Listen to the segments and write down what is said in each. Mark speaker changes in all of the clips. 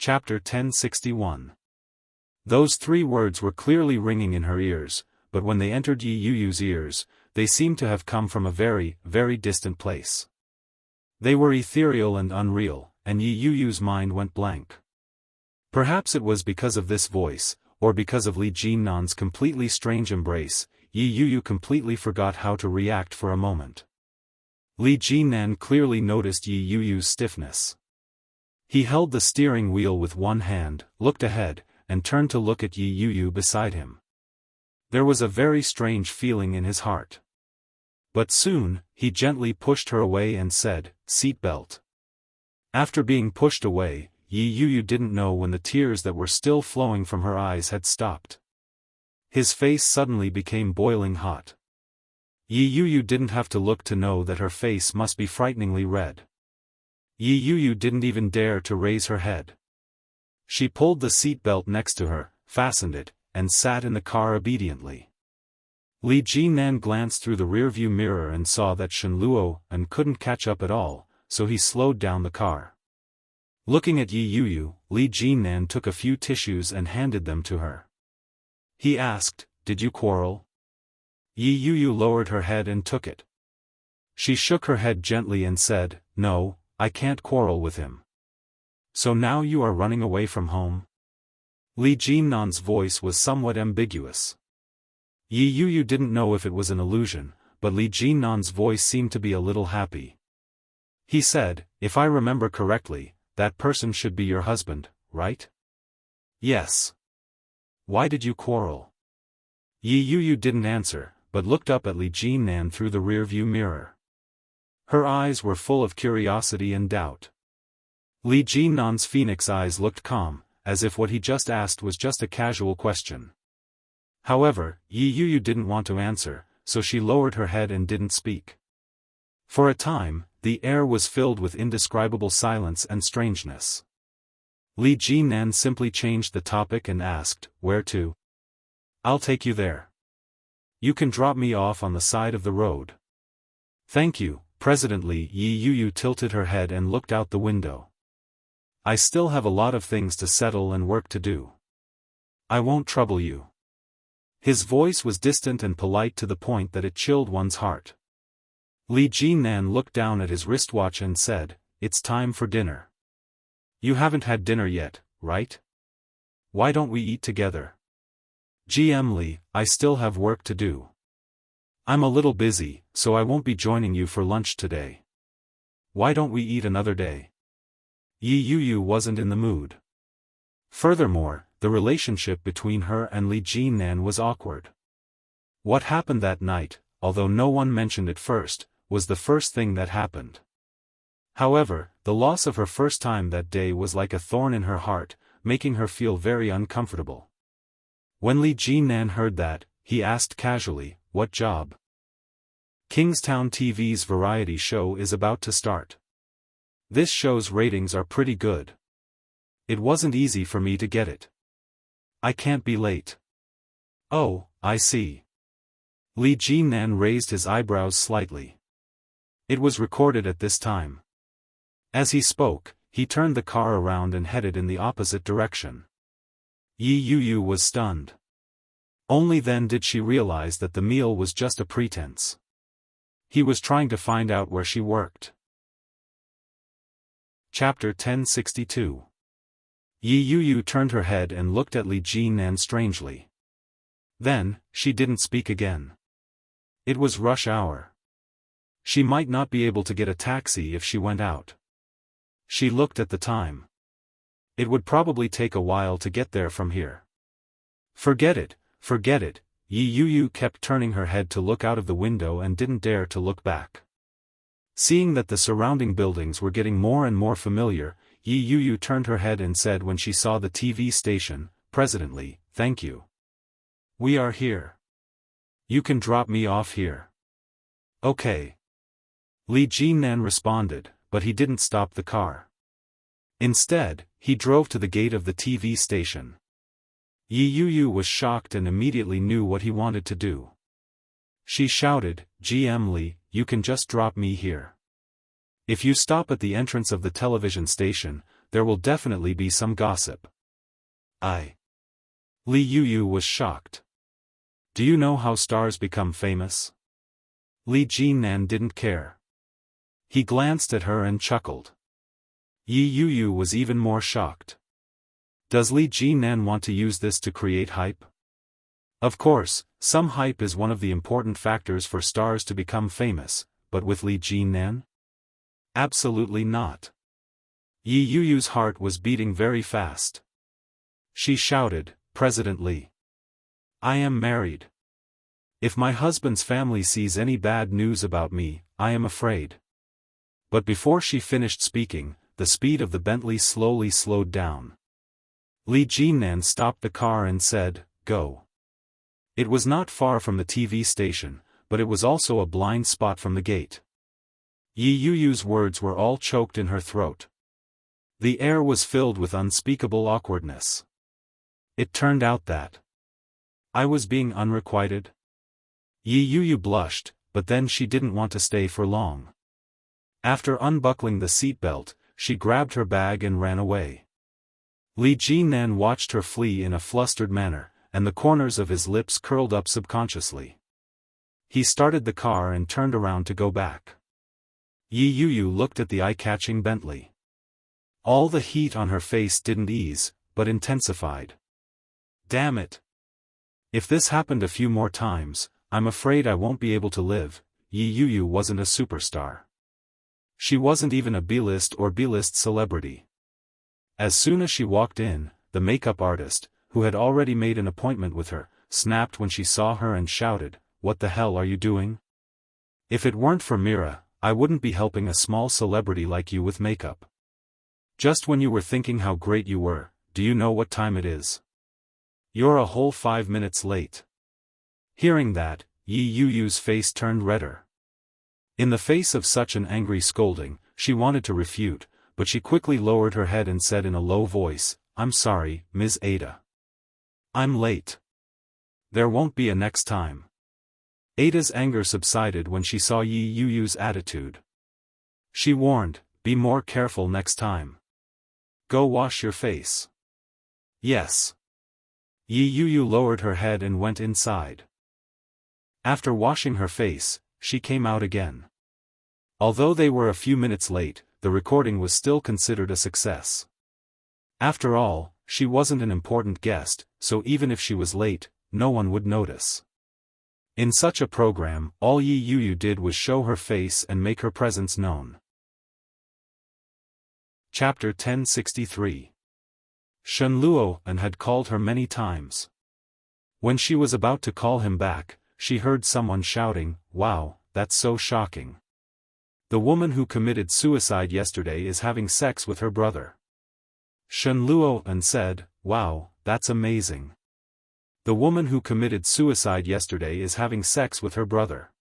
Speaker 1: Chapter 1061. Those 3 words were clearly ringing in her ears, but when they entered Yi Yuyu's ears, they seemed to have come from a very, very distant place. They were ethereal and unreal, and Yi Yuyu's mind went blank. Perhaps it was because of this voice, or because of Li Jinnan's completely strange embrace, Yi Yuyu completely forgot how to react for a moment. Li Jinnan clearly noticed Yi Yuyu's stiffness. He held the steering wheel with one hand, looked ahead, and turned to look at Yi Yuyu beside him. There was a very strange feeling in his heart. But soon, he gently pushed her away and said, "Seat belt." After being pushed away, Yi Yuyu didn't know when the tears that were still flowing from her eyes had stopped. His face suddenly became boiling hot. Yi Yuyu didn't have to look to know that her face must be frighteningly red. Yi Yuyu didn't even dare to raise her head. She pulled the seat belt next to her, fastened it, and sat in the car obediently. Li Jinnan glanced through the rearview mirror and saw that Shen Luo and couldn't catch up at all, so he slowed down the car. Looking at Yi Yuyu, Li Jinnan took a few tissues and handed them to her. He asked, "Did you quarrel?" Yi Yuyu lowered her head and took it. She shook her head gently and said, "No, I can't quarrel with him." "So now you are running away from home?" Li Jinnan's voice was somewhat ambiguous. Yi Yuyu didn't know if it was an illusion, but Li Jinnan's voice seemed to be a little happy. He said, "If I remember correctly, that person should be your husband, right?" "Yes." "Why did you quarrel?" Yi Yuyu didn't answer, but looked up at Li Jinnan through the rearview mirror. Her eyes were full of curiosity and doubt. Li Jinnan's phoenix eyes looked calm, as if what he just asked was just a casual question. However, Yi Yuyu didn't want to answer, so she lowered her head and didn't speak. For a time, the air was filled with indescribable silence and strangeness. Li Jinnan simply changed the topic and asked, "Where to?" "I'll take you there. You can drop me off on the side of the road." "Thank you." Presently Yi Yuyu tilted her head and looked out the window. "I still have a lot of things to settle and work to do. I won't trouble you." His voice was distant and polite to the point that it chilled one's heart. Li Jinnan looked down at his wristwatch and said, "It's time for dinner." "You haven't had dinner yet, right? Why don't we eat together?" "GM Li, I still have work to do. I'm a little busy, so I won't be joining you for lunch today. Why don't we eat another day?" Yi Yuyu wasn't in the mood. Furthermore, the relationship between her and Li Jinnan was awkward. What happened that night, although no one mentioned it first, was the first thing that happened. However, the loss of her first time that day was like a thorn in her heart, making her feel very uncomfortable. When Li Jinnan heard that, he asked casually, "What job?" "Kingstown TV's variety show is about to start. This show's ratings are pretty good. It wasn't easy for me to get it. I can't be late." "Oh, I see." Li Jinnan raised his eyebrows slightly. It was recorded at this time. As he spoke, he turned the car around and headed in the opposite direction. Yi Yuyu was stunned. Only then did she realize that the meal was just a pretense. He was trying to find out where she worked. Chapter 1062. Yi Yuyu turned her head and looked at Li Jinnan strangely. Then, she didn't speak again. It was rush hour. She might not be able to get a taxi if she went out. She looked at the time. It would probably take a while to get there from here. Forget it, forget it. Yi Yuyu kept turning her head to look out of the window and didn't dare to look back. Seeing that the surrounding buildings were getting more and more familiar, Yi Yuyu turned her head and said when she saw the TV station, "President, thank you. We are here. You can drop me off here." "Okay." Li Jinnan responded, but he didn't stop the car. Instead, he drove to the gate of the TV station. Yi Yuyu was shocked and immediately knew what he wanted to do. She shouted, "GM Li, you can just drop me here. If you stop at the entrance of the television station, there will definitely be some gossip. Li Yuyu was shocked. Do you know how stars become famous? Li Jinan didn't care. He glanced at her and chuckled. Yi Yuyu was even more shocked. Does Li Jinan want to use this to create hype? Of course, some hype is one of the important factors for stars to become famous, but with Li Jinan? Absolutely not. Yi Yuyu's heart was beating very fast. She shouted, President Li. I am married. If my husband's family sees any bad news about me, I am afraid. But before she finished speaking, the speed of the Bentley slowly slowed down. Li Jinan stopped the car and said, Go. It was not far from the TV station, but it was also a blind spot from the gate. Yi Yuyu's words were all choked in her throat. The air was filled with unspeakable awkwardness. It turned out that I was being unrequited. Yi Yuyu blushed, but then she didn't want to stay for long. After unbuckling the seatbelt, she grabbed her bag and ran away. Li Jinan watched her flee in a flustered manner, and the corners of his lips curled up subconsciously. He started the car and turned around to go back. Yi Yuyu looked at the eye-catching Bentley. All the heat on her face didn't ease, but intensified. Damn it! If this happened a few more times, I'm afraid I won't be able to live. Yi Yuyu wasn't a superstar. She wasn't even a B-list or B-list celebrity. As soon as she walked in, the makeup artist, who had already made an appointment with her, snapped when she saw her and shouted, What the hell are you doing? If it weren't for Mira, I wouldn't be helping a small celebrity like you with makeup. Just when you were thinking how great you were, do you know what time it is? You're a whole 5 minutes late. Hearing that, Yi Yuyu's face turned redder. In the face of such an angry scolding, she wanted to refute, but she quickly lowered her head and said in a low voice, I'm sorry, Ms. Ada. I'm late. There won't be a next time. Ada's anger subsided when she saw Yi Yuyu's attitude. She warned, be more careful next time. Go wash your face. Yes. Yi Yuyu lowered her head and went inside. After washing her face, she came out again. Although they were a few minutes late, the recording was still considered a success. After all, she wasn't an important guest, so even if she was late, no one would notice. In such a program, all Yi Yuyu did was show her face and make her presence known. Chapter 1063. Shen Luoan had called her many times. When she was about to call him back, she heard someone shouting, Wow, that's so shocking. The woman who committed suicide yesterday is having sex with her brother. Shen Luoan said, Wow, that's amazing. The woman who committed suicide yesterday is having sex with her brother.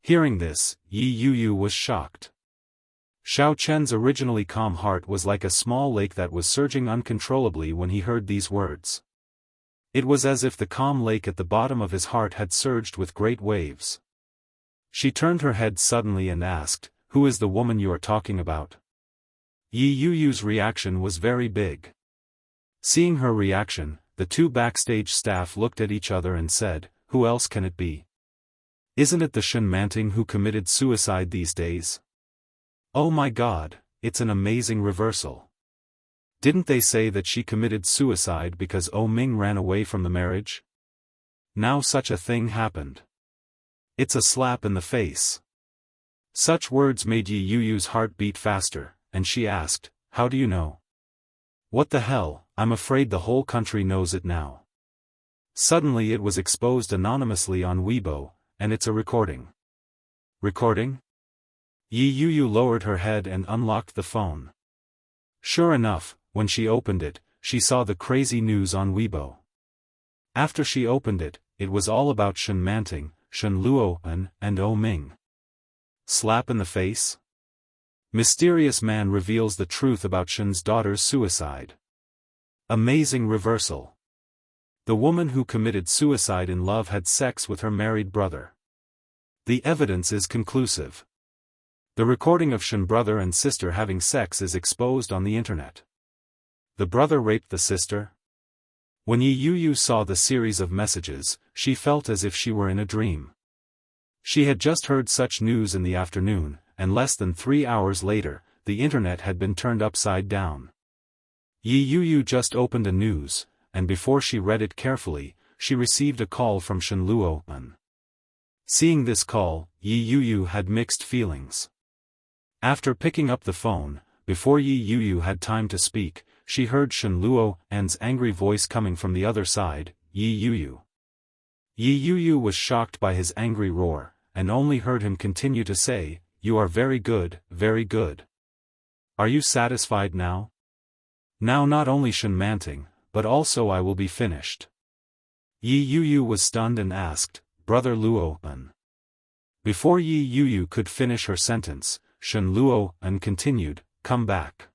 Speaker 1: Hearing this, Yi Yuyu was shocked. Xiao Chen's originally calm heart was like a small lake that was surging uncontrollably when he heard these words. It was as if the calm lake at the bottom of his heart had surged with great waves. She turned her head suddenly and asked, Who is the woman you are talking about? Yi Yuyu's reaction was very big. Seeing her reaction, the two backstage staff looked at each other and said, Who else can it be? Isn't it the Shen Manting who committed suicide these days? Oh my god, it's an amazing reversal. Didn't they say that she committed suicide because Oh Ming ran away from the marriage? Now such a thing happened. It's a slap in the face. Such words made Yi Yuyu's heart beat faster, and she asked, How do you know? What the hell, I'm afraid the whole country knows it now. Suddenly it was exposed anonymously on Weibo, and it's a recording. Recording? Yi Yuyu lowered her head and unlocked the phone. Sure enough, when she opened it, she saw the crazy news on Weibo. After she opened it, it was all about Shen Manting, Shen Luoan, and Oh Ming. Slap in the face? Mysterious man reveals the truth about Shen's daughter's suicide. Amazing reversal. The woman who committed suicide in love had sex with her married brother. The evidence is conclusive. The recording of Shen brother and sister having sex is exposed on the internet. The brother raped the sister? When Yi Yu saw the series of messages, she felt as if she were in a dream. She had just heard such news in the afternoon, and less than 3 hours later, the internet had been turned upside down. Yi Yu just opened a news, and before she read it carefully, she received a call from Shen Luo'an. Seeing this call, Yi Yu had mixed feelings. After picking up the phone, before Yi Yu had time to speak, she heard Shen Luo'an's angry voice coming from the other side, Yi Yu. Yi Yu was shocked by his angry roar, and only heard him continue to say, "You are very good, very good. Are you satisfied now? Now not only Shen Manting, but also I will be finished." Yi Yu was stunned and asked, "Brother Luo'an." Before Yi Yu could finish her sentence, Shen Luo'an continued, "Come back.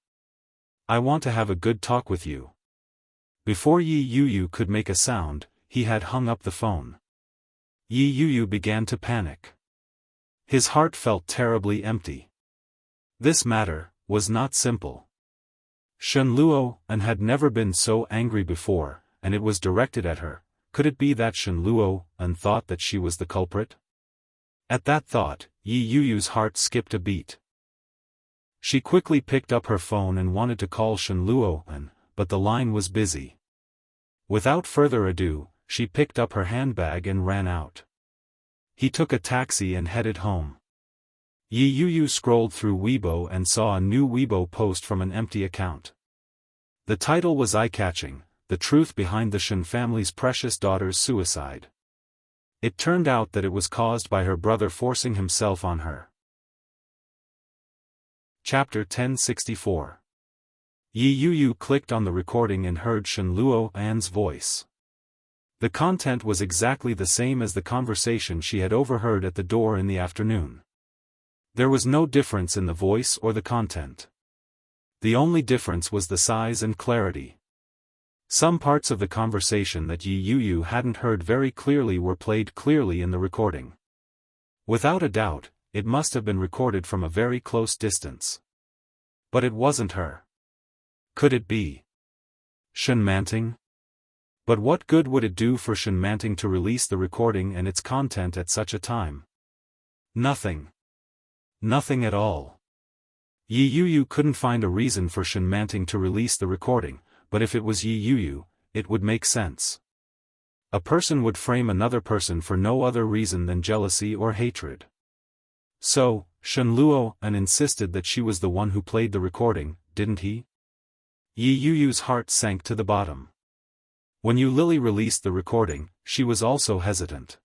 Speaker 1: I want to have a good talk with you." Before Yi Yu could make a sound, he had hung up the phone. Yi Yu began to panic. His heart felt terribly empty. This matter was not simple. Shen Luo'an had never been so angry before, and it was directed at her. Could it be that Shen Luo'an thought that she was the culprit? At that thought, Yi Yu's heart skipped a beat. She quickly picked up her phone and wanted to call Shen Luo'an, but the line was busy. Without further ado, she picked up her handbag and ran out. He took a taxi and headed home. Yi Yu scrolled through Weibo and saw a new Weibo post from an empty account. The title was eye-catching, "The Truth Behind the Shen Family's Precious Daughter's Suicide." It turned out that it was caused by her brother forcing himself on her. Chapter 1064. Yi Yu clicked on the recording and heard Shen Luo'an's voice. The content was exactly the same as the conversation she had overheard at the door in the afternoon. There was no difference in the voice or the content. The only difference was the size and clarity. Some parts of the conversation that Yi Yu hadn't heard very clearly were played clearly in the recording. Without a doubt, it must have been recorded from a very close distance. But it wasn't her. Could it be Shen Manting? But what good would it do for Shen Manting to release the recording and its content at such a time? Nothing. Nothing at all. Yi Yu couldn't find a reason for Shen Manting to release the recording, but if it was Yi Yu, it would make sense. A person would frame another person for no other reason than jealousy or hatred. So, Shen Luo'an insisted that she was the one who played the recording, didn't he? Yi Yu's heart sank to the bottom. When Yu Lily released the recording, she was also hesitant.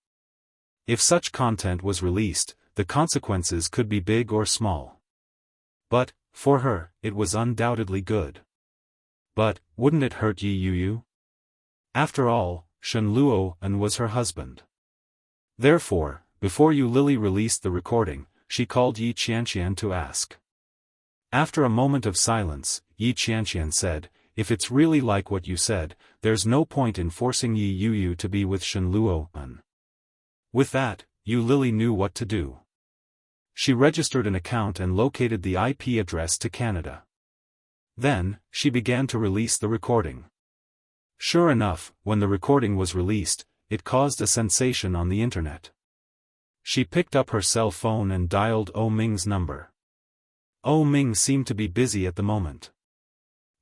Speaker 1: If such content was released, the consequences could be big or small. But, for her, it was undoubtedly good. But, wouldn't it hurt Yi Yu? After all, Shen Luo'an was her husband. Therefore, before Yu Lily released the recording, she called Yi Qianqian to ask. After a moment of silence, Yi Qianqian said, "If it's really like what you said, there's no point in forcing Yi Yu to be with Shen Luo'an." With that, Yu Lily knew what to do. She registered an account and located the IP address to Canada. Then, she began to release the recording. Sure enough, when the recording was released, it caused a sensation on the internet. She picked up her cell phone and dialed Oh Ming's number. Oh Ming seemed to be busy at the moment.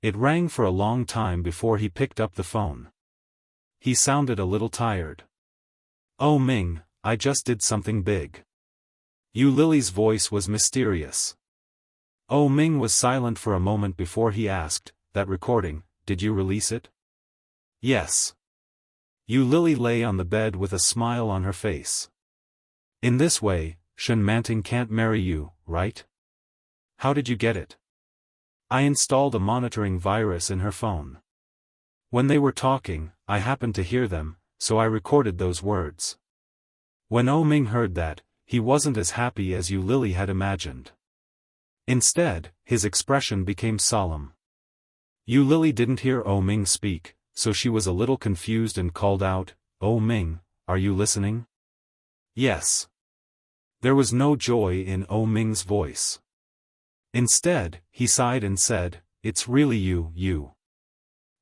Speaker 1: It rang for a long time before he picked up the phone. He sounded a little tired. "Oh Ming, I just did something big." Yu Lily's voice was mysterious. Oh Ming was silent for a moment before he asked, "That recording, did you release it?" "Yes." Yu Lily lay on the bed with a smile on her face. "In this way, Shen Manting can't marry you, right? How did you get it?" "I installed a monitoring virus in her phone. When they were talking, I happened to hear them, so I recorded those words." When Oh Ming heard that, he wasn't as happy as Yu Lily had imagined. Instead, his expression became solemn. Yu Lily didn't hear Oh Ming speak, so she was a little confused and called out, "Oh Ming, are you listening?" "Yes." There was no joy in O Ming's voice. Instead, he sighed and said, "It's really you.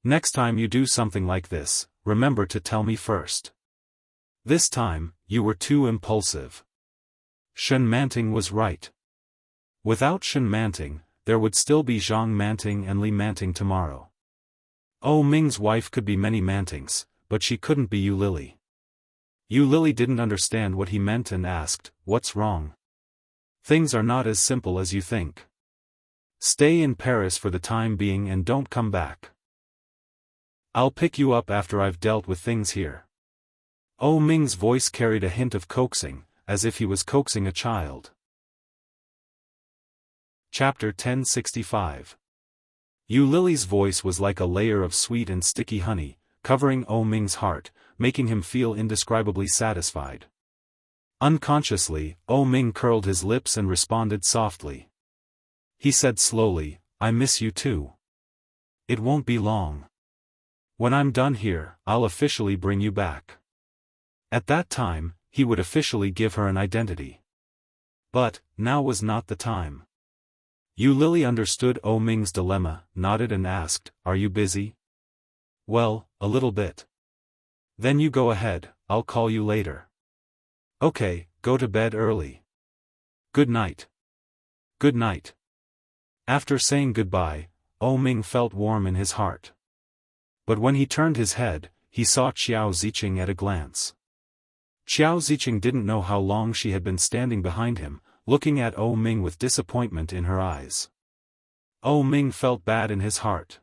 Speaker 1: Next time you do something like this, remember to tell me first. This time, you were too impulsive." Shen Manting was right. Without Shen Manting, there would still be Zhang Manting and Li Manting tomorrow. O Ming's wife could be many Mantings, but she couldn't be Yu Lily. Yu Lily didn't understand what he meant and asked, "What's wrong? Things are not as simple as you think. Stay in Paris for the time being and don't come back. I'll pick you up after I've dealt with things here." O Ming's voice carried a hint of coaxing, as if he was coaxing a child. Chapter 1065. Yu Lily's voice was like a layer of sweet and sticky honey, covering O Ming's heart, making him feel indescribably satisfied. Unconsciously, O Ming curled his lips and responded softly. He said slowly, "I miss you too. It won't be long. When I'm done here, I'll officially bring you back." At that time, he would officially give her an identity. But, now was not the time. Yu Lily understood O Ming's dilemma, nodded and asked, "Are you busy?" "Well, a little bit." "Then you go ahead, I'll call you later." "Okay, go to bed early." "Good night." "Good night." After saying goodbye, O Ming felt warm in his heart. But when he turned his head, he saw Xiao Ziqing at a glance. Xiao Ziqing didn't know how long she had been standing behind him, looking at O Ming with disappointment in her eyes. O Ming felt bad in his heart.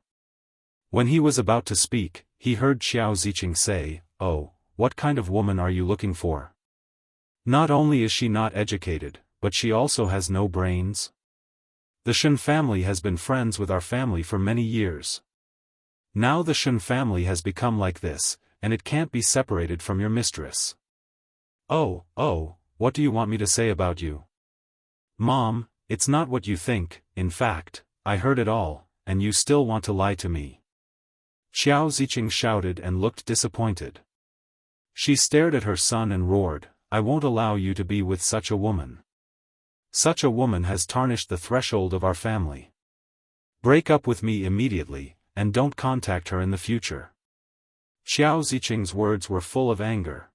Speaker 1: When he was about to speak, he heard Xiao Ziqing say, "Oh, what kind of woman are you looking for? Not only is she not educated, but she also has no brains. The Shen family has been friends with our family for many years. Now the Shen family has become like this, and it can't be separated from your mistress. Oh, what do you want me to say about you?" "Mom, it's not what you think. In fact, I heard it all, and you still want to lie to me." Xiao Ziqing shouted and looked disappointed. She stared at her son and roared, "I won't allow you to be with such a woman. Such a woman has tarnished the threshold of our family. Break up with me immediately, and don't contact her in the future." Xiao Ziqing's words were full of anger.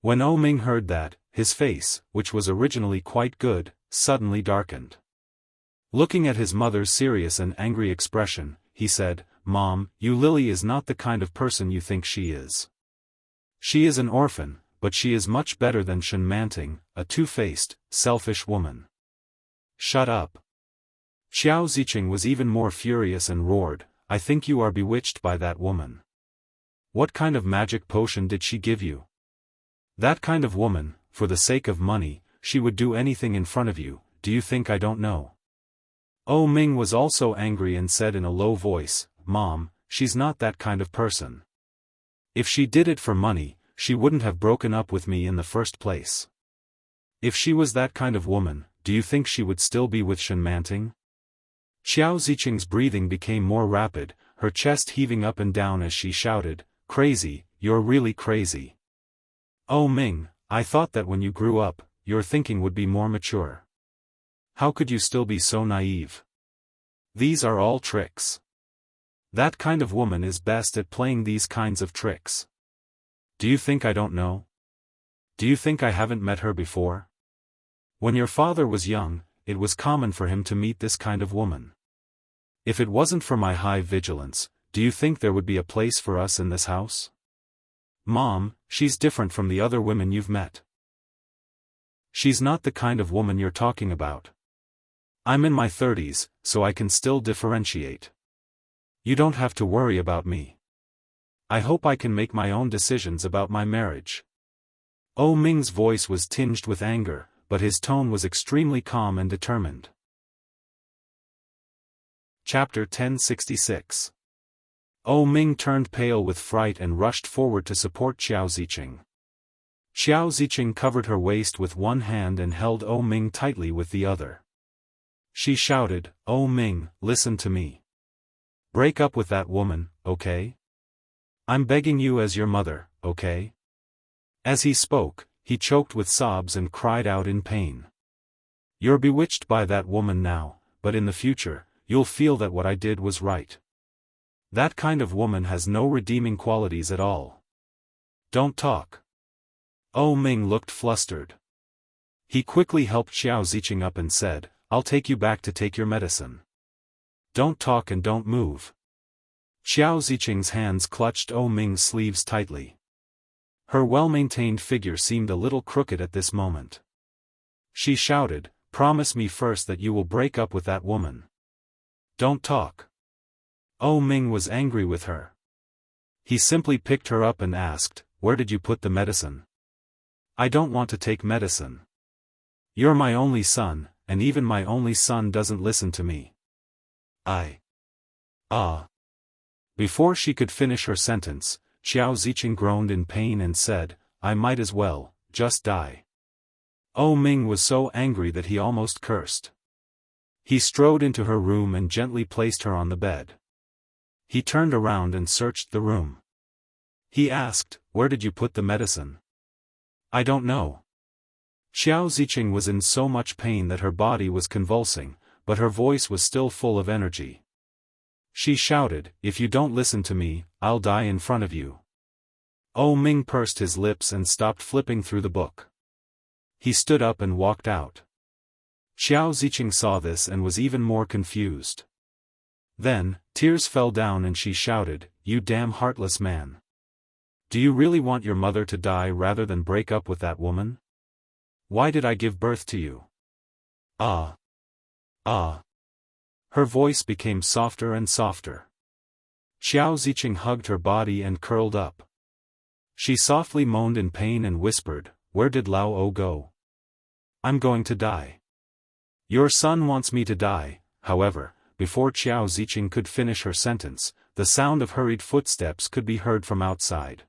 Speaker 1: When O Ming heard that, his face, which was originally quite good, suddenly darkened. Looking at his mother's serious and angry expression, he said, "Mom, Yu Lily is not the kind of person you think she is. She is an orphan, but she is much better than Shen Manting, a two-faced, selfish woman." "Shut up." Xiao Ziqing was even more furious and roared, "I think you are bewitched by that woman. What kind of magic potion did she give you? That kind of woman, for the sake of money, she would do anything in front of you. Do you think I don't know?" O Ming was also angry and said in a low voice, "Mom, she's not that kind of person. If she did it for money, she wouldn't have broken up with me in the first place. If she was that kind of woman, do you think she would still be with Shen Manting?" Xiao Ziqing's breathing became more rapid, her chest heaving up and down as she shouted, "Crazy, you're really crazy. O Ming, I thought that when you grew up, your thinking would be more mature. How could you still be so naive? These are all tricks. That kind of woman is best at playing these kinds of tricks. Do you think I don't know? Do you think I haven't met her before? When your father was young, it was common for him to meet this kind of woman. If it wasn't for my high vigilance, do you think there would be a place for us in this house? Mom, she's different from the other women you've met. She's not the kind of woman you're talking about. I'm in my 30s, so I can still differentiate. You don't have to worry about me. I hope I can make my own decisions about my marriage." O Ming's voice was tinged with anger, but his tone was extremely calm and determined. Chapter 1066. O Ming turned pale with fright and rushed forward to support Xiao Ziqing. Xiao Ziqing covered her waist with one hand and held O Ming tightly with the other. She shouted, "O Ming, listen to me. Break up with that woman, okay? I'm begging you as your mother, okay?" As he spoke, he choked with sobs and cried out in pain. "You're bewitched by that woman now, but in the future, you'll feel that what I did was right. That kind of woman has no redeeming qualities at all. Don't talk." Oh Ming looked flustered. He quickly helped Xiao Ziqing up and said, "I'll take you back to take your medicine. Don't talk and don't move." Xiao Ziqing's hands clutched Oh Ming's sleeves tightly. Her well-maintained figure seemed a little crooked at this moment. She shouted, "Promise me first that you will break up with that woman. Don't talk." Oh Ming was angry with her. He simply picked her up and asked, "Where did you put the medicine?" "I don't want to take medicine. You're my only son, and even my only son doesn't listen to me. Before she could finish her sentence, Xiao Ziqing groaned in pain and said, "I might as well, just die." Oh Ming was so angry that he almost cursed. He strode into her room and gently placed her on the bed. He turned around and searched the room. He asked, "Where did you put the medicine?" "I don't know." Xiao Ziqing was in so much pain that her body was convulsing, but her voice was still full of energy. She shouted, "If you don't listen to me, I'll die in front of you." Oh Ming pursed his lips and stopped flipping through the book. He stood up and walked out. Xiao Ziqing saw this and was even more confused. Then, tears fell down and she shouted, "You damn heartless man. Do you really want your mother to die rather than break up with that woman? Why did I give birth to you?" Her voice became softer and softer. Xiao Ziqing hugged her body and curled up. She softly moaned in pain and whispered, "Where did Lao O go? I'm going to die. Your son wants me to die." However, before Xiao Ziqing could finish her sentence, the sound of hurried footsteps could be heard from outside.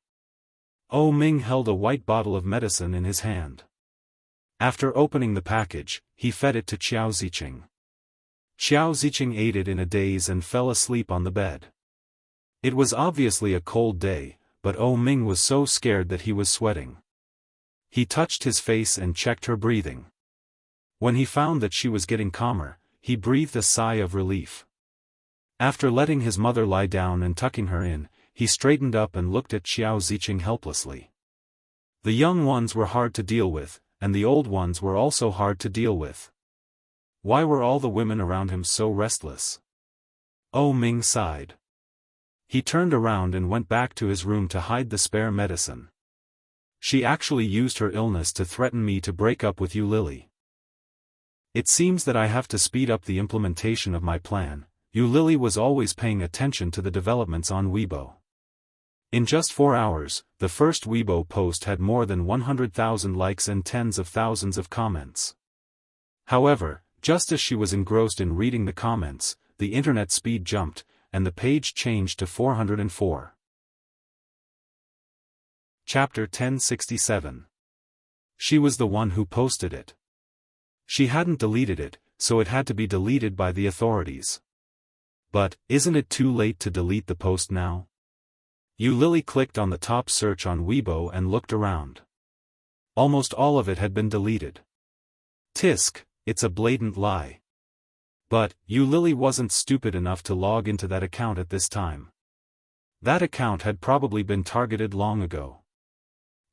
Speaker 1: Oh Ming held a white bottle of medicine in his hand. After opening the package, he fed it to Xiao Ziqing. Xiao Ziqing ate it in a daze and fell asleep on the bed. It was obviously a cold day, but Oh Ming was so scared that he was sweating. He touched his face and checked her breathing. When he found that she was getting calmer, he breathed a sigh of relief. After letting his mother lie down and tucking her in, he straightened up and looked at Xiao Ziqing helplessly. The young ones were hard to deal with, and the old ones were also hard to deal with. Why were all the women around him so restless? Oh Ming sighed. He turned around and went back to his room to hide the spare medicine. She actually used her illness to threaten me to break up with you, Lily. It seems that I have to speed up the implementation of my plan. You Lily was always paying attention to the developments on Weibo. In just 4 hours, the first Weibo post had more than 100,000 likes and tens of thousands of comments. However, just as she was engrossed in reading the comments, the internet speed jumped, and the page changed to 404. Chapter 1067. She was the one who posted it. She hadn't deleted it, so it had to be deleted by the authorities. But, isn't it too late to delete the post now? You Lily clicked on the top search on Weibo and looked around. Almost all of it had been deleted. Tisk, it's a blatant lie. But, you Lily wasn't stupid enough to log into that account at this time. That account had probably been targeted long ago.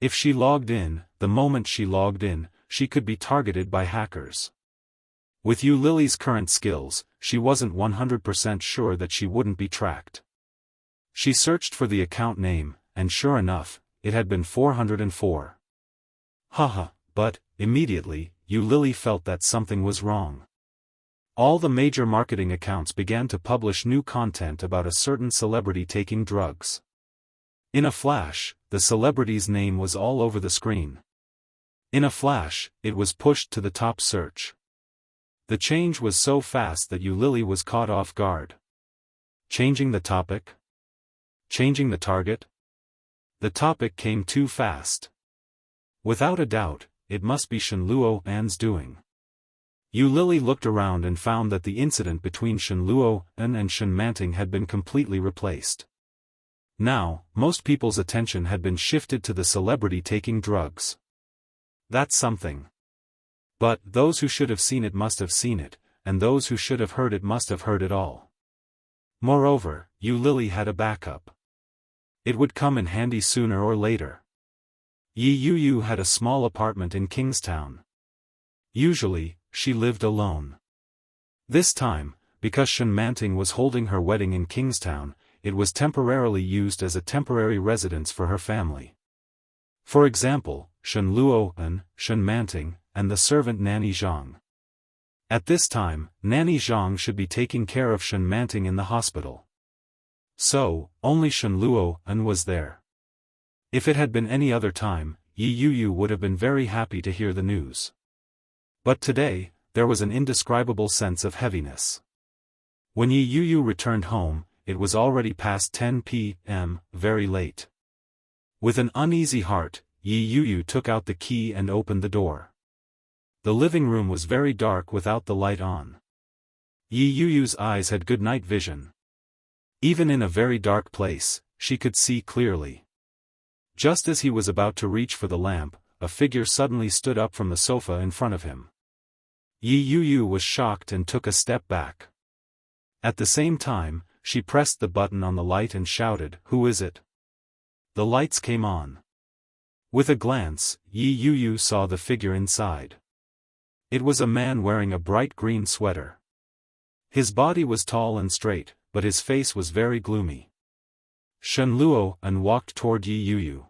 Speaker 1: If she logged in, the moment she logged in, she could be targeted by hackers. With you Lily's current skills, she wasn't 100% sure that she wouldn't be tracked. She searched for the account name, and sure enough, it had been 404. Haha, but, immediately, you Lily felt that something was wrong. All the major marketing accounts began to publish new content about a certain celebrity taking drugs. In a flash, the celebrity's name was all over the screen. In a flash, it was pushed to the top search. The change was so fast that you Lily was caught off guard. Changing the topic? Changing the target? The topic came too fast. Without a doubt, it must be Shenluo An's doing. You Lily looked around and found that the incident between Shenluo An and Shen Manting had been completely replaced. Now, most people's attention had been shifted to the celebrity taking drugs. That's something. But those who should have seen it must have seen it, and those who should have heard it must have heard it all. Moreover, Yu Lily had a backup. It would come in handy sooner or later. Yi Yu had a small apartment in Kingstown. Usually, she lived alone. This time, because Shen Manting was holding her wedding in Kingstown, it was temporarily used as a temporary residence for her family. For example, Shen Luo, Shen Manting, and the servant Nanny Zhang. At this time, Nanny Zhang should be taking care of Shen Manting in the hospital. So, only Shen Luo was there. If it had been any other time, Yi Yu would have been very happy to hear the news. But today, there was an indescribable sense of heaviness. When Yi Yu returned home, it was already past 10 p.m., very late. With an uneasy heart, Yi Yu took out the key and opened the door. The living room was very dark without the light on. Yi Yu's eyes had good night vision. Even in a very dark place, she could see clearly. Just as he was about to reach for the lamp, a figure suddenly stood up from the sofa in front of him. Yi Yu was shocked and took a step back. At the same time, she pressed the button on the light and shouted, "Who is it?" The lights came on. With a glance, Yi Yu saw the figure inside. It was a man wearing a bright green sweater. His body was tall and straight, but his face was very gloomy. Shen Luo walked toward Yi Yu.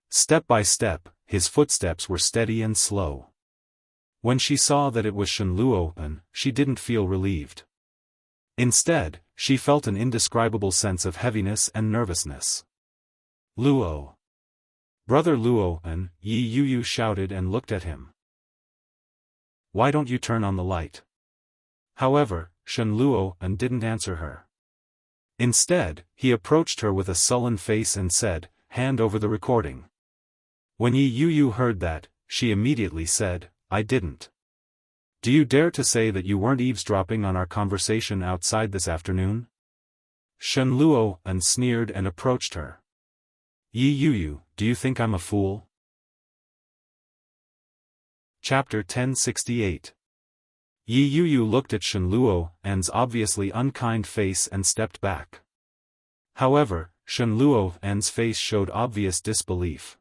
Speaker 1: Step by step, his footsteps were steady and slow. When she saw that it was Shen Luo, she didn't feel relieved. Instead, she felt an indescribable sense of heaviness and nervousness. "Luo! Brother Luo!" Yi Yu shouted and looked at him. "Why don't you turn on the light?" However, Shen Luo didn't answer her. Instead, he approached her with a sullen face and said, "Hand over the recording." When Yi Yu heard that, she immediately said, "I didn't. Do you dare to say that you weren't eavesdropping on our conversation outside this afternoon?" Shen Luo sneered and approached her. "Yi Yu, do you think I'm a fool?" Chapter 1068. Yi Yu looked at Shen Luo's obviously unkind face and stepped back. However, Shen Luo's face showed obvious disbelief.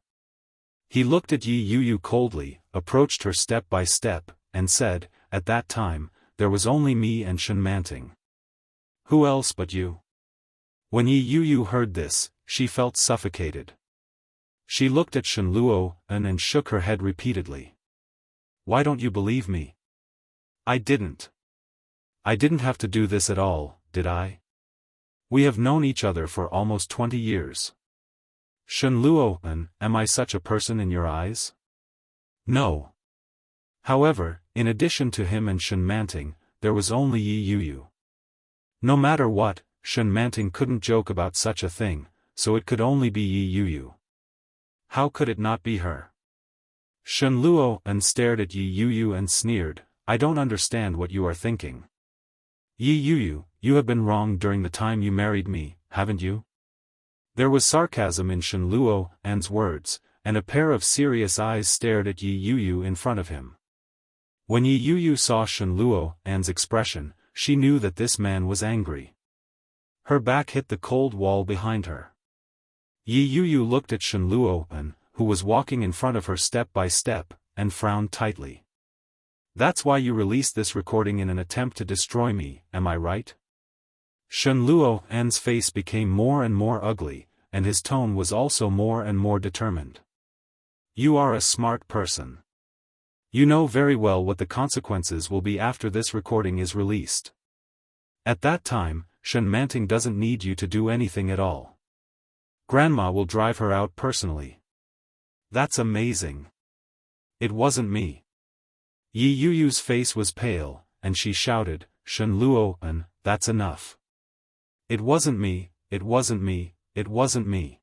Speaker 1: He looked at Yi Yu coldly, approached her step by step, and said, "At that time, there was only me and Shen Manting. Who else but you?" When Yi Yu heard this, she felt suffocated. She looked at Shen Luo and shook her head repeatedly. "Why don't you believe me? I didn't have to do this at all, did I? We have known each other for almost 20 years. Shen Luo, am I such a person in your eyes? No. However, in addition to him and Shen Manting, there was only Yi Yu. No matter what, Shen Manting couldn't joke about such a thing, so it could only be Yi Yu. How could it not be her? Shen Luo stared at Yi Yu and sneered, "I don't understand what you are thinking. Yi Yu, you have been wrong during the time you married me, haven't you?" There was sarcasm in Shen Luo's words, and a pair of serious eyes stared at Yi Yu in front of him. When Yi Yu saw Shen Luo's expression, she knew that this man was angry. Her back hit the cold wall behind her. Yi Yu looked at Shen Luo, who was walking in front of her step by step, and frowned tightly. "That's why you released this recording in an attempt to destroy me, am I right?" Shen Luo's face became more and more ugly, and his tone was also more and more determined. "You are a smart person. You know very well what the consequences will be after this recording is released. At that time, Shen Manting doesn't need you to do anything at all. Grandma will drive her out personally." "That's amazing. It wasn't me." Yi Yu's face was pale, and she shouted, "Shen Luo, that's enough. It wasn't me, it wasn't me, it wasn't me.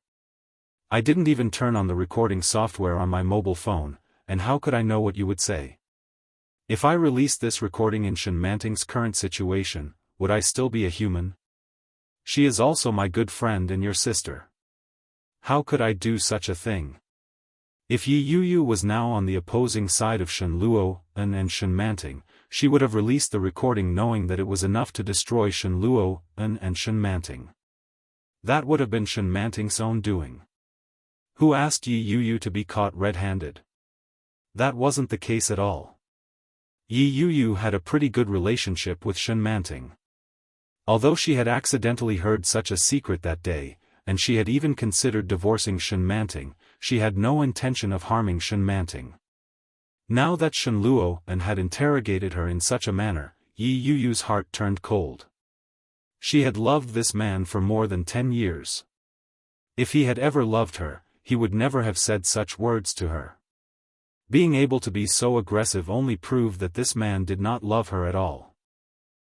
Speaker 1: I didn't even turn on the recording software on my mobile phone, and how could I know what you would say? If I released this recording in Shen Manting's current situation, would I still be a human? She is also my good friend and your sister. How could I do such a thing?" If Yi Yuyu was now on the opposing side of Shen Luo and Shen Manting, she would have released the recording knowing that it was enough to destroy Shen Luo and Shen Manting. That would have been Shen Manting's own doing. Who asked Yi Yuyu to be caught red-handed? That wasn't the case at all. Yi Yuyu had a pretty good relationship with Shen Manting. Although she had accidentally heard such a secret that day, and she had even considered divorcing Shen Manting, she had no intention of harming Shen Manting. Now that Shen Luo had interrogated her in such a manner, Yi Yuyu's heart turned cold. She had loved this man for more than 10 years. If he had ever loved her, he would never have said such words to her. Being able to be so aggressive only proved that this man did not love her at all.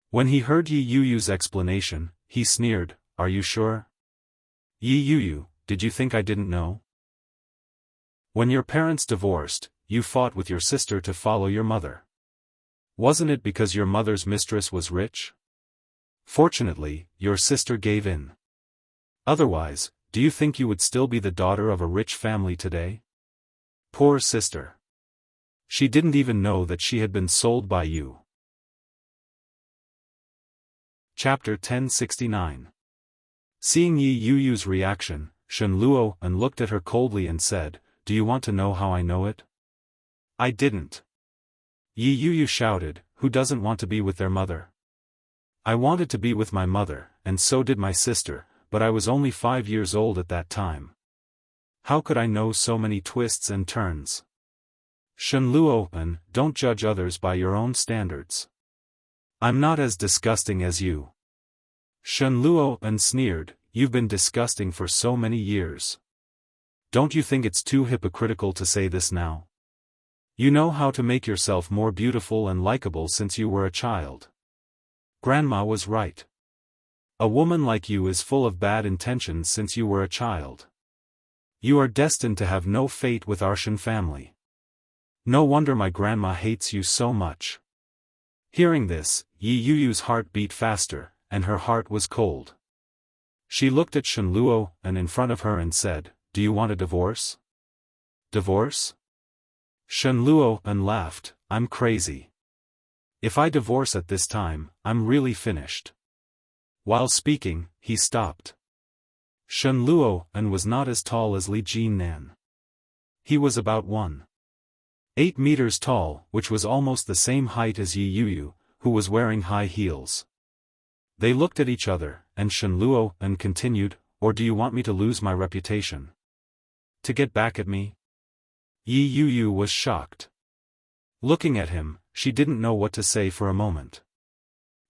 Speaker 1: When he heard Yi Yuyu's explanation, he sneered, "Are you sure? Yi Yuyu, did you think I didn't know? When your parents divorced, you fought with your sister to follow your mother. Wasn't it because your mother's mistress was rich? Fortunately, your sister gave in. Otherwise, do you think you would still be the daughter of a rich family today? Poor sister. She didn't even know that she had been sold by you." Chapter 1069. Seeing Yi Yuyu's reaction, Shen Luo looked at her coldly and said, "Do you want to know how I know it?" "I didn't." Yi Yuyu shouted, "Who doesn't want to be with their mother? I wanted to be with my mother, and so did my sister, but I was only 5 years old at that time. How could I know so many twists and turns?" Shen Luo, don't judge others by your own standards. I'm not as disgusting as you. Shen Luo sneered, "You've been disgusting for so many years. Don't you think it's too hypocritical to say this now? You know how to make yourself more beautiful and likable since you were a child. Grandma was right. A woman like you is full of bad intentions since you were a child. You are destined to have no fate with our Shen family. No wonder my grandma hates you so much." Hearing this, Yi Yuyu's heart beat faster, and her heart was cold. She looked at Shen Luo in front of her and said, "Do you want a divorce?" "Divorce?" Shen Luo laughed, "I'm crazy. If I divorce at this time, I'm really finished." While speaking, he stopped. Shen Luo was not as tall as Li Jinnan. He was about 1.8 meters tall, which was almost the same height as Yi Yuyu, who was wearing high heels. They looked at each other, and Shen Luo continued, "Or do you want me to lose my reputation? To get back at me?" Yi Yuyu was shocked. Looking at him, she didn't know what to say for a moment.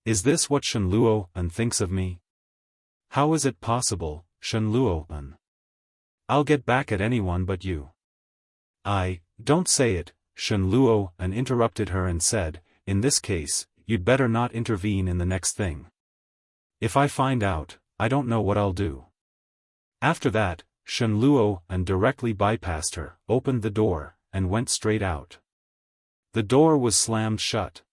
Speaker 1: Is this what Shen Luo thinks of me? How is it possible, Shen Luo? I'll get back at anyone but you. Don't say it, Shen Luo interrupted her and said, "In this case, you'd better not intervene in the next thing. If I find out, I don't know what I'll do." After that, Shen Luo directly bypassed her, opened the door, and went straight out. The door was slammed shut.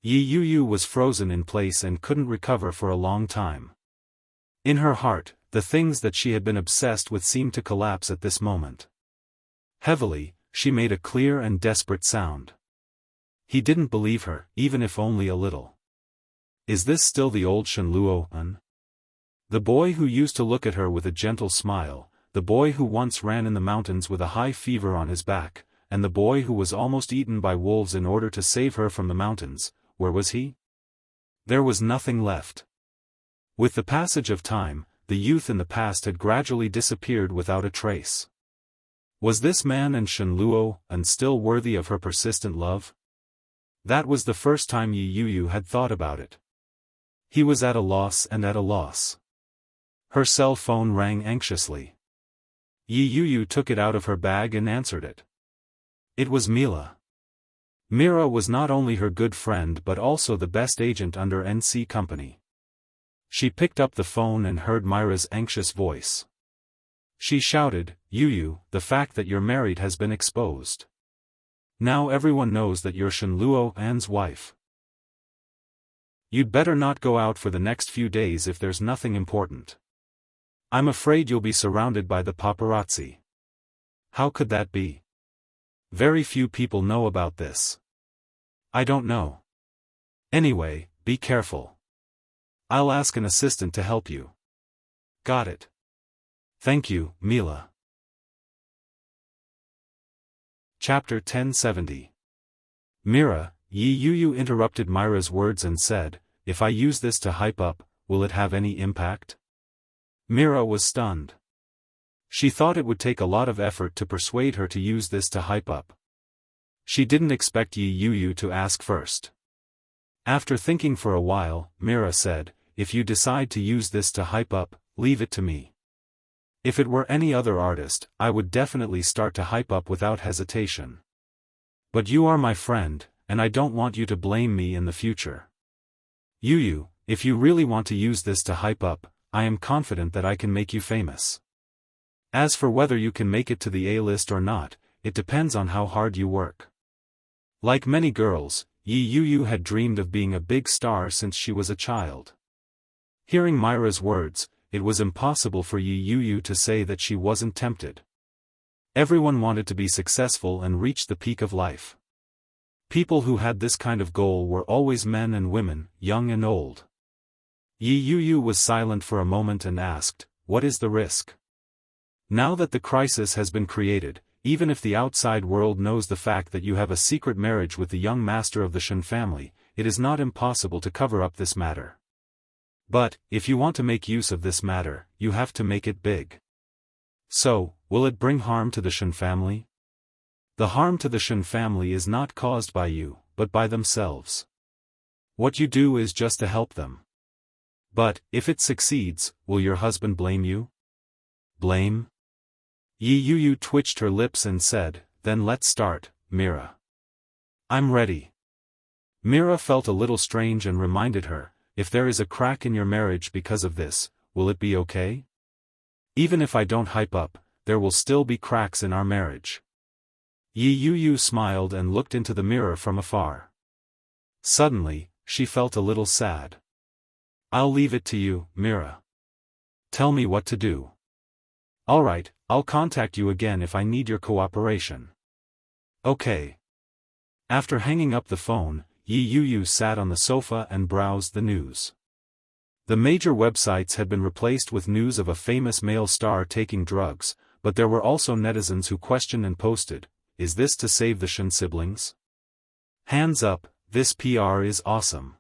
Speaker 1: Yi Yuyu was frozen in place and couldn't recover for a long time. In her heart, the things that she had been obsessed with seemed to collapse at this moment. Heavily, she made a clear and desperate sound. He didn't believe her, even if only a little. Is this still the old Shen Luo? The boy who used to look at her with a gentle smile, the boy who once ran in the mountains with a high fever on his back, and the boy who was almost eaten by wolves in order to save her from the mountains, where was he? There was nothing left. With the passage of time, the youth in the past had gradually disappeared without a trace. Was this man and Shen Luo still worthy of her persistent love? That was the first time Yi Yuyu had thought about it. He was at a loss and at a loss. Her cell phone rang anxiously. Yi Yuyu took it out of her bag and answered it. It was Mila. Mira was not only her good friend but also the best agent under NC Company. She picked up the phone and heard Myra's anxious voice. She shouted, "Yuyu, the fact that you're married has been exposed. Now everyone knows that you're Shen Luo's wife. You'd better not go out for the next few days if there's nothing important. I'm afraid you'll be surrounded by the paparazzi. How could that be? Very few people know about this. I don't know. Anyway, be careful. I'll ask an assistant to help you. Got it. Thank you, Mila. Chapter 1070. Mira, Yi Yu interrupted Myra's words and said, if I use this to hype up, will it have any impact? Mira was stunned. She thought it would take a lot of effort to persuade her to use this to hype up. She didn't expect Yi Yu to ask first. After thinking for a while, Mira said, if you decide to use this to hype up, leave it to me. If it were any other artist, I would definitely start to hype up without hesitation. But you are my friend, and I don't want you to blame me in the future. Yu, if you really want to use this to hype up, I am confident that I can make you famous. As for whether you can make it to the A-list or not, it depends on how hard you work. Like many girls, Yi Yu had dreamed of being a big star since she was a child. Hearing Myra's words, it was impossible for Yi Yu to say that she wasn't tempted. Everyone wanted to be successful and reach the peak of life. People who had this kind of goal were always men and women, young and old. Yi Yu was silent for a moment and asked, what is the risk? Now that the crisis has been created, even if the outside world knows the fact that you have a secret marriage with the young master of the Shen family, it is not impossible to cover up this matter. But, if you want to make use of this matter, you have to make it big. So, will it bring harm to the Shen family? The harm to the Shen family is not caused by you, but by themselves. What you do is just to help them. But, if it succeeds, will your husband blame you? Blame? Yi Yu twitched her lips and said, then let's start, Mira. I'm ready. Mira felt a little strange and reminded her, if there is a crack in your marriage because of this, will it be okay? Even if I don't hype up, there will still be cracks in our marriage. Yi Yu smiled and looked into the mirror from afar. Suddenly, she felt a little sad. I'll leave it to you, Mira. Tell me what to do. Alright, I'll contact you again if I need your cooperation. Okay. After hanging up the phone, Yi Yu sat on the sofa and browsed the news. The major websites had been replaced with news of a famous male star taking drugs, but there were also netizens who questioned and posted, is this to save the Shen siblings? Hands up, this PR is awesome.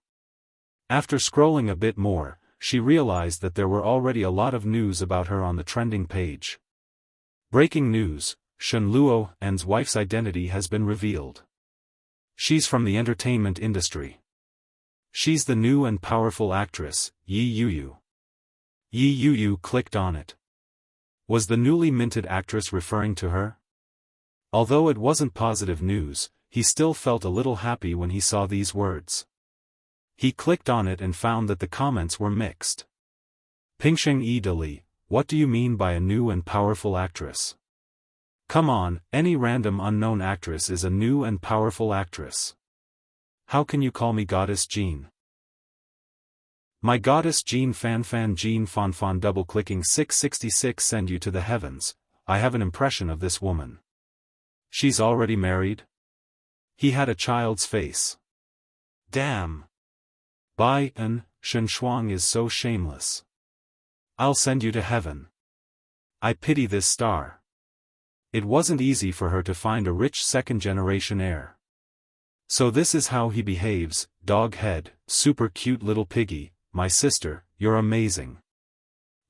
Speaker 1: After scrolling a bit more, she realized that there were already a lot of news about her on the trending page. Breaking news, Shen Luo's wife's identity has been revealed. She's from the entertainment industry. She's the new and powerful actress, Yi Yu. Yi Yu clicked on it. Was the newly minted actress referring to her? Although it wasn't positive news, he still felt a little happy when he saw these words. He clicked on it and found that the comments were mixed. Pingsheng Dali, what do you mean by a new and powerful actress? Come on, any random unknown actress is a new and powerful actress. How can you call me Goddess Jean? My Goddess Jean Fan Jean Fan double-clicking 666 send you to the heavens, I have an impression of this woman. She's already married? He had a child's face. Damn. Bai An, Shen Shuang is so shameless. I'll send you to heaven. I pity this star. It wasn't easy for her to find a rich second-generation heir. So this is how he behaves, dog head, super cute little piggy, my sister, you're amazing.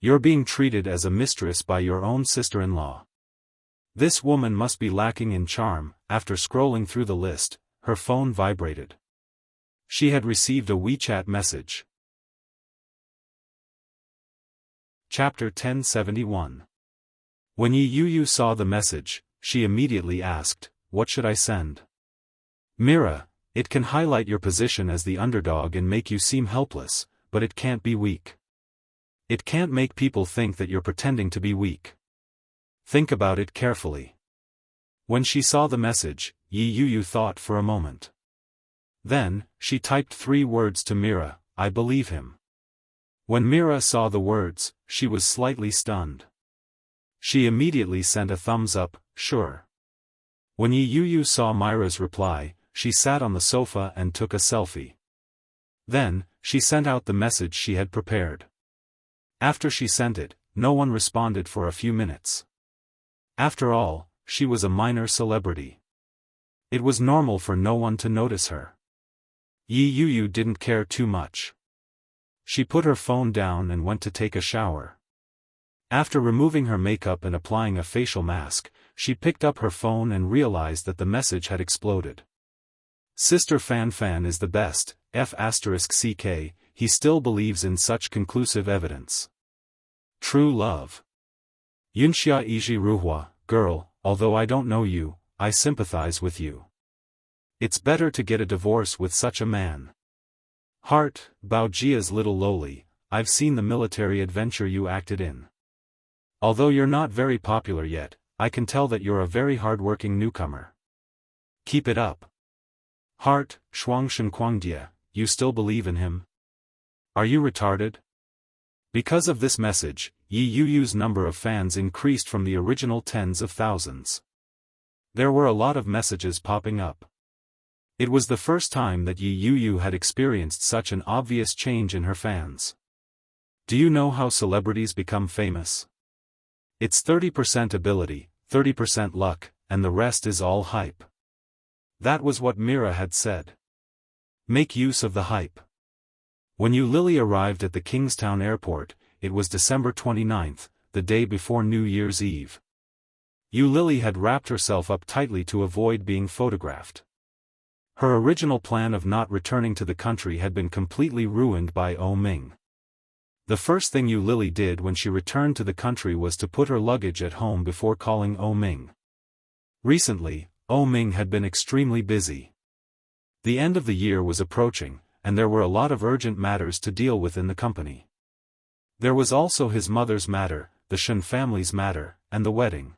Speaker 1: You're being treated as a mistress by your own sister-in-law. This woman must be lacking in charm. After scrolling through the list, her phone vibrated. She had received a WeChat message. Chapter 1071. When Yi Yu saw the message, she immediately asked, what should I send? Mira, it can highlight your position as the underdog and make you seem helpless, but it can't be weak. It can't make people think that you're pretending to be weak. Think about it carefully. When she saw the message, Yi Yu thought for a moment. Then, she typed 3 words to Mira, I believe him. When Mira saw the words, she was slightly stunned. She immediately sent a thumbs up, sure. When Yi Yu saw Myra's reply, she sat on the sofa and took a selfie. Then, she sent out the message she had prepared. After she sent it, no one responded for a few minutes. After all, she was a minor celebrity. It was normal for no one to notice her. Yi Yu didn't care too much. She put her phone down and went to take a shower. After removing her makeup and applying a facial mask, she picked up her phone and realized that the message had exploded. Sister Fan Fan is the best, F***ck, he still believes in such conclusive evidence. True love. Yunxia Iji Ruhua, girl, although I don't know you, I sympathize with you. It's better to get a divorce with such a man. Heart, Baojia's little lowly, I've seen the military adventure you acted in. Although you're not very popular yet, I can tell that you're a very hard-working newcomer. Keep it up. Heart, Shuangshen Kuangdia, you still believe in him? Are you retarded? Because of this message, Yi Yu's number of fans increased from the original tens of thousands. There were a lot of messages popping up. It was the first time that Yi Yu had experienced such an obvious change in her fans. Do you know how celebrities become famous? It's 30% ability, 30% luck, and the rest is all hype. That was what Mira had said. Make use of the hype. When Yu Lily arrived at the Kingstown airport, it was December 29th, the day before New Year's Eve. Yu Lily had wrapped herself up tightly to avoid being photographed. Her original plan of not returning to the country had been completely ruined by Oh Ming. The first thing Yu Lily did when she returned to the country was to put her luggage at home before calling Oh Ming. Recently, Oh Ming had been extremely busy. The end of the year was approaching, and there were a lot of urgent matters to deal with in the company. There was also his mother's matter, the Shen family's matter, and the wedding.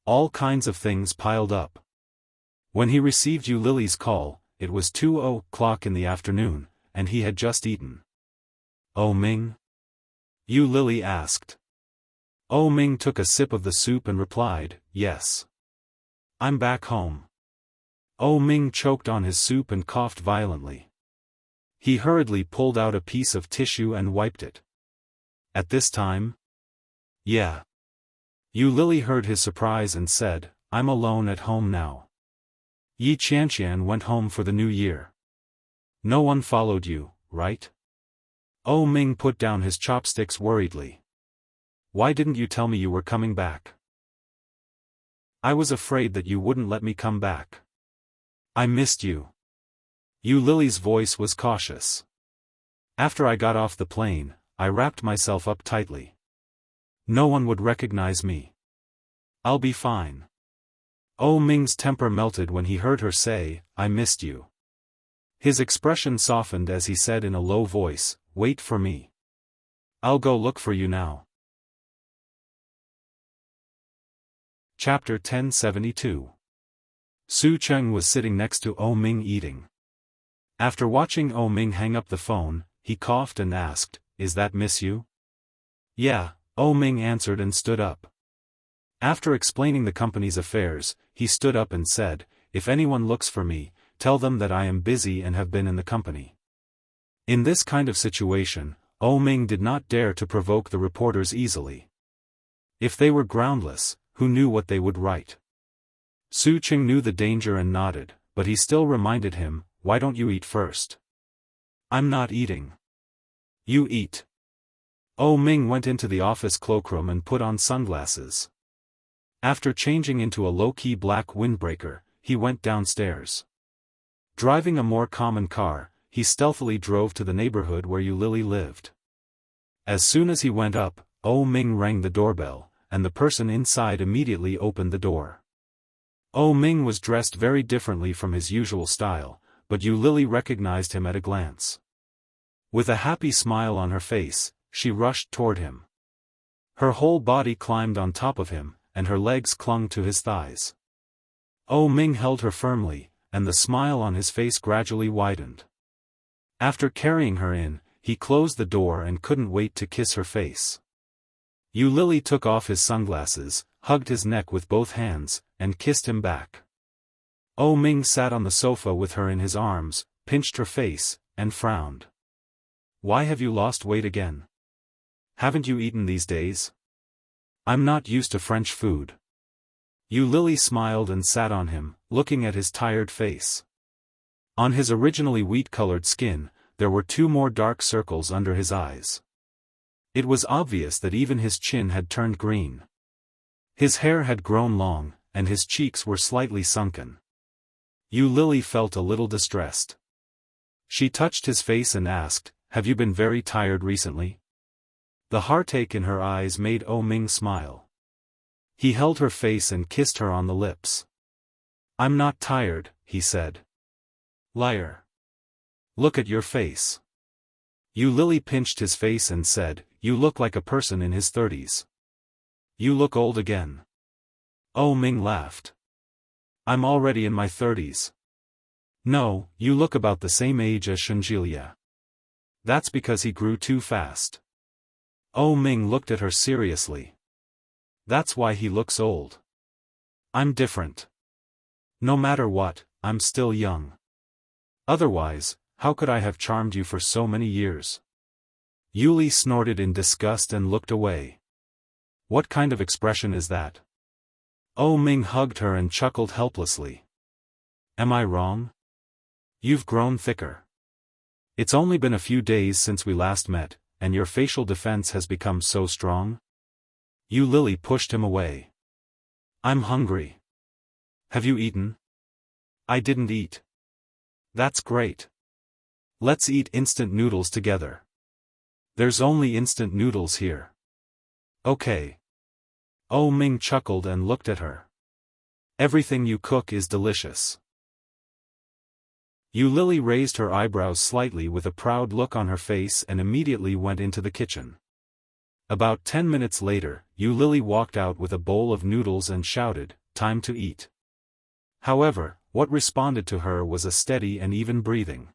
Speaker 1: All kinds of things piled up. When he received Yu Lily's call, it was 2:00 in the afternoon, and he had just eaten. Oh Ming? Yu Lily asked. Oh Ming took a sip of the soup and replied, yes. I'm back home. Oh Ming choked on his soup and coughed violently. He hurriedly pulled out a piece of tissue and wiped it. At this time? Yeah. Yu Lily heard his surprise and said, I'm alone at home now. Yi Qianqian went home for the new year. No one followed you, right? Oh Ming put down his chopsticks worriedly. Why didn't you tell me you were coming back? I was afraid that you wouldn't let me come back. I missed you. Yu Lily's voice was cautious. After I got off the plane, I wrapped myself up tightly. No one would recognize me. I'll be fine. Oh Ming's temper melted when he heard her say, I missed you. His expression softened as he said in a low voice, wait for me. I'll go look for you now. Chapter 1072. Su Cheng was sitting next to Oh Ming eating. After watching Oh Ming hang up the phone, he coughed and asked, is that Miss Yu? Yeah, Oh Ming answered and stood up. After explaining the company's affairs, he stood up and said, if anyone looks for me, tell them that I am busy and have been in the company. In this kind of situation, Oh Ming did not dare to provoke the reporters easily. If they were groundless, who knew what they would write? Su Cheng knew the danger and nodded, but he still reminded him, why don't you eat first? I'm not eating. You eat. Oh Ming went into the office cloakroom and put on sunglasses. After changing into a low-key black windbreaker, he went downstairs. Driving a more common car, he stealthily drove to the neighborhood where Yu Lily lived. As soon as he went up, Oh Ming rang the doorbell, and the person inside immediately opened the door. Oh Ming was dressed very differently from his usual style, but Yu Lily recognized him at a glance. With a happy smile on her face, she rushed toward him. Her whole body climbed on top of him, and her legs clung to his thighs. Oh Ming held her firmly, and the smile on his face gradually widened. After carrying her in, he closed the door and couldn't wait to kiss her face. Yu Lily took off his sunglasses, hugged his neck with both hands, and kissed him back. Ming sat on the sofa with her in his arms, pinched her face, and frowned. Why have you lost weight again? Haven't you eaten these days? I'm not used to French food. Lily smiled and sat on him, looking at his tired face. On his originally wheat-colored skin, there were 2 more dark circles under his eyes. It was obvious that even his chin had turned green. His hair had grown long, and his cheeks were slightly sunken. Lily felt a little distressed. She touched his face and asked, "Have you been very tired recently?" The heartache in her eyes made Ming smile. He held her face and kissed her on the lips. "I'm not tired," he said. "Liar. Look at your face." Lily pinched his face and said, "You look like a person in his 30s. You look old again." Ming laughed. "I'm already in my 30s. No, you look about the same age as Shunjilia. That's because he grew too fast." Ming looked at her seriously. "That's why he looks old. I'm different. No matter what, I'm still young. Otherwise, how could I have charmed you for so many years?" Yuli snorted in disgust and looked away. "What kind of expression is that?" Ming hugged her and chuckled helplessly. "Am I wrong? You've grown thicker. It's only been a few days since we last met, and your facial defense has become so strong?" Lily pushed him away. "I'm hungry. Have you eaten?" "I didn't eat." "That's great. Let's eat instant noodles together. There's only instant noodles here." "Okay." Ming chuckled and looked at her. "Everything you cook is delicious." Lily raised her eyebrows slightly with a proud look on her face and immediately went into the kitchen. About 10 minutes later, Lily walked out with a bowl of noodles and shouted, "Time to eat." However, what responded to her was a steady and even breathing.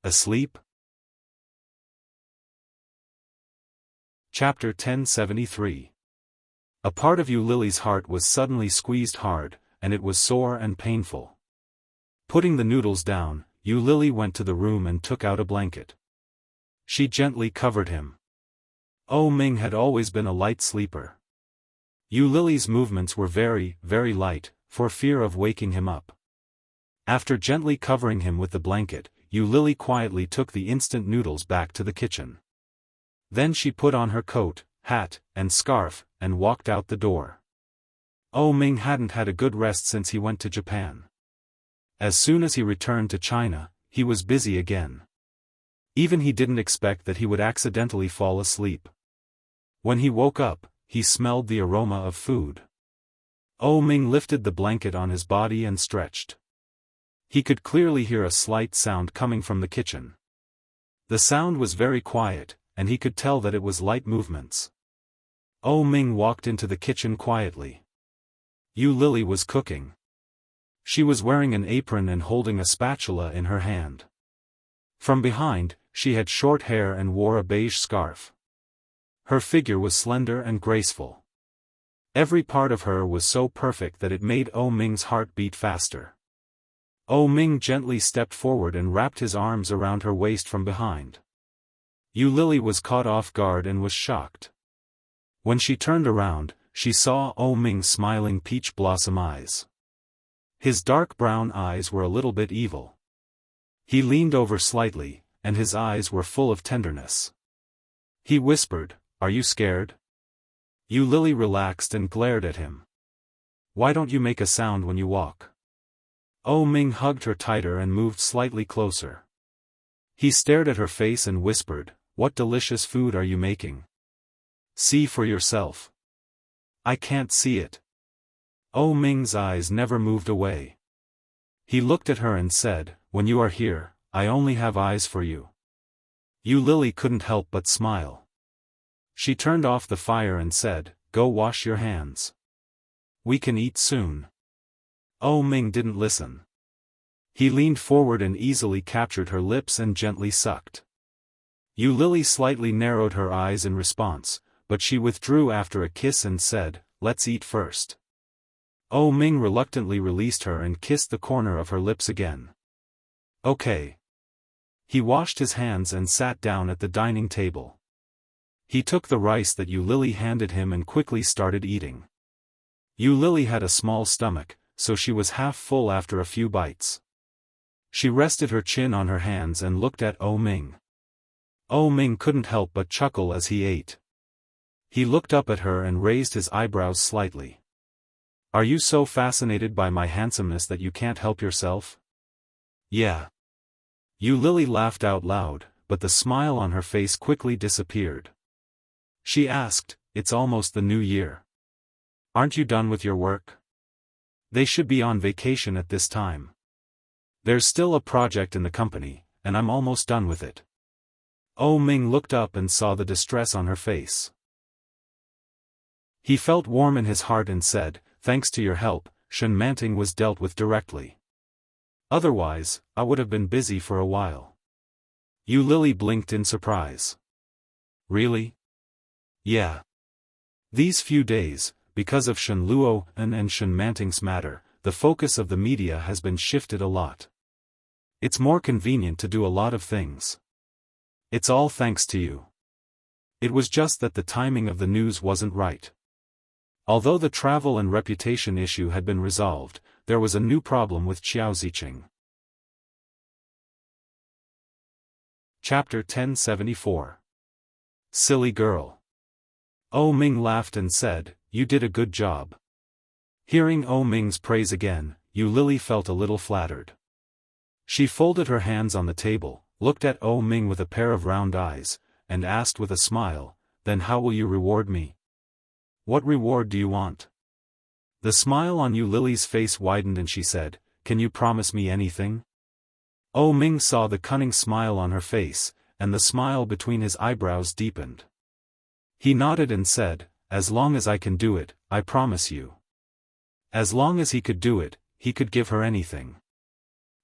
Speaker 1: Asleep? Chapter 1073. A part of Lily's heart was suddenly squeezed hard, and it was sore and painful. Putting the noodles down, Lily went to the room and took out a blanket. She gently covered him. Ming had always been a light sleeper. Lily's movements were very, very light, for fear of waking him up. After gently covering him with the blanket, Lily quietly took the instant noodles back to the kitchen. Then she put on her coat, hat, and scarf, and walked out the door. Ming hadn't had a good rest since he went to Japan. As soon as he returned to China, he was busy again. Even he didn't expect that he would accidentally fall asleep. When he woke up, he smelled the aroma of food. Ming lifted the blanket on his body and stretched. He could clearly hear a slight sound coming from the kitchen. The sound was very quiet, and he could tell that it was light movements. Ming walked into the kitchen quietly. Lily was cooking. She was wearing an apron and holding a spatula in her hand. From behind, she had short hair and wore a beige scarf. Her figure was slender and graceful. Every part of her was so perfect that it made Ming's heart beat faster. Ming gently stepped forward and wrapped his arms around her waist from behind. Lily was caught off guard and was shocked. When she turned around, she saw Ming's smiling peach blossom eyes. His dark brown eyes were a little bit evil. He leaned over slightly, and his eyes were full of tenderness. He whispered, "Are you scared?" Lily relaxed and glared at him. "Why don't you make a sound when you walk?" Ming hugged her tighter and moved slightly closer. He stared at her face and whispered, "What delicious food are you making? See for yourself." "I can't see it." Ming's eyes never moved away. He looked at her and said, "When you are here, I only have eyes for you." Lily couldn't help but smile. She turned off the fire and said, "Go wash your hands. We can eat soon." Ming didn't listen. He leaned forward and easily captured her lips and gently sucked. Lily slightly narrowed her eyes in response, but she withdrew after a kiss and said, let's eat first. Oh Ming reluctantly released her and kissed the corner of her lips again. Okay. He washed his hands and sat down at the dining table. He took the rice that Yu Lily handed him and quickly started eating. Yu Lily had a small stomach, so she was half full after a few bites. She rested her chin on her hands and looked at Oh Ming. Oh Ming couldn't help but chuckle as he ate. He looked up at her and raised his eyebrows slightly. Are you so fascinated by my handsomeness that you can't help yourself? Yeah. Yu Lily laughed out loud, but the smile on her face quickly disappeared. She asked, it's almost the new year. Aren't you done with your work? They should be on vacation at this time. There's still a project in the company, and I'm almost done with it. Oh Ming looked up and saw the distress on her face. He felt warm in his heart and said, thanks to your help, Shen Manting was dealt with directly. Otherwise, I would have been busy for a while. Yu Lily blinked in surprise. Really? Yeah. These few days, because of Shen Luo and Shen Manting's matter, the focus of the media has been shifted a lot. It's more convenient to do a lot of things. It's all thanks to you. It was just that the timing of the news wasn't right. Although the travel and reputation issue had been resolved, there was a new problem with Xiao Ziqing. Chapter 1074. Silly girl. Oh Ming laughed and said, you did a good job. Hearing Oh Ming's praise again, Yu Lily felt a little flattered. She folded her hands on the table, looked at Oh Ming with a pair of round eyes, and asked with a smile, then how will you reward me? What reward do you want? The smile on Yu Lily's face widened and she said, can you promise me anything? Oh Ming saw the cunning smile on her face, and the smile between his eyebrows deepened. He nodded and said, as long as I can do it, I promise you. As long as he could do it, he could give her anything.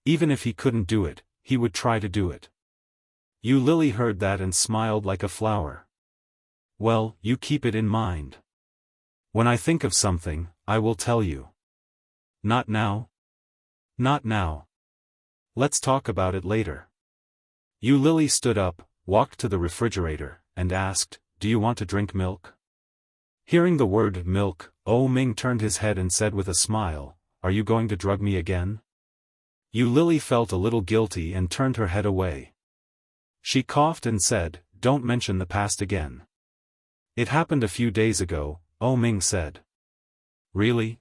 Speaker 1: Even if he couldn't do it, he would try to do it. Yu Lily heard that and smiled like a flower. Well, you keep it in mind. When I think of something, I will tell you. Not now? Not now. Let's talk about it later. Yu Lily stood up, walked to the refrigerator, and asked, do you want to drink milk? Hearing the word milk, Oh Ming turned his head and said with a smile, are you going to drug me again? Yu Lily felt a little guilty and turned her head away. She coughed and said, don't mention the past again. It happened a few days ago, Oh Ming said. Really?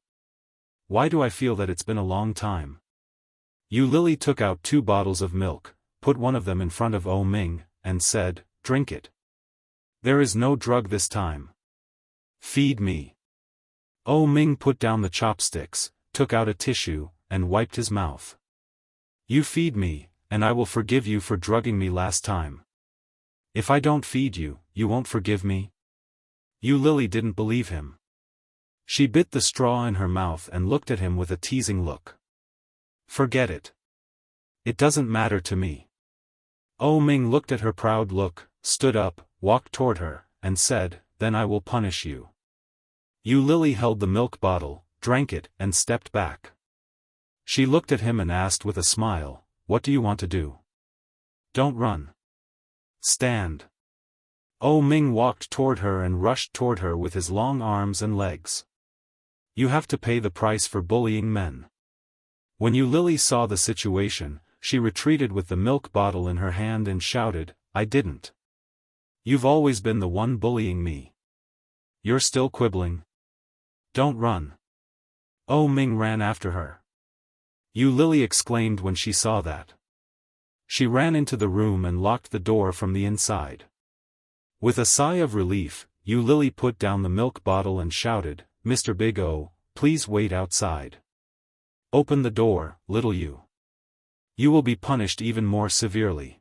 Speaker 1: Why do I feel that it's been a long time? Yu Lily took out 2 bottles of milk, put one of them in front of Oh Ming, and said, drink it. There is no drug this time. Feed me. Oh Ming put down the chopsticks, took out a tissue, and wiped his mouth. You feed me, and I will forgive you for drugging me last time. If I don't feed you, you won't forgive me? Yu Lily didn't believe him. She bit the straw in her mouth and looked at him with a teasing look. Forget it. It doesn't matter to me. Oh Ming looked at her proud look, stood up, walked toward her, and said, then I will punish you. Yu Lily held the milk bottle, drank it, and stepped back. She looked at him and asked with a smile, what do you want to do? Don't run. Stand. Oh Ming walked toward her and rushed toward her with his long arms and legs. You have to pay the price for bullying men. When Yu Lily saw the situation, she retreated with the milk bottle in her hand and shouted, I didn't. You've always been the one bullying me. You're still quibbling? Don't run. Oh Ming ran after her. Yu Lily exclaimed when she saw that. She ran into the room and locked the door from the inside. With a sigh of relief, Yu Lily put down the milk bottle and shouted, Mr. Big O, please wait outside. Open the door, little Yu. You will be punished even more severely.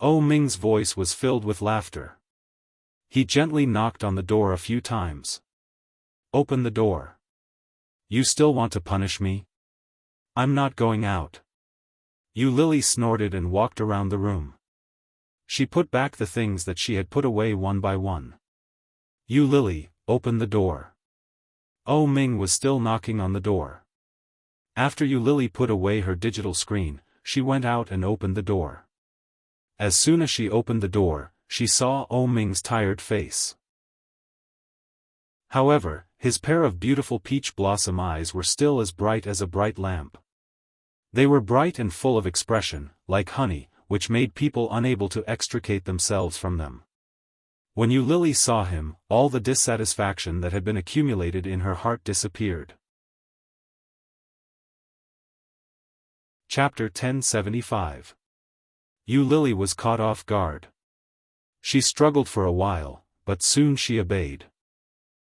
Speaker 1: Oh Ming's voice was filled with laughter. He gently knocked on the door a few times. Open the door. You still want to punish me? I'm not going out. Yu Lily snorted and walked around the room. She put back the things that she had put away one by one. Yu Lily, open the door. Oh Ming was still knocking on the door. After Yu Lily put away her digital screen, she went out and opened the door. As soon as she opened the door, she saw Oh Ming's tired face. However, his pair of beautiful peach blossom eyes were still as bright as a bright lamp. They were bright and full of expression, like honey, which made people unable to extricate themselves from them. When Yu Lily saw him, all the dissatisfaction that had been accumulated in her heart disappeared. Chapter 1075. Yu Lily was caught off guard. She struggled for a while, but soon she obeyed.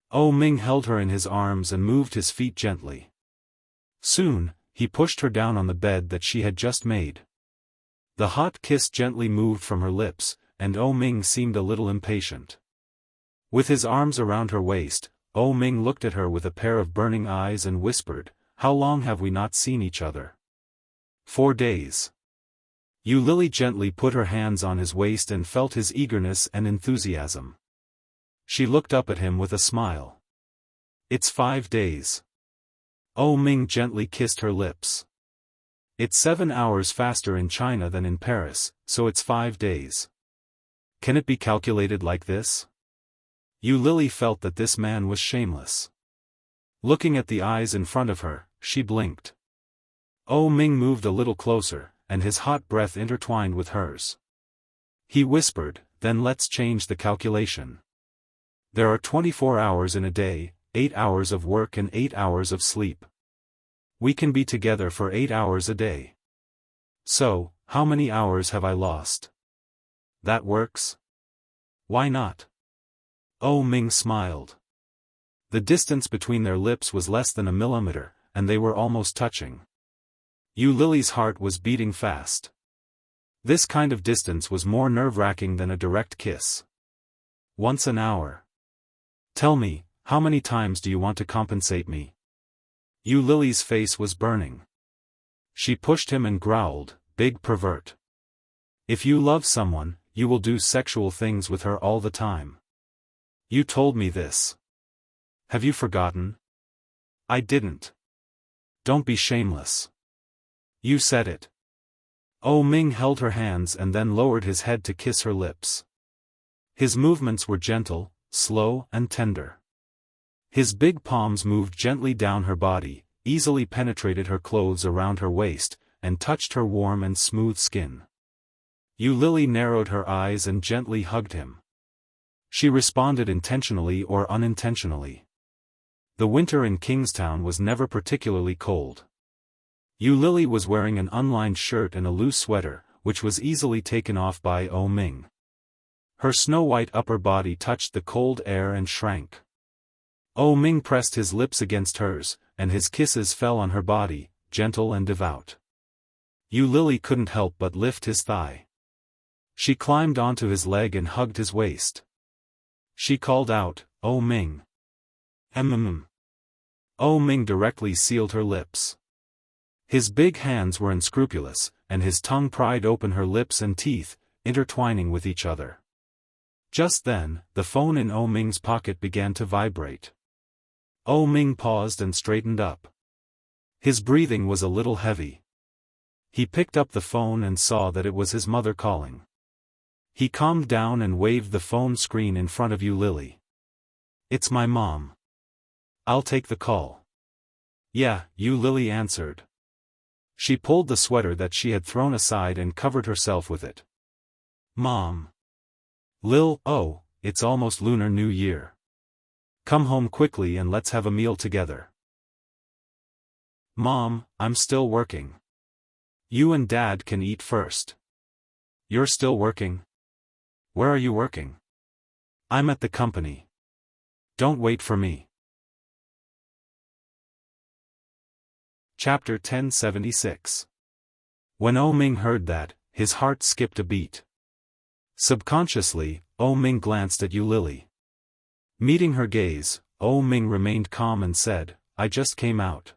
Speaker 1: Oh Ming held her in his arms and moved his feet gently. Soon, he pushed her down on the bed that she had just made. The hot kiss gently moved from her lips, and Oh Ming seemed a little impatient. With his arms around her waist, Oh Ming looked at her with a pair of burning eyes and whispered, "How long have we not seen each other?" 4 days. Yu Lily gently put her hands on his waist and felt his eagerness and enthusiasm. She looked up at him with a smile. "It's 5 days." Oh Ming gently kissed her lips. "It's 7 hours faster in China than in Paris, so it's 5 days. Can it be calculated like this?" Yu Lily felt that this man was shameless. Looking at the eyes in front of her, she blinked. Oh Ming moved a little closer, and his hot breath intertwined with hers. He whispered, "Then let's change the calculation. There are 24 hours in a day, 8 hours of work and 8 hours of sleep. We can be together for 8 hours a day. So, how many hours have I lost? That works? Why not?" Oh Ming smiled. The distance between their lips was less than a millimeter, and they were almost touching. Yu Lily's heart was beating fast. This kind of distance was more nerve-wracking than a direct kiss. "Once an hour. Tell me, how many times do you want to compensate me?" Yu Lily's face was burning. She pushed him and growled, "Big pervert. If you love someone, you will do sexual things with her all the time. You told me this. Have you forgotten?" "I didn't." "Don't be shameless. You said it." Oh Ming held her hands and then lowered his head to kiss her lips. His movements were gentle, slow and tender. His big palms moved gently down her body, easily penetrated her clothes around her waist, and touched her warm and smooth skin. Yu Lily narrowed her eyes and gently hugged him. She responded intentionally or unintentionally. The winter in Kingstown was never particularly cold. Yu Lily was wearing an unlined shirt and a loose sweater, which was easily taken off by Oh Ming. Her snow-white upper body touched the cold air and shrank. Oh Ming pressed his lips against hers, and his kisses fell on her body, gentle and devout. Yu Lily couldn't help but lift his thigh. She climbed onto his leg and hugged his waist. She called out, "Oh Ming." Oh Ming directly sealed her lips. His big hands were unscrupulous, and his tongue pried open her lips and teeth, intertwining with each other. Just then, the phone in Oh Ming's pocket began to vibrate. Oh Ming paused and straightened up. His breathing was a little heavy. He picked up the phone and saw that it was his mother calling. He calmed down and waved the phone screen in front of Yu Lily. "It's my mom. I'll take the call." "Yeah," Yu Lily answered. She pulled the sweater that she had thrown aside and covered herself with it. "Mom. Lil, oh, it's almost Lunar New Year. Come home quickly and let's have a meal together." "Mom, I'm still working. You and Dad can eat first." "You're still working? Where are you working?" "I'm at the company. Don't wait for me." Chapter 1076. When Oh Ming heard that, his heart skipped a beat. Subconsciously, Oh Ming glanced at Yu Lily. Meeting her gaze, Oh Ming remained calm and said, "I just came out.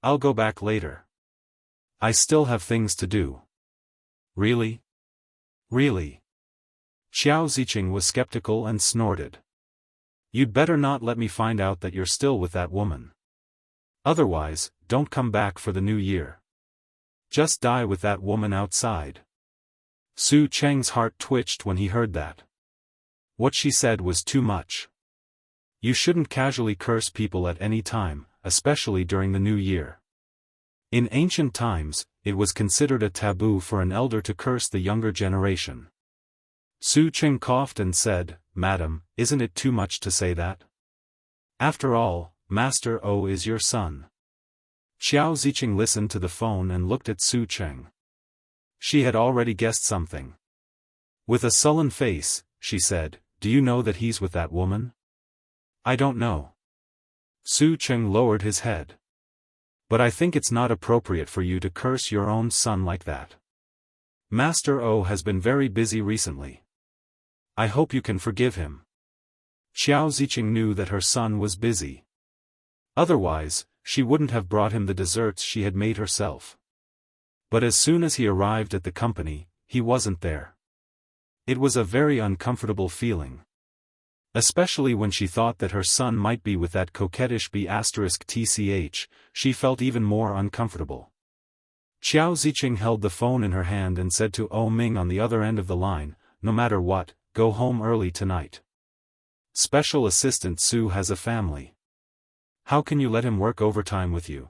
Speaker 1: I'll go back later. I still have things to do." "Really? Really?" Xiao Ziqing was skeptical and snorted. You'd better not let me find out that you're still with that woman. Otherwise, don't come back for the new year. Just die with that woman outside. Su Cheng's heart twitched when he heard that. What she said was too much. You shouldn't casually curse people at any time, especially during the new year. In ancient times, it was considered a taboo for an elder to curse the younger generation. Su Cheng coughed and said, Madam, isn't it too much to say that? After all, Master O is your son. Xiao Ziqing listened to the phone and looked at Su Cheng. She had already guessed something. With a sullen face, she said, Do you know that he's with that woman? I don't know. Su Cheng lowered his head. But I think it's not appropriate for you to curse your own son like that. Master O has been very busy recently. I hope you can forgive him. Xiao Ziqing knew that her son was busy. Otherwise, she wouldn't have brought him the desserts she had made herself. But as soon as he arrived at the company, he wasn't there. It was a very uncomfortable feeling. Especially when she thought that her son might be with that coquettish B***tch, she felt even more uncomfortable. Xiao Ziqing held the phone in her hand and said to O Ming on the other end of the line, No matter what, go home early tonight. Special Assistant Su has a family. How can you let him work overtime with you?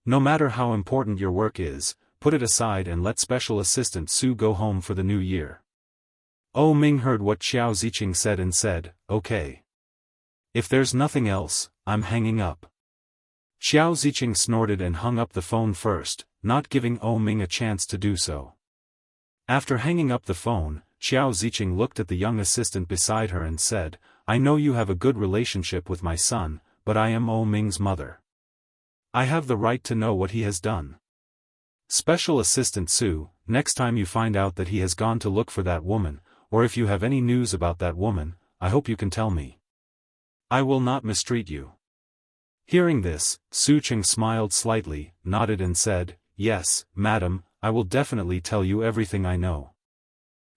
Speaker 1: No matter how important your work is, put it aside and let Special Assistant Su go home for the new year. O Ming heard what Xiao Ziqing said and said, Okay. If there's nothing else, I'm hanging up. Xiao Ziqing snorted and hung up the phone first, not giving O Ming a chance to do so. After hanging up the phone, Xiao Ziqing looked at the young assistant beside her and said, I know you have a good relationship with my son, but I am O Ming's mother. I have the right to know what he has done. Special Assistant Su, next time you find out that he has gone to look for that woman, or if you have any news about that woman, I hope you can tell me. I will not mistreat you. Hearing this, Su Cheng smiled slightly, nodded and said, Yes, madam, I will definitely tell you everything I know.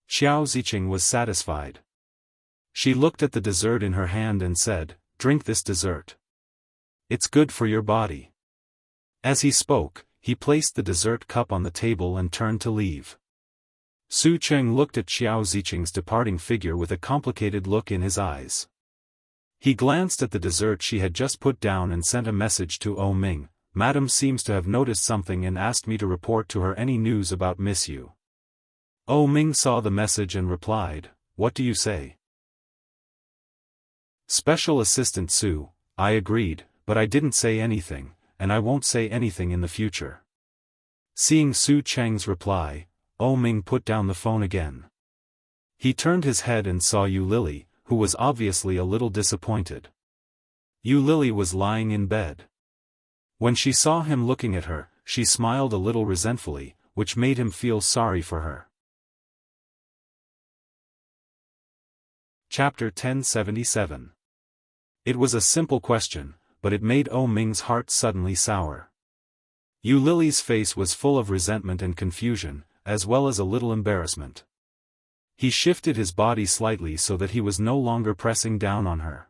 Speaker 1: Xiao Ziqing was satisfied. She looked at the dessert in her hand and said, Drink this dessert. It's good for your body. As he spoke, he placed the dessert cup on the table and turned to leave. Su Cheng looked at Xiao Ziqing's departing figure with a complicated look in his eyes. He glanced at the dessert she had just put down and sent a message to O Ming, Madam seems to have noticed something and asked me to report to her any news about Miss Yu. O Ming saw the message and replied, What do you say? Special Assistant Su, I agreed, but I didn't say anything, and I won't say anything in the future. Seeing Su Cheng's reply, O Ming put down the phone again. He turned his head and saw Yu Lily, who was obviously a little disappointed. Yu Lily was lying in bed. When she saw him looking at her, she smiled a little resentfully, which made him feel sorry for her. Chapter 1077. It was a simple question, but it made O Ming's heart suddenly sour. Yu Lily's face was full of resentment and confusion, as well as a little embarrassment. He shifted his body slightly so that he was no longer pressing down on her.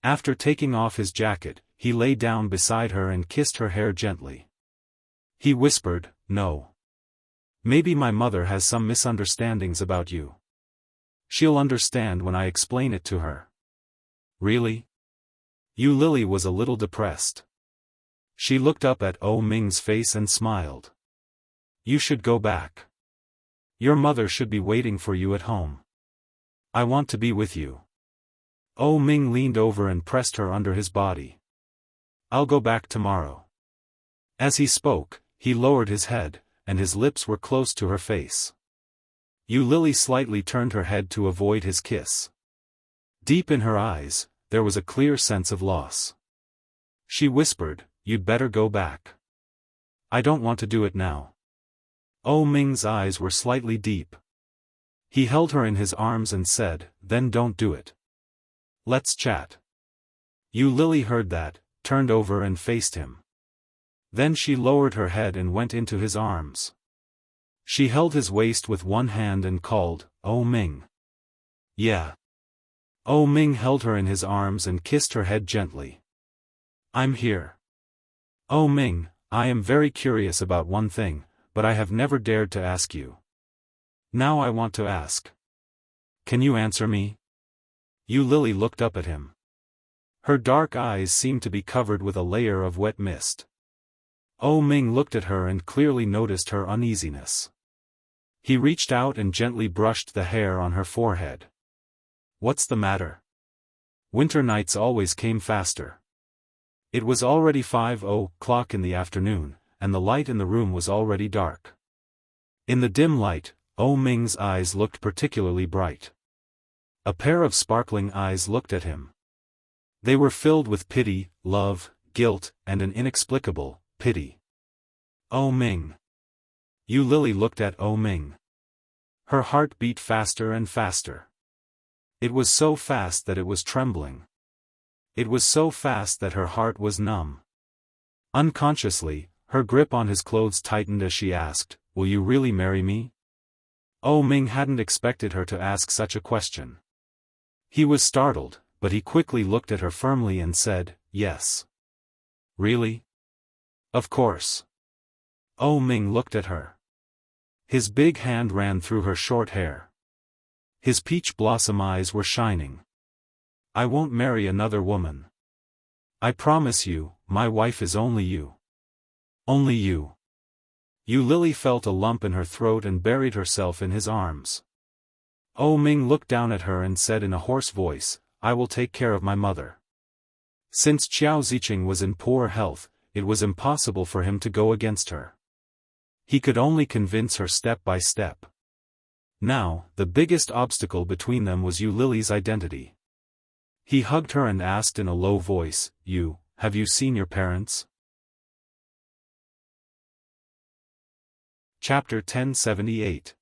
Speaker 1: After taking off his jacket, he lay down beside her and kissed her hair gently. He whispered, No. Maybe my mother has some misunderstandings about you. She'll understand when I explain it to her. Really? Yu Lily was a little depressed. She looked up at O Ming's face and smiled. You should go back. Your mother should be waiting for you at home. I want to be with you. O Ming leaned over and pressed her under his body. I'll go back tomorrow. As he spoke, he lowered his head, and his lips were close to her face. Yu Lily slightly turned her head to avoid his kiss. Deep in her eyes, there was a clear sense of loss. She whispered, You'd better go back. I don't want to do it now. O Ming's eyes were slightly deep. He held her in his arms and said, Then don't do it. Let's chat. Yu Lily heard that, turned over and faced him. Then she lowered her head and went into his arms. She held his waist with one hand and called, O Ming. Yeah. Oh Ming held her in his arms and kissed her head gently. I'm here. Oh Ming, I am very curious about one thing, but I have never dared to ask you. Now I want to ask. Can you answer me? Yu Lily looked up at him. Her dark eyes seemed to be covered with a layer of wet mist. Oh Ming looked at her and clearly noticed her uneasiness. He reached out and gently brushed the hair on her forehead. What's the matter? Winter nights always came faster. It was already 5:00 in the afternoon, and the light in the room was already dark. In the dim light, Oh Ming's eyes looked particularly bright. A pair of sparkling eyes looked at him. They were filled with pity, love, guilt, and an inexplicable pity. Oh Ming. Yu Lily looked at Oh Ming. Her heart beat faster and faster. It was so fast that it was trembling. It was so fast that her heart was numb. Unconsciously, her grip on his clothes tightened as she asked, "Will you really marry me?" Oh Ming hadn't expected her to ask such a question. He was startled, but he quickly looked at her firmly and said, "Yes." Really? Of course. Oh Ming looked at her. His big hand ran through her short hair. His peach blossom eyes were shining. I won't marry another woman. I promise you, my wife is only you. Only you. Yu Lily felt a lump in her throat and buried herself in his arms. Oh Ming looked down at her and said in a hoarse voice, I will take care of my mother. Since Qiao Ziqing was in poor health, it was impossible for him to go against her. He could only convince her step by step. Now, the biggest obstacle between them was Yu Lily's identity. He hugged her and asked in a low voice, have you seen your parents? Chapter 1078.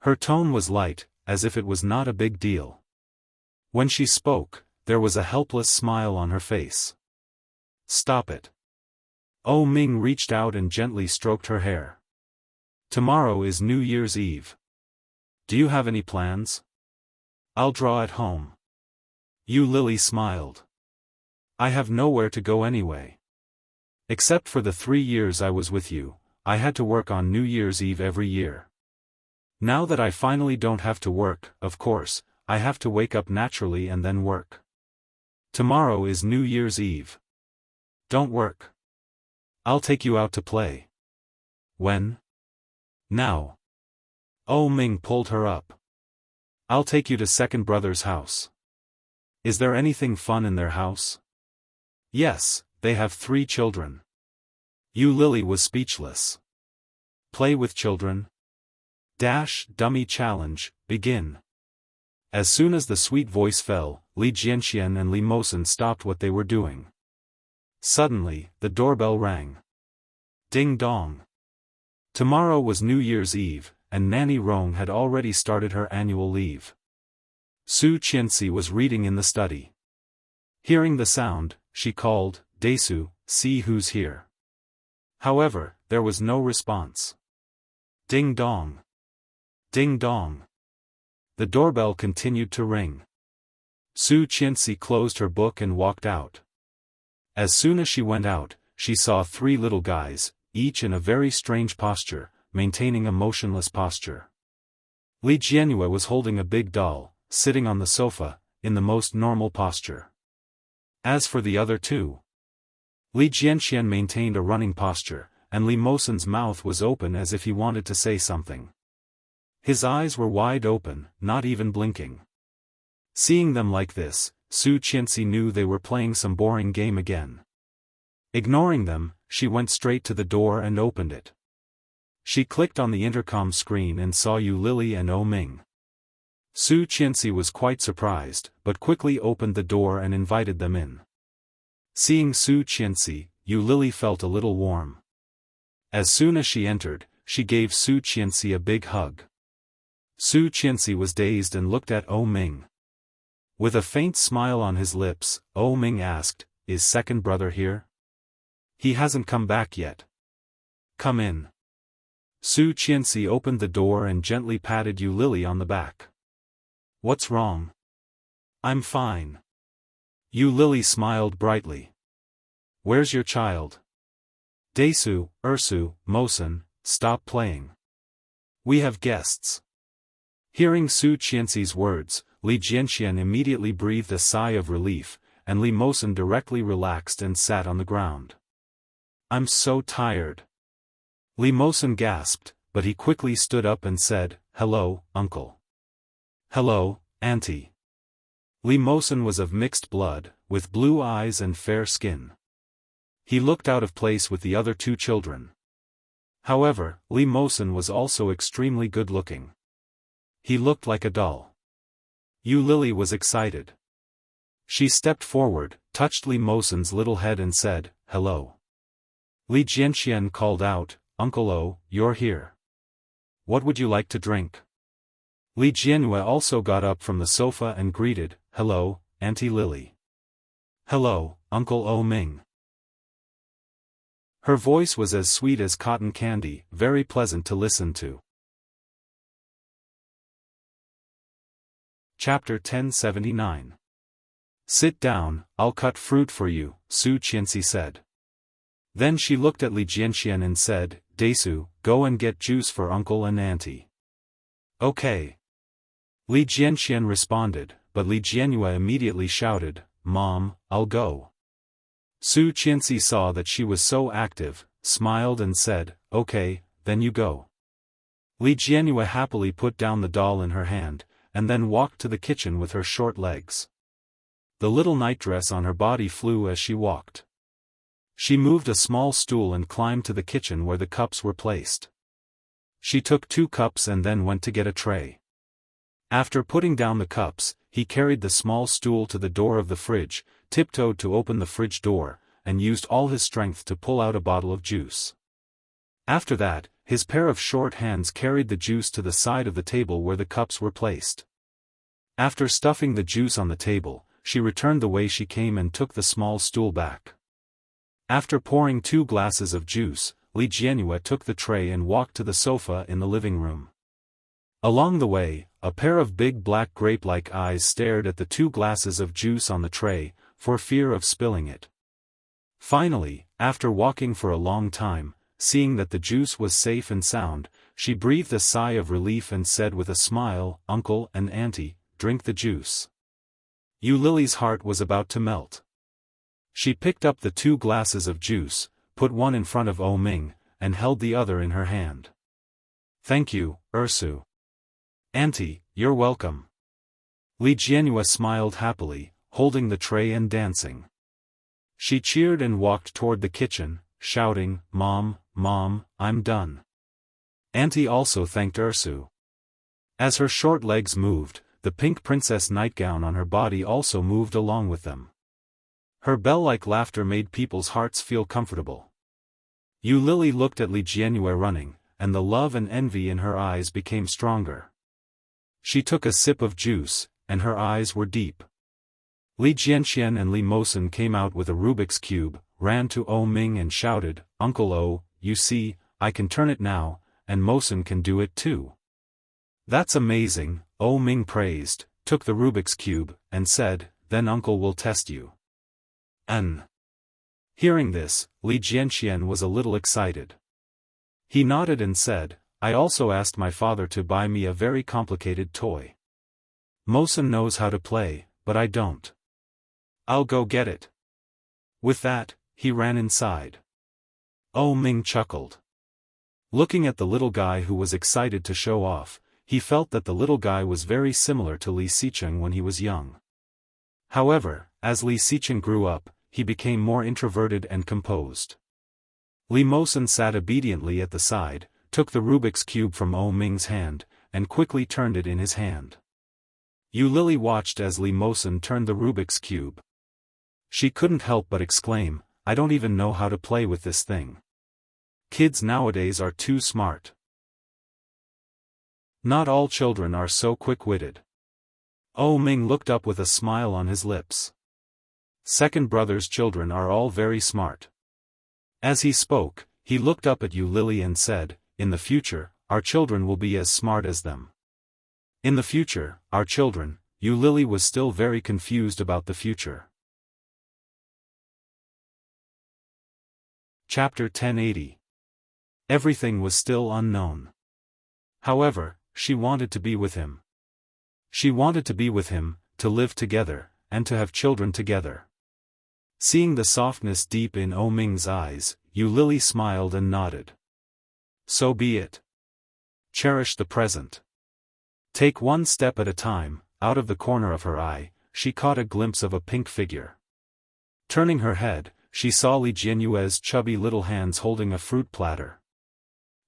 Speaker 1: Her tone was light, as if it was not a big deal. When she spoke, there was a helpless smile on her face. Stop it. Oh Ming reached out and gently stroked her hair. Tomorrow is New Year's Eve. Do you have any plans? I'll draw at home. Yu Lily smiled. I have nowhere to go anyway. Except for the 3 years I was with you, I had to work on New Year's Eve every year. Now that I finally don't have to work, of course, I have to wake up naturally and then work. Tomorrow is New Year's Eve. Don't work. I'll take you out to play. When? Now. Oh Ming pulled her up. I'll take you to second brother's house. Is there anything fun in their house? Yes, they have 3 children. Yu Lily was speechless. Play with children? Dummy challenge, begin. As soon as the sweet voice fell, Li Jianxian and Li Mosen stopped what they were doing. Suddenly, the doorbell rang. Ding dong. Tomorrow was New Year's Eve, and Nanny Rong had already started her annual leave. Su Qianxi was reading in the study. Hearing the sound, she called, Desu, see who's here. However, there was no response. Ding dong. Ding dong. The doorbell continued to ring. Su Qianxi closed her book and walked out. As soon as she went out, she saw 3 little guys, each in a very strange posture, maintaining a motionless posture. Li Jianyue was holding a big doll, sitting on the sofa, in the most normal posture. As for the other 2, Li Jianxian maintained a running posture, and Li Mosen's mouth was open as if he wanted to say something. His eyes were wide open, not even blinking. Seeing them like this, Su Qianxi knew they were playing some boring game again. Ignoring them, she went straight to the door and opened it. She clicked on the intercom screen and saw Yu Lily and Oh Ming. Su Qianxi was quite surprised, but quickly opened the door and invited them in. Seeing Su Qianxi, Yu Lily felt a little warm. As soon as she entered, she gave Su Qianxi a big hug. Su Qianxi was dazed and looked at Oh Ming. With a faint smile on his lips, Oh Ming asked, Is second brother here? He hasn't come back yet. Come in. Su Qianxi opened the door and gently patted Yu Lily on the back. What's wrong? I'm fine. Yu Lily smiled brightly. Where's your child? Desu, Ursu, Mosen, stop playing. We have guests. Hearing Su Qianxi's words, Li Jianxian immediately breathed a sigh of relief, and Li Mosen directly relaxed and sat on the ground. I'm so tired. Li Mosen gasped, but he quickly stood up and said, Hello, uncle. Hello, auntie. Li Mosen was of mixed blood, with blue eyes and fair skin. He looked out of place with the other two children. However, Li Mosen was also extremely good-looking. He looked like a doll. Yu Lily was excited. She stepped forward, touched Li Mosen's little head and said, Hello. Li Jianxian called out, Uncle O, you're here. What would you like to drink? Li Jianyue also got up from the sofa and greeted, Hello, Auntie Lily. Hello, Uncle O Ming. Her voice was as sweet as cotton candy, very pleasant to listen to. Chapter 1079. Sit down, I'll cut fruit for you, Su Qianxi said. Then she looked at Li Jianxian and said, Desu, go and get juice for uncle and auntie. Okay. Li Jianxian responded, but Li Jianyue immediately shouted, Mom, I'll go. Su Qianxi saw that she was so active, smiled and said, Okay, then you go. Li Jianyue happily put down the doll in her hand, and then walked to the kitchen with her short legs. The little nightdress on her body flew as she walked. She moved a small stool and climbed to the kitchen where the cups were placed. She took 2 cups and then went to get a tray. After putting down the cups, he carried the small stool to the door of the fridge, tiptoed to open the fridge door, and used all his strength to pull out a bottle of juice. After that, his pair of short hands carried the juice to the side of the table where the cups were placed. After stuffing the juice on the table, she returned the way she came and took the small stool back. After pouring 2 glasses of juice, Li Jianyue took the tray and walked to the sofa in the living room. Along the way, a pair of big black grape-like eyes stared at the 2 glasses of juice on the tray, for fear of spilling it. Finally, after walking for a long time, seeing that the juice was safe and sound, she breathed a sigh of relief and said with a smile, Uncle and Auntie, drink the juice. Yu Lily's heart was about to melt. She picked up the 2 glasses of juice, put one in front of O Ming, and held the other in her hand. Thank you, Ursu. Auntie, you're welcome. Li Jianyue smiled happily, holding the tray and dancing. She cheered and walked toward the kitchen, shouting, Mom, Mom, I'm done. Auntie also thanked Ursu. As her short legs moved, the pink princess nightgown on her body also moved along with them. Her bell-like laughter made people's hearts feel comfortable. Yu Lily looked at Li Jianyue running, and the love and envy in her eyes became stronger. She took a sip of juice, and her eyes were deep. Li Jianxian and Li Mosen came out with a Rubik's Cube, ran to O Ming and shouted, Uncle O, you see, I can turn it now, and Mosen can do it too. That's amazing, O Ming praised, took the Rubik's Cube, and said, then Uncle will test you. Hearing this, Li Jianxian was a little excited. He nodded and said, I also asked my father to buy me a very complicated toy. Mosen knows how to play, but I don't. I'll go get it. With that, he ran inside. O Ming chuckled. Looking at the little guy who was excited to show off, he felt that the little guy was very similar to Li Xicheng when he was young. However, as Li Xicheng grew up, he became more introverted and composed. Li Mosen sat obediently at the side, took the Rubik's Cube from O Ming's hand, and quickly turned it in his hand. Yu Lily watched as Li Mosen turned the Rubik's Cube. She couldn't help but exclaim, I don't even know how to play with this thing. Kids nowadays are too smart. Not all children are so quick-witted. O Ming looked up with a smile on his lips. Second brother's children are all very smart. As he spoke, he looked up at Yu Lily and said, in the future, our children will be as smart as them. In the future, our children, Yu Lily was still very confused about the future. Chapter 1080. Everything was still unknown. However, she wanted to be with him. She wanted to be with him, to live together, and to have children together. Seeing the softness deep in O Ming's eyes, Yu Lily smiled and nodded. So be it. Cherish the present. Take one step at a time. Out of the corner of her eye, she caught a glimpse of a pink figure. Turning her head, she saw Li Jianyue's chubby little hands holding a fruit platter.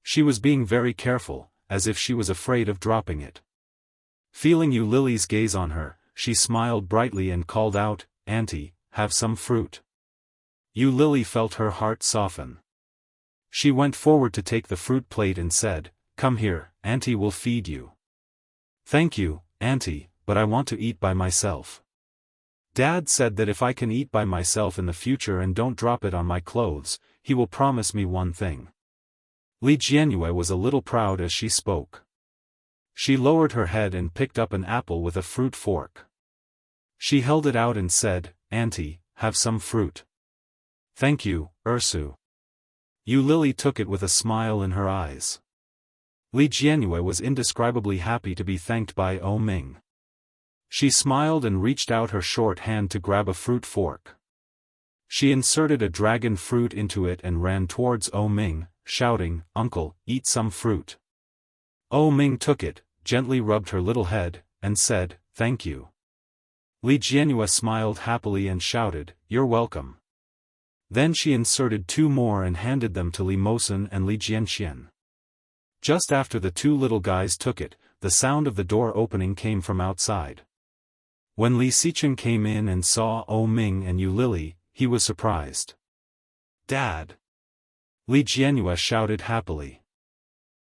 Speaker 1: She was being very careful, as if she was afraid of dropping it. Feeling Yu Lily's gaze on her, she smiled brightly and called out, "Auntie, have some fruit." Yu Lily felt her heart soften. She went forward to take the fruit plate and said, "Come here, Auntie will feed you." "Thank you, Auntie, but I want to eat by myself. Dad said that if I can eat by myself in the future and don't drop it on my clothes, he will promise me one thing." Li Jianyue was a little proud as she spoke. She lowered her head and picked up an apple with a fruit fork. She held it out and said, "Auntie, have some fruit." "Thank you, Ursu." Yu Lily took it with a smile in her eyes. Li Jianyue was indescribably happy to be thanked by O Ming. She smiled and reached out her short hand to grab a fruit fork. She inserted a dragon fruit into it and ran towards O Ming, shouting, "Uncle, eat some fruit." O Ming took it, gently rubbed her little head, and said, "Thank you." Li Jianyue smiled happily and shouted, "You're welcome." Then she inserted 2 more and handed them to Li Mosen and Li Jianxian. Just after the 2 little guys took it, the sound of the door opening came from outside. When Li Xicheng came in and saw O Ming and Yu Lily, he was surprised. "Dad!" Li Jianyue shouted happily.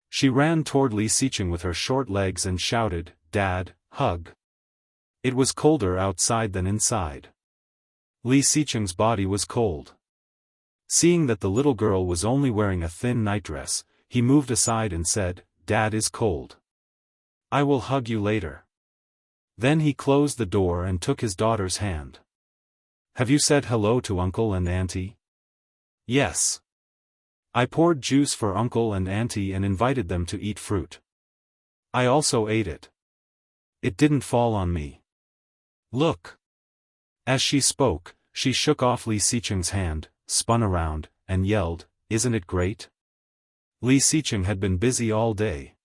Speaker 1: She ran toward Li Xicheng with her short legs and shouted, "Dad, hug." It was colder outside than inside. Li Xicheng's body was cold. Seeing that the little girl was only wearing a thin nightdress, he moved aside and said, "Dad is cold. I will hug you later." Then he closed the door and took his daughter's hand. "Have you said hello to Uncle and Auntie?" "Yes. I poured juice for Uncle and Auntie and invited them to eat fruit. I also ate it. It didn't fall on me. Look." As she spoke, she shook off Li Xicheng's hand, spun around, and yelled, "Isn't it great?" Li Xicheng had been busy all day.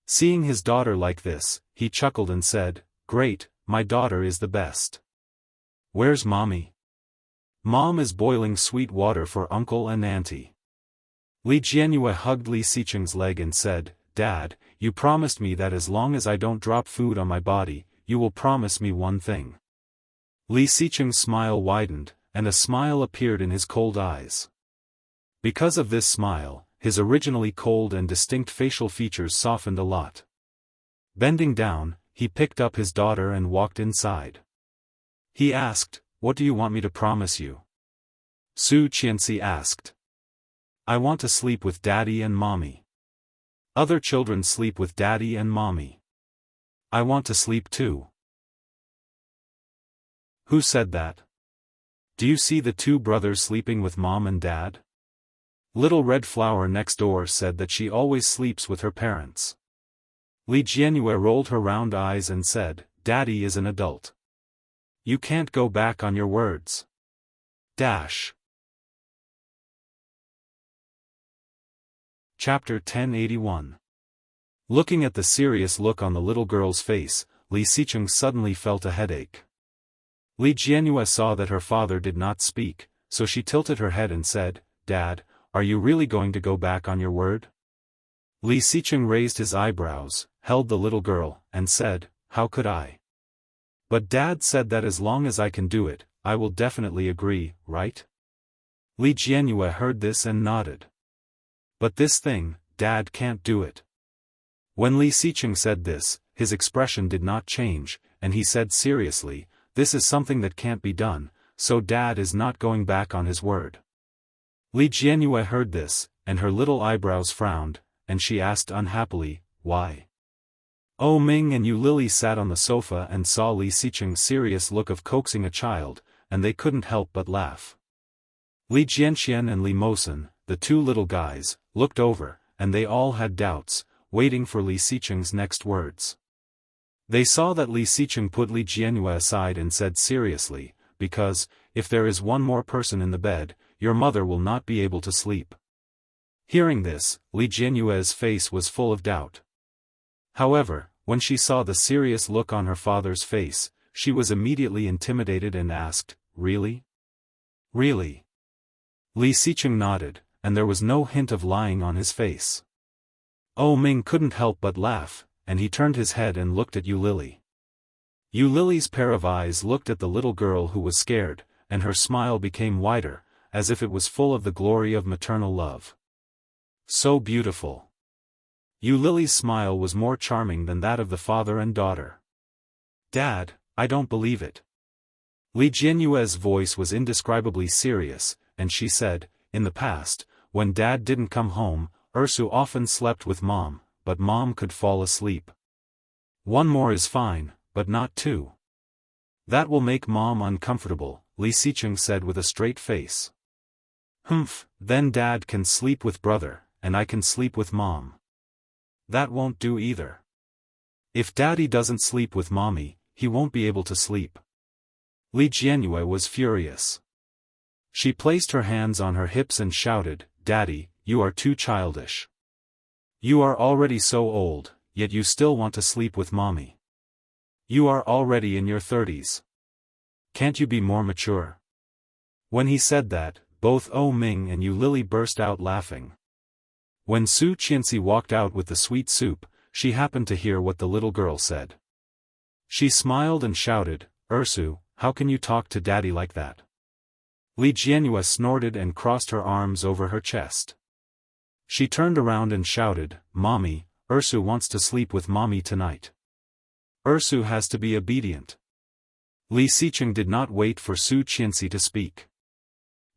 Speaker 1: Seeing his daughter like this, he chuckled and said, "Great, my daughter is the best. Where's Mommy?" "Mom is boiling sweet water for Uncle and Auntie." Li Jianyue hugged Li Xicheng's leg and said, "Dad, you promised me that as long as I don't drop food on my body, you will promise me one thing." Li Xicheng's smile widened, and a smile appeared in his cold eyes. Because of this smile, his originally cold and distinct facial features softened a lot. Bending down, he picked up his daughter and walked inside. He asked, "What do you want me to promise you?" Su Qianxi asked. "I want to sleep with Daddy and Mommy. Other children sleep with Daddy and Mommy. I want to sleep too." "Who said that? Do you see the 2 brothers sleeping with Mom and Dad? Little Red Flower next door said that she always sleeps with her parents." Li Jianyue rolled her round eyes and said, "Daddy is an adult. You can't go back on your words. Dash." Chapter 1081. Looking at the serious look on the little girl's face, Li Xicheng suddenly felt a headache. Li Jianyue saw that her father did not speak, so she tilted her head and said, "Dad, are you really going to go back on your word?" Li Xicheng raised his eyebrows, held the little girl, and said, "How could I? But Dad said that as long as I can do it, I will definitely agree, right?" Li Jianyue heard this and nodded. "But this thing, Dad can't do it." When Li Xicheng said this, his expression did not change, and he said seriously, "This is something that can't be done, so Dad is not going back on his word." Li Jianyue heard this, and her little eyebrows frowned, and she asked unhappily, "Why?" Oh Ming and Yu Lily sat on the sofa and saw Li Xiqing's serious look of coaxing a child, and they couldn't help but laugh. Li Jianxian and Li Mosen, the two little guys, looked over, and they all had doubts, waiting for Li Xiqing's next words. They saw that Li Xiqing put Li Jianyue aside and said seriously, because, if there is one more person in the bed, your mother will not be able to sleep. Hearing this, Li Jianyue's face was full of doubt. However, when she saw the serious look on her father's face, she was immediately intimidated and asked, "Really? Really?" Li Xiqing nodded, and there was no hint of lying on his face. Oh Ming couldn't help but laugh, and he turned his head and looked at Yu Lily. Yu Lily's pair of eyes looked at the little girl who was scared, and her smile became wider, as if it was full of the glory of maternal love. So beautiful. Yu Lily's smile was more charming than that of the father and daughter. "Dad, I don't believe it." Li Jianyue's voice was indescribably serious, and she said, "In the past, when Dad didn't come home, Ursu often slept with Mom, but Mom could fall asleep. One more is fine, but not two. That will make Mom uncomfortable," Li Xiqing said with a straight face. "Humph, then Dad can sleep with brother, and I can sleep with Mom." "That won't do either. If Daddy doesn't sleep with Mommy, he won't be able to sleep." Li Jianyue was furious. She placed her hands on her hips and shouted, "Daddy, you are too childish. You are already so old, yet you still want to sleep with Mommy. You are already in your 30s. Can't you be more mature?" When he said that, both Oh Ming and Yu Lily burst out laughing. When Su Qianxi walked out with the sweet soup, she happened to hear what the little girl said. She smiled and shouted, "Ursu, how can you talk to Daddy like that?" Li Jianyue snorted and crossed her arms over her chest. She turned around and shouted, "Mommy, Ursu wants to sleep with Mommy tonight. Ursu has to be obedient." Li Xiqing did not wait for Su Qianxi to speak.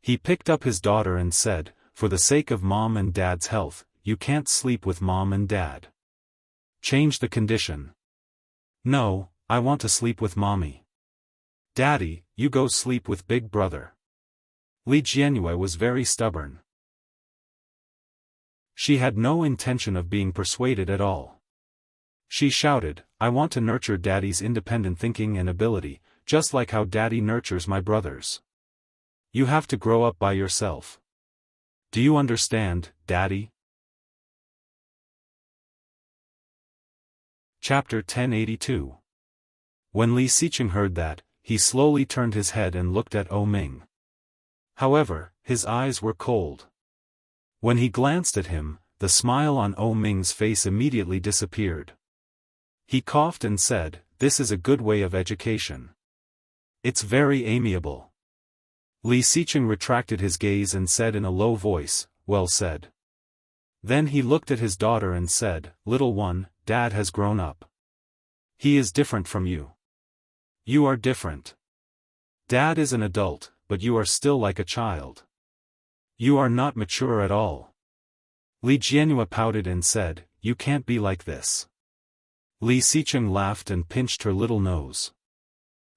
Speaker 1: He picked up his daughter and said, "For the sake of Mom and Dad's health, you can't sleep with Mom and Dad. Change the condition." "No, I want to sleep with Mommy." "Daddy, you go sleep with Big Brother." Li Jianyue was very stubborn. She had no intention of being persuaded at all. She shouted, "I want to nurture Daddy's independent thinking and ability, just like how Daddy nurtures my brothers. You have to grow up by yourself. Do you understand, Daddy?" Chapter 1082. When Li Xiqing heard that, he slowly turned his head and looked at Oh Ming. However, his eyes were cold. When he glanced at him, the smile on Oh Ming's face immediately disappeared. He coughed and said, "This is a good way of education. It's very amiable." Li Xiqing retracted his gaze and said in a low voice, "Well said." Then he looked at his daughter and said, "Little one, Dad has grown up. He is different from you. You are different. Dad is an adult, but you are still like a child. You are not mature at all." Li Jianyue pouted and said, "You can't be like this." Li Xiqing laughed and pinched her little nose.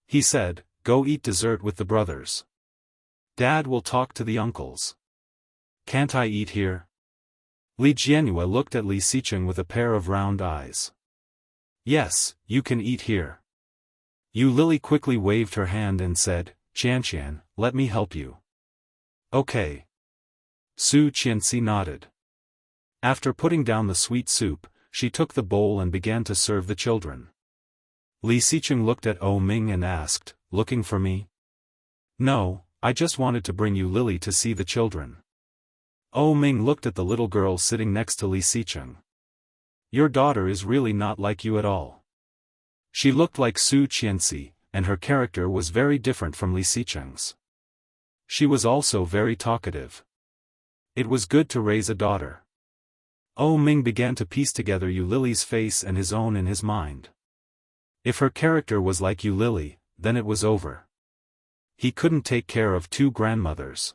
Speaker 1: He said, "Go eat dessert with the brothers. Dad will talk to the uncles." "Can't I eat here?" Li Jianyue looked at Li Xiqing with a pair of round eyes. "Yes, you can eat here." Yu Lily quickly waved her hand and said, "Qianqian, let me help you." "Okay." Su Qianxi nodded. After putting down the sweet soup, she took the bowl and began to serve the children. Li Xiqing looked at Oh Ming and asked, "Looking for me?" "No, I just wanted to bring Yu Lily to see the children." Oh Ming looked at the little girl sitting next to Li Xiqing. "Your daughter is really not like you at all." She looked like Su Qianxi, and her character was very different from Li Xiqing's. She was also very talkative. It was good to raise a daughter. Oh Ming began to piece together Yu Lily's face and his own in his mind. If her character was like Yu Lily, then it was over. He couldn't take care of two grandmothers.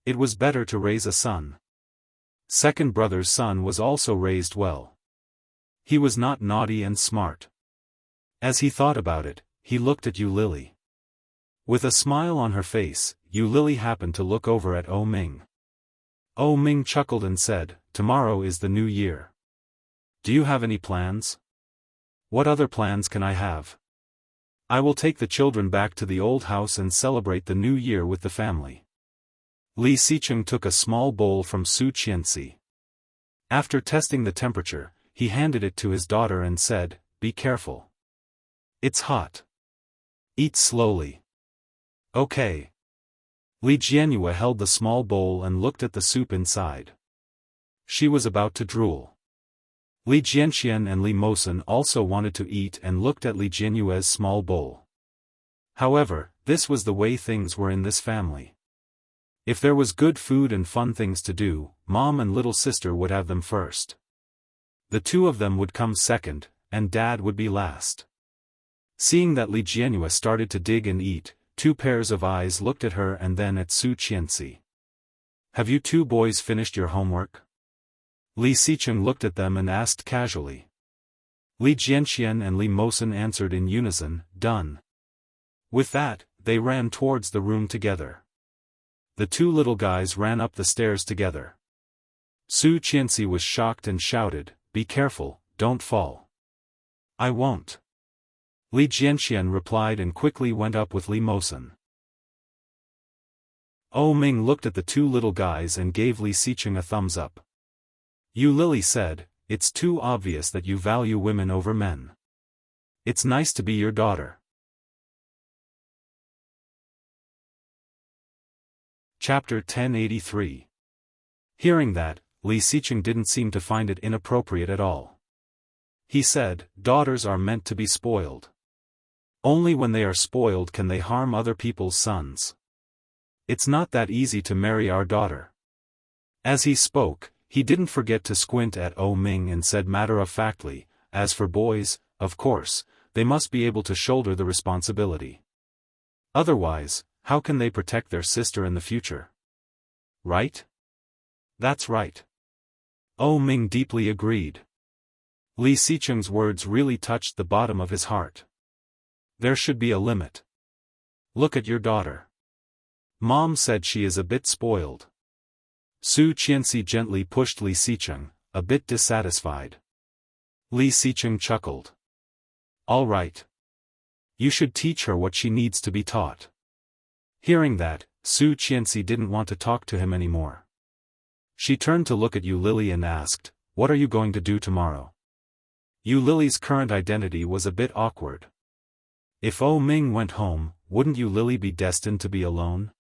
Speaker 1: It was better to raise a son. Second brother's son was also raised well. He was not naughty and smart. As he thought about it, he looked at Yu Lily. With a smile on her face, Yu Lily happened to look over at Oh Ming. Oh Ming chuckled and said, "Tomorrow is the new year. Do you have any plans?" "What other plans can I have? I will take the children back to the old house and celebrate the new year with the family." Li Xicheng took a small bowl from Su Qianxi. After testing the temperature, he handed it to his daughter and said, "Be careful. It's hot. Eat slowly." "Okay." Li Jianyue held the small bowl and looked at the soup inside. She was about to drool. Li Jianxian and Li Mosen also wanted to eat and looked at Li Jianyue's small bowl. However, this was the way things were in this family. If there was good food and fun things to do, mom and little sister would have them first. The two of them would come second, and dad would be last. Seeing that Li Jianyue started to dig and eat, two pairs of eyes looked at her and then at Su Qianxi. "Have you two boys finished your homework?" Li Xicheng looked at them and asked casually. Li Jianxian and Li Mosen answered in unison, "Done." With that, they ran towards the room together. The two little guys ran up the stairs together. Su Qianxi was shocked and shouted, "Be careful, don't fall." "I won't." Li Jianxian replied and quickly went up with Li Mosen. Oh Ming looked at the two little guys and gave Li Xicheng a thumbs up. Yu Lily said, "It's too obvious that you value women over men. It's nice to be your daughter." Chapter 1083. Hearing that, Li Xicheng didn't seem to find it inappropriate at all. He said, "Daughters are meant to be spoiled. Only when they are spoiled can they harm other people's sons. It's not that easy to marry our daughter." As he spoke, he didn't forget to squint at Oh Ming and said matter-of-factly, "As for boys, of course, they must be able to shoulder the responsibility. Otherwise, how can they protect their sister in the future? Right?" "That's right." Oh Ming deeply agreed. Li Xicheng's words really touched the bottom of his heart. There should be a limit. Look at your daughter. Mom said she is a bit spoiled. Su Qianxi gently pushed Li Xicheng, a bit dissatisfied. Li Xicheng chuckled. "All right. You should teach her what she needs to be taught." Hearing that, Su Qianxi didn't want to talk to him anymore. She turned to look at Yu Lily and asked, "What are you going to do tomorrow?" Yu Lily's current identity was a bit awkward. If Oh Ming went home, wouldn't Yu Lily be destined to be alone?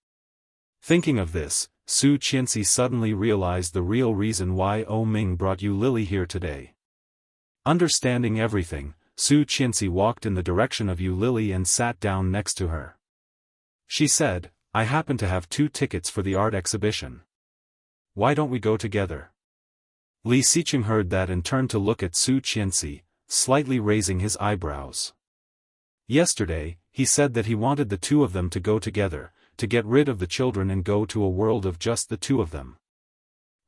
Speaker 1: Thinking of this, Su Qianxi suddenly realized the real reason why Oh Ming brought Yu Lily here today. Understanding everything, Su Qianxi walked in the direction of Yu Lily and sat down next to her. She said, "I happen to have 2 tickets for the art exhibition. Why don't we go together?" Li Xicheng heard that and turned to look at Su Qianxi, slightly raising his eyebrows. Yesterday, he said that he wanted the two of them to go together, to get rid of the children and go to a world of just the two of them.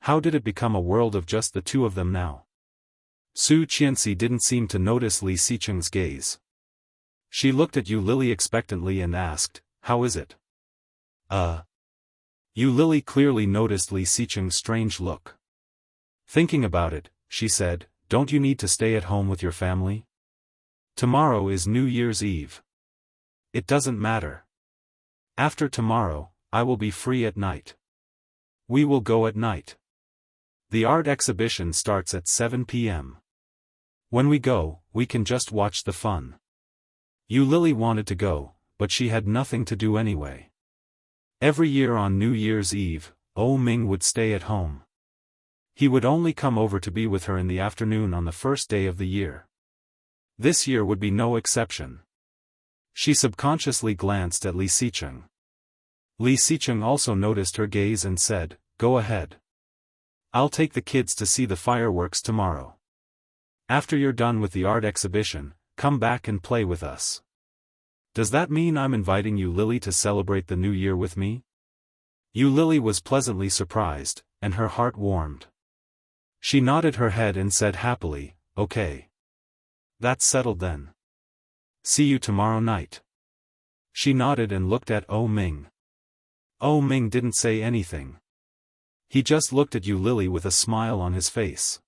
Speaker 1: How did it become a world of just the two of them now? Su Qianxi didn't seem to notice Li Xicheng's gaze. She looked at Yu Lily expectantly and asked, "How is it?" Yu Lily clearly noticed Li Xicheng's strange look. Thinking about it, she said, "Don't you need to stay at home with your family? Tomorrow is New Year's Eve." "It doesn't matter. After tomorrow, I will be free at night. We will go at night. The art exhibition starts at 7 p.m. When we go, we can just watch the fun." Yu Lily wanted to go, but she had nothing to do anyway. Every year on New Year's Eve, Oh Ming would stay at home. He would only come over to be with her in the afternoon on the first day of the year. This year would be no exception. She subconsciously glanced at Li Xicheng. Li Xicheng also noticed her gaze and said, "Go ahead. I'll take the kids to see the fireworks tomorrow. After you're done with the art exhibition, come back and play with us." "Does that mean I'm inviting Yu Lily to celebrate the new year with me?" Yu Lily was pleasantly surprised, and her heart warmed. She nodded her head and said happily, "Okay." That's settled then. See you tomorrow night. She nodded and looked at Oh Ming. Oh Ming didn't say anything. He just looked at Yu Lily with a smile on his face.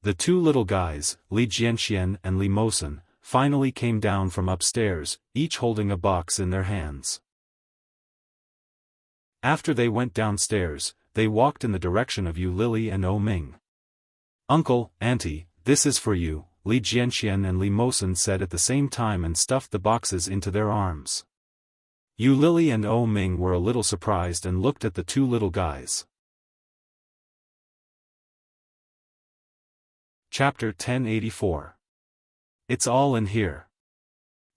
Speaker 1: The two little guys, Li Jianxian and Li Mosen, finally came down from upstairs, each holding a box in their hands. After they went downstairs, they walked in the direction of Yu Lily and Oh Ming. Uncle, Auntie, this is for you, Li Jianxian and Li Mosen said at the same time and stuffed the boxes into their arms. Yu Lily and Oh Ming were a little surprised and looked at the two little guys. Chapter 1084. It's all in here.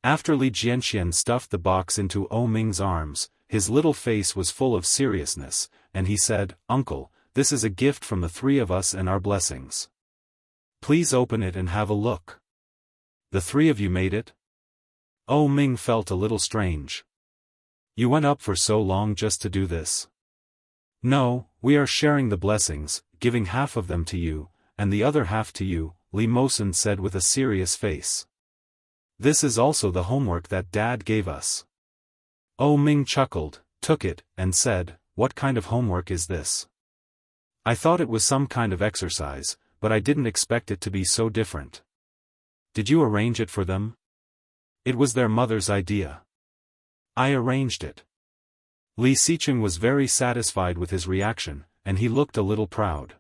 Speaker 1: After Li Jianxian stuffed the box into Oh Ming's arms, his little face was full of seriousness, and he said, Uncle, this is a gift from the three of us and our blessings. Please open it and have a look. The three of you made it? Oh Ming felt a little strange. You went up for so long just to do this? No, we are sharing the blessings, giving half of them to you, and the other half to you, Li Mosen said with a serious face. This is also the homework that Dad gave us. Oh Ming chuckled, took it, and said, What kind of homework is this? I thought it was some kind of exercise, but I didn't expect it to be so different. Did you arrange it for them? It was their mother's idea. I arranged it. Li Xicheng was very satisfied with his reaction, and he looked a little proud.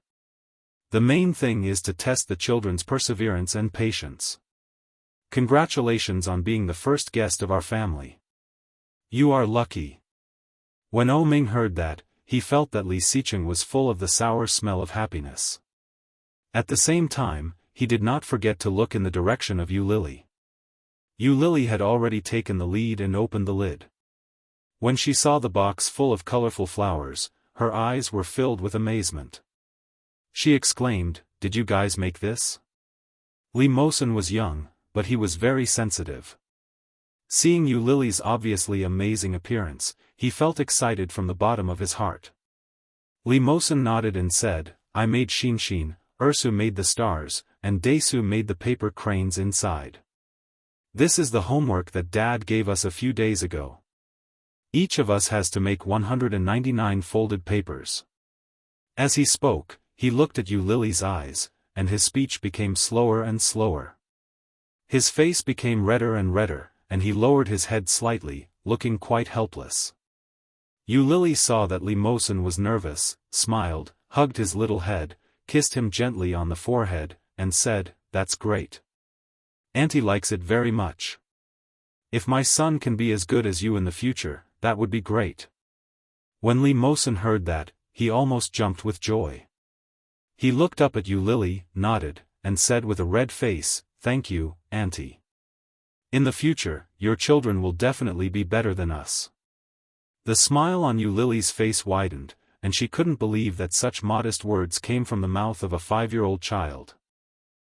Speaker 1: The main thing is to test the children's perseverance and patience. Congratulations on being the first guest of our family. You are lucky. When Oh Ming heard that, he felt that Li Xicheng was full of the sour smell of happiness. At the same time, he did not forget to look in the direction of Yu Lily. Yu Lily had already taken the lead and opened the lid. When she saw the box full of colorful flowers, her eyes were filled with amazement. She exclaimed, Did you guys make this? Li Mosen was young, but he was very sensitive. Seeing Yu Lily's obviously amazing appearance, he felt excited from the bottom of his heart. Li Mosen nodded and said, I made Xin, Ursu made the stars, and Daisu made the paper cranes inside. This is the homework that Dad gave us a few days ago. Each of us has to make 199 folded papers. As he spoke, he looked at Yu Lily's eyes, and his speech became slower and slower. His face became redder and redder, and he lowered his head slightly, looking quite helpless. Yu Lily saw that Li Mosen was nervous, smiled, hugged his little head, kissed him gently on the forehead, and said, That's great. Auntie likes it very much. If my son can be as good as you in the future, that would be great. When Li Mosen heard that, he almost jumped with joy. He looked up at Yu Lily, nodded, and said with a red face, Thank you, Auntie. In the future, your children will definitely be better than us. The smile on Yu Lily's face widened, and she couldn't believe that such modest words came from the mouth of a 5-year-old child.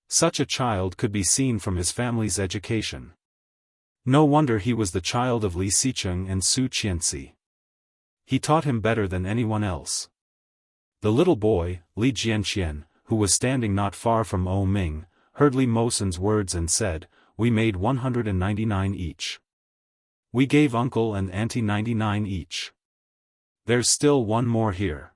Speaker 1: Such a child could be seen from his family's education. No wonder he was the child of Li Xicheng and Su Qianxi. He taught him better than anyone else. The little boy, Li Jianxian, who was standing not far from Oh Ming, heard Li Mosen's words and said, We made 199 each. We gave Uncle and Auntie 99 each. There's still one more here.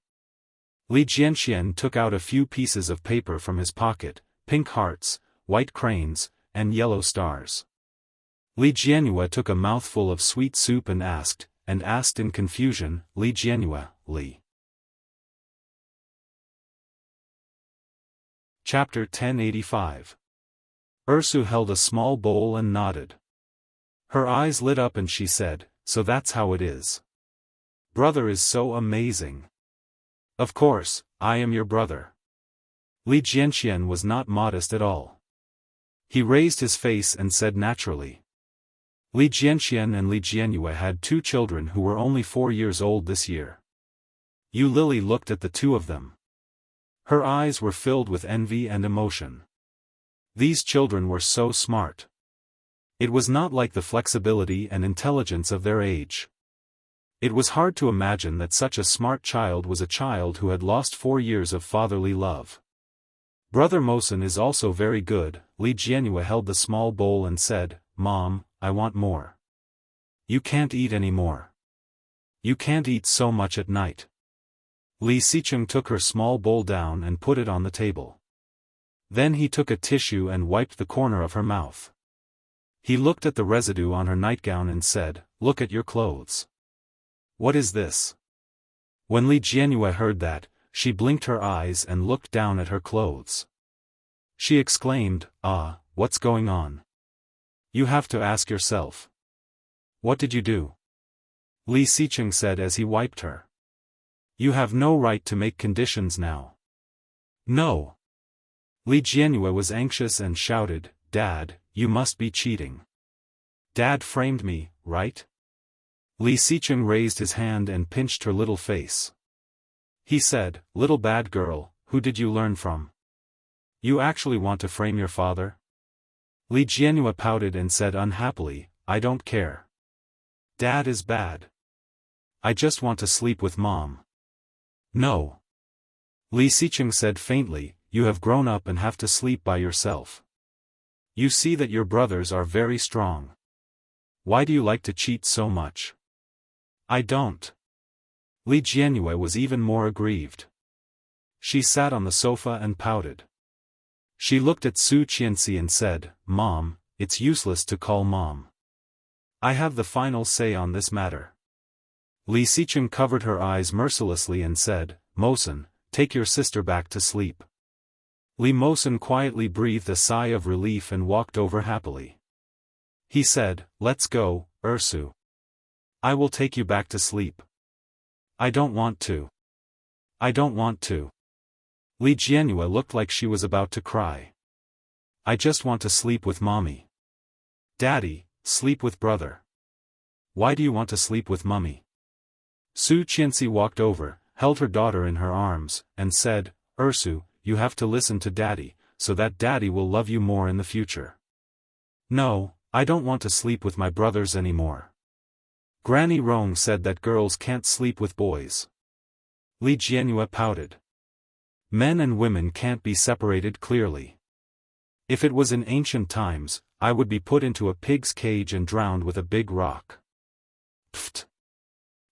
Speaker 1: Li Jianxian took out a few pieces of paper from his pocket, pink hearts, white cranes, and yellow stars. Li Jianyue took a mouthful of sweet soup and asked in confusion, Li Jianyue, Li. Chapter 1085. Ursu held a small bowl and nodded. Her eyes lit up and she said, So that's how it is. Brother is so amazing. Of course, I am your brother. Li Jianxian was not modest at all. He raised his face and said naturally. Li Jianxian and Li Jianyue had 2 children who were only 4 years old this year. Yu Lily looked at the 2 of them. Her eyes were filled with envy and emotion. These children were so smart. It was not like the flexibility and intelligence of their age. It was hard to imagine that such a smart child was a child who had lost 4 years of fatherly love. Brother Mosen is also very good. Li Jianhua held the small bowl and said, Mom, I want more. You can't eat any more. You can't eat so much at night. Li Xicheng took her small bowl down and put it on the table. Then he took a tissue and wiped the corner of her mouth. He looked at the residue on her nightgown and said, Look at your clothes. What is this? When Li Jianhua heard that, she blinked her eyes and looked down at her clothes. She exclaimed, Ah, what's going on? You have to ask yourself. What did you do? Li Xicheng said as he wiped her. You have no right to make conditions now. No. Li Jianhua was anxious and shouted, Dad, you must be cheating. Dad framed me, right? Li Xicheng raised his hand and pinched her little face. He said, Little bad girl, who did you learn from? You actually want to frame your father? Li Jianhua pouted and said unhappily, I don't care. Dad is bad. I just want to sleep with Mom. No. Li Xicheng said faintly, You have grown up and have to sleep by yourself. You see that your brothers are very strong. Why do you like to cheat so much? I don't. Li Jianhua was even more aggrieved. She sat on the sofa and pouted. She looked at Su Qianxi and said, Mom, it's useless to call Mom. I have the final say on this matter. Li Xicheng covered her eyes mercilessly and said, Mosen, take your sister back to sleep. Li Mosen quietly breathed a sigh of relief and walked over happily. He said, Let's go, Ursu. I will take you back to sleep. I don't want to. I don't want to. Li Jianhua looked like she was about to cry. I just want to sleep with Mommy. Daddy, sleep with brother. Why do you want to sleep with Mummy? Su Qianxi walked over, held her daughter in her arms, and said, Ursu, you have to listen to Daddy, so that Daddy will love you more in the future. No, I don't want to sleep with my brothers anymore. Granny Rong said that girls can't sleep with boys. Li Jianhua pouted. Men and women can't be separated clearly. If it was in ancient times, I would be put into a pig's cage and drowned with a big rock. Pfft.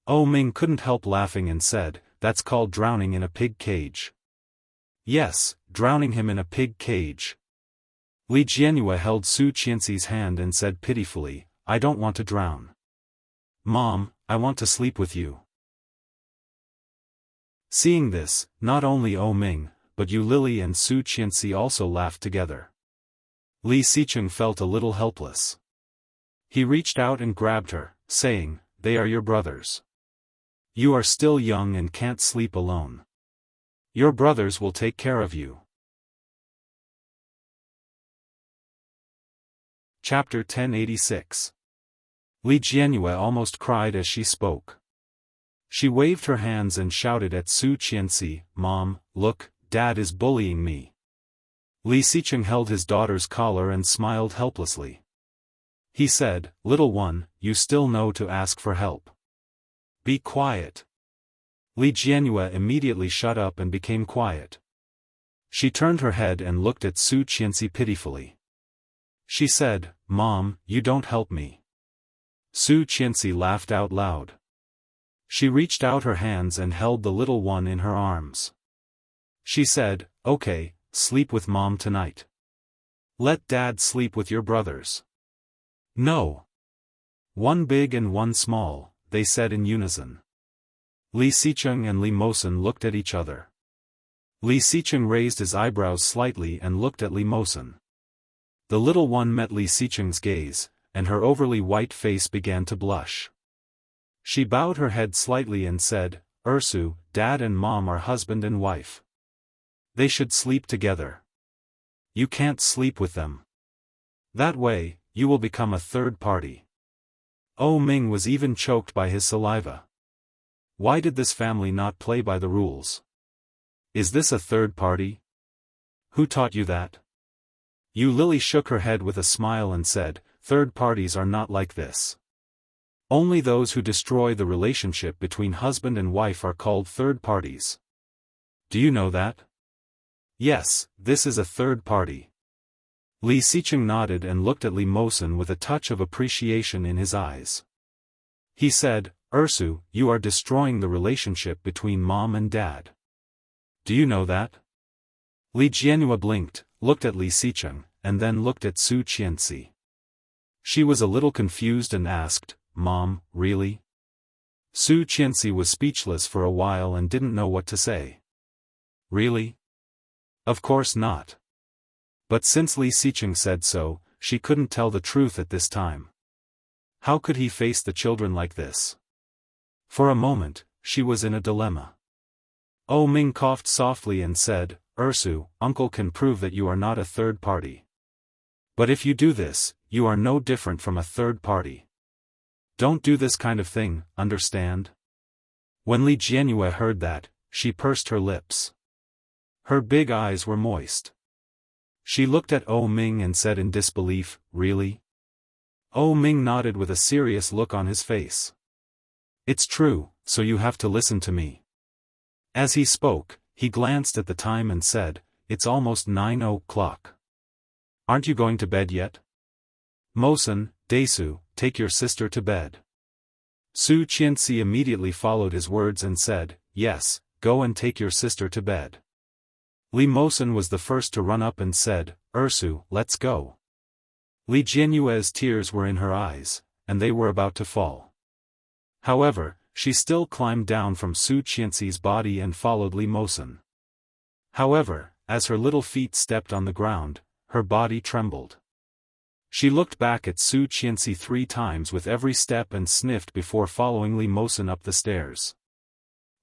Speaker 1: Oh Ming couldn't help laughing and said, That's called drowning in a pig cage. Yes, drowning him in a pig cage. Li Jianhua held Su Qianxi's hand and said pitifully, I don't want to drown. Mom, I want to sleep with you. Seeing this, not only Oh Ming, but Yu Lily and Su Qianxi also laughed together. Li Xicheng felt a little helpless. He reached out and grabbed her, saying, They are your brothers. You are still young and can't sleep alone. Your brothers will take care of you. Chapter 1086. Li Jianhua almost cried as she spoke. She waved her hands and shouted at Su Qianxi, Mom, look, Dad is bullying me. Li Xicheng held his daughter's collar and smiled helplessly. He said, Little one, you still know to ask for help. Be quiet. Li Jianhua immediately shut up and became quiet. She turned her head and looked at Su Qianxi pitifully. She said, Mom, you don't help me. Su Qianxi laughed out loud. She reached out her hands and held the little one in her arms. She said, Okay, sleep with Mom tonight. Let Dad sleep with your brothers. No. One big and one small, they said in unison. Li Xicheng and Li Mosen looked at each other. Li Xicheng raised his eyebrows slightly and looked at Li Mosen. The little one met Li Xicheng's gaze, and her overly white face began to blush. She bowed her head slightly and said, Ursu, Dad and Mom are husband and wife. They should sleep together. You can't sleep with them. That way, you will become a third party. Oh Ming was even choked by his saliva. Why did this family not play by the rules? Is this a third party? Who taught you that? Yu Lily shook her head with a smile and said, Third parties are not like this. Only those who destroy the relationship between husband and wife are called third parties. Do you know that? Yes, this is a third party. Li Xicheng nodded and looked at Li Mosen with a touch of appreciation in his eyes. He said, Ursu, you are destroying the relationship between mom and dad. Do you know that? Li Jianhua blinked, looked at Li Xicheng, and then looked at Su Qianxi. She was a little confused and asked, Mom, really? Su Qianxi was speechless for a while and didn't know what to say. Really? Of course not. But since Li Xicheng said so, she couldn't tell the truth at this time. How could he face the children like this? For a moment, she was in a dilemma. Oh Ming coughed softly and said, Ursu, uncle can prove that you are not a third party. But if you do this, you are no different from a third party. Don't do this kind of thing, understand? When Li Jianhua heard that, she pursed her lips. Her big eyes were moist. She looked at Oh Ming and said in disbelief, Really? Oh Ming nodded with a serious look on his face. It's true, so you have to listen to me. As he spoke, he glanced at the time and said, It's almost 9 o'clock. Aren't you going to bed yet? Mosen, Desu, take your sister to bed. Su Qianxi immediately followed his words and said, Yes, go and take your sister to bed. Li Mosen was the first to run up and said, Ursu, let's go. Li Jianhua's tears were in her eyes, and they were about to fall. However, she still climbed down from Su Qianxi's body and followed Li Mosen. However, as her little feet stepped on the ground, her body trembled. She looked back at Su Qianxi 3 times with every step and sniffed before following Li Mosen up the stairs.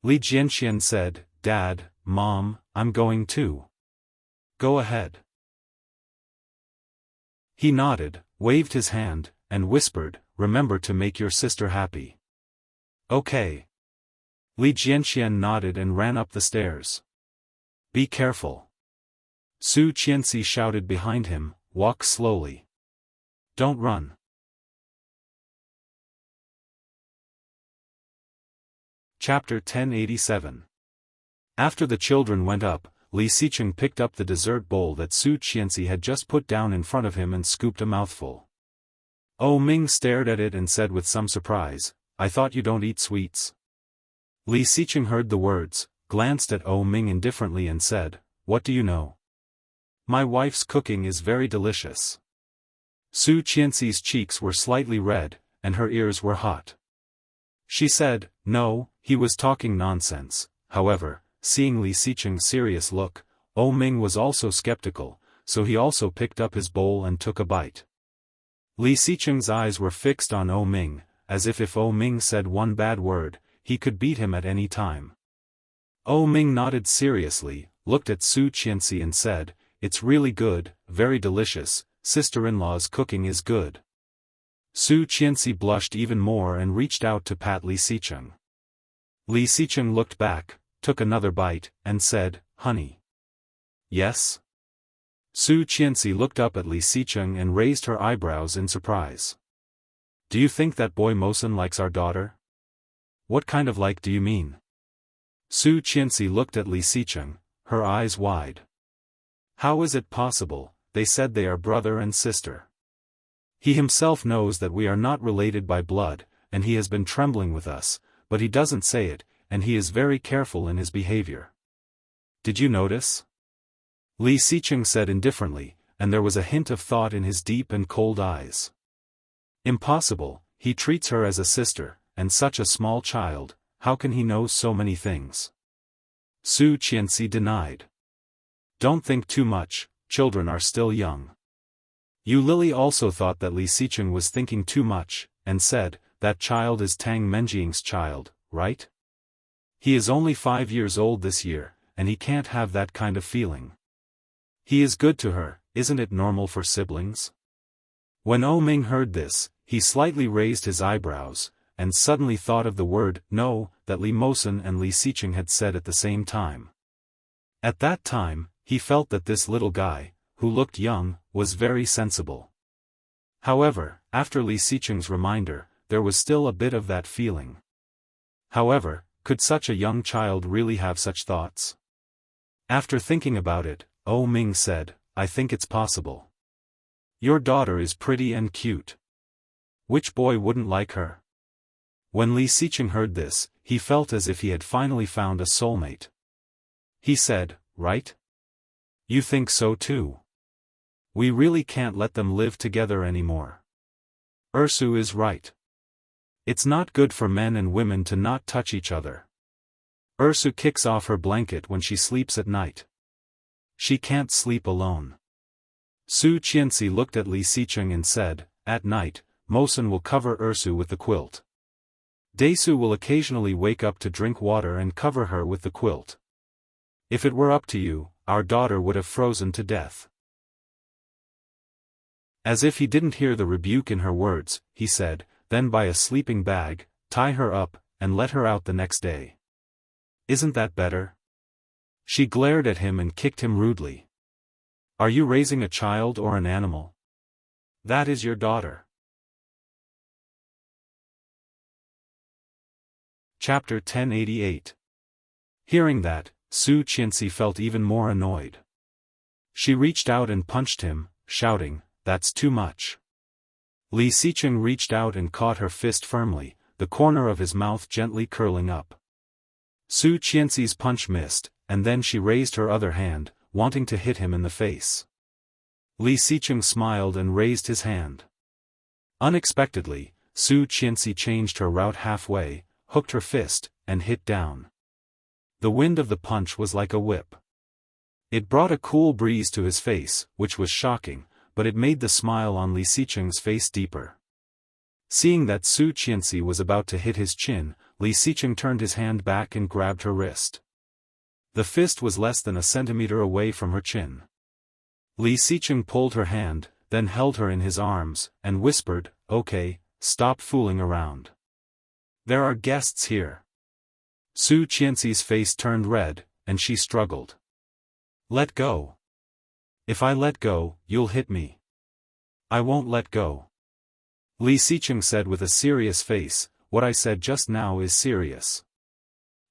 Speaker 1: Li Jianxian said, Dad, Mom, I'm going too. Go ahead. He nodded, waved his hand, and whispered, Remember to make your sister happy. Okay. Li Jianxian nodded and ran up the stairs. Be careful. Su Qianxi shouted behind him, Walk slowly. Don't run. Chapter 1087. After the children went up, Li Xicheng picked up the dessert bowl that Su Qianxi had just put down in front of him and scooped a mouthful. Oh Ming stared at it and said with some surprise, I thought you don't eat sweets. Li Xicheng heard the words, glanced at Oh Ming indifferently and said, What do you know? My wife's cooking is very delicious. Su Qianxi's cheeks were slightly red, and her ears were hot. She said, No, he was talking nonsense. However, seeing Li Xicheng's serious look, Oh Ming was also skeptical, so he also picked up his bowl and took a bite. Li Xicheng's eyes were fixed on Oh Ming, as if Oh Ming said one bad word, he could beat him at any time. Oh Ming nodded seriously, looked at Su Qianxi and said, It's really good, very delicious, sister-in-law's cooking is good. Su Qianxi blushed even more and reached out to pat Li Xicheng. Li Xicheng looked back, took another bite, and said, Honey. Yes? Su Qianxi looked up at Li Xicheng and raised her eyebrows in surprise. Do you think that boy Mosen likes our daughter? What kind of like do you mean? Su Qianxi looked at Li Xicheng, her eyes wide. How is it possible? They said they are brother and sister. He himself knows that we are not related by blood, and he has been trembling with us, but he doesn't say it, and he is very careful in his behavior. Did you notice? Li Xicheng said indifferently, and there was a hint of thought in his deep and cold eyes. Impossible, he treats her as a sister, and such a small child, how can he know so many things? Su Qianxi denied. Don't think too much, children are still young. Yu Lili also thought that Li Xicheng was thinking too much, and said, That child is Tang Menjiang's child, right? He is only 5 years old this year, and he can't have that kind of feeling. He is good to her, isn't it normal for siblings? When Oh Ming heard this, he slightly raised his eyebrows, and suddenly thought of the word, no, that Li Mosen and Li Xicheng had said at the same time. At that time, he felt that this little guy, who looked young, was very sensible. However, after Li Xicheng's reminder, there was still a bit of that feeling. However, could such a young child really have such thoughts? After thinking about it, Oh Ming said, I think it's possible. Your daughter is pretty and cute. Which boy wouldn't like her? When Li Xiqing heard this, he felt as if he had finally found a soulmate. He said, right? You think so too? We really can't let them live together anymore. Ersu is right. It's not good for men and women to not touch each other. Ersu kicks off her blanket when she sleeps at night. She can't sleep alone. Su Qianxi looked at Li Xiqing and said, at night, Mosun will cover Ersu with the quilt. Desu will occasionally wake up to drink water and cover her with the quilt. If it were up to you, our daughter would have frozen to death. As if he didn't hear the rebuke in her words, he said, then buy a sleeping bag, tie her up, and let her out the next day. Isn't that better? She glared at him and kicked him rudely. Are you raising a child or an animal? That is your daughter. Chapter 1088. Hearing that, Su Qianxi felt even more annoyed. She reached out and punched him, shouting, that's too much. Li Xiqing reached out and caught her fist firmly, the corner of his mouth gently curling up. Su Qianxi's punch missed, and then she raised her other hand, wanting to hit him in the face. Li Xiqing smiled and raised his hand. Unexpectedly, Su Qianxi changed her route halfway, hooked her fist, and hit down. The wind of the punch was like a whip. It brought a cool breeze to his face, which was shocking, but it made the smile on Li Xiqing's face deeper. Seeing that Su Qianxi was about to hit his chin, Li Xiqing turned his hand back and grabbed her wrist. The fist was less than a centimeter away from her chin. Li Xiqing pulled her hand, then held her in his arms, and whispered, okay, stop fooling around. There are guests here. Su Qianxi's face turned red, and she struggled. Let go. If I let go, you'll hit me. I won't let go. Li Xiqing said with a serious face, what I said just now is serious.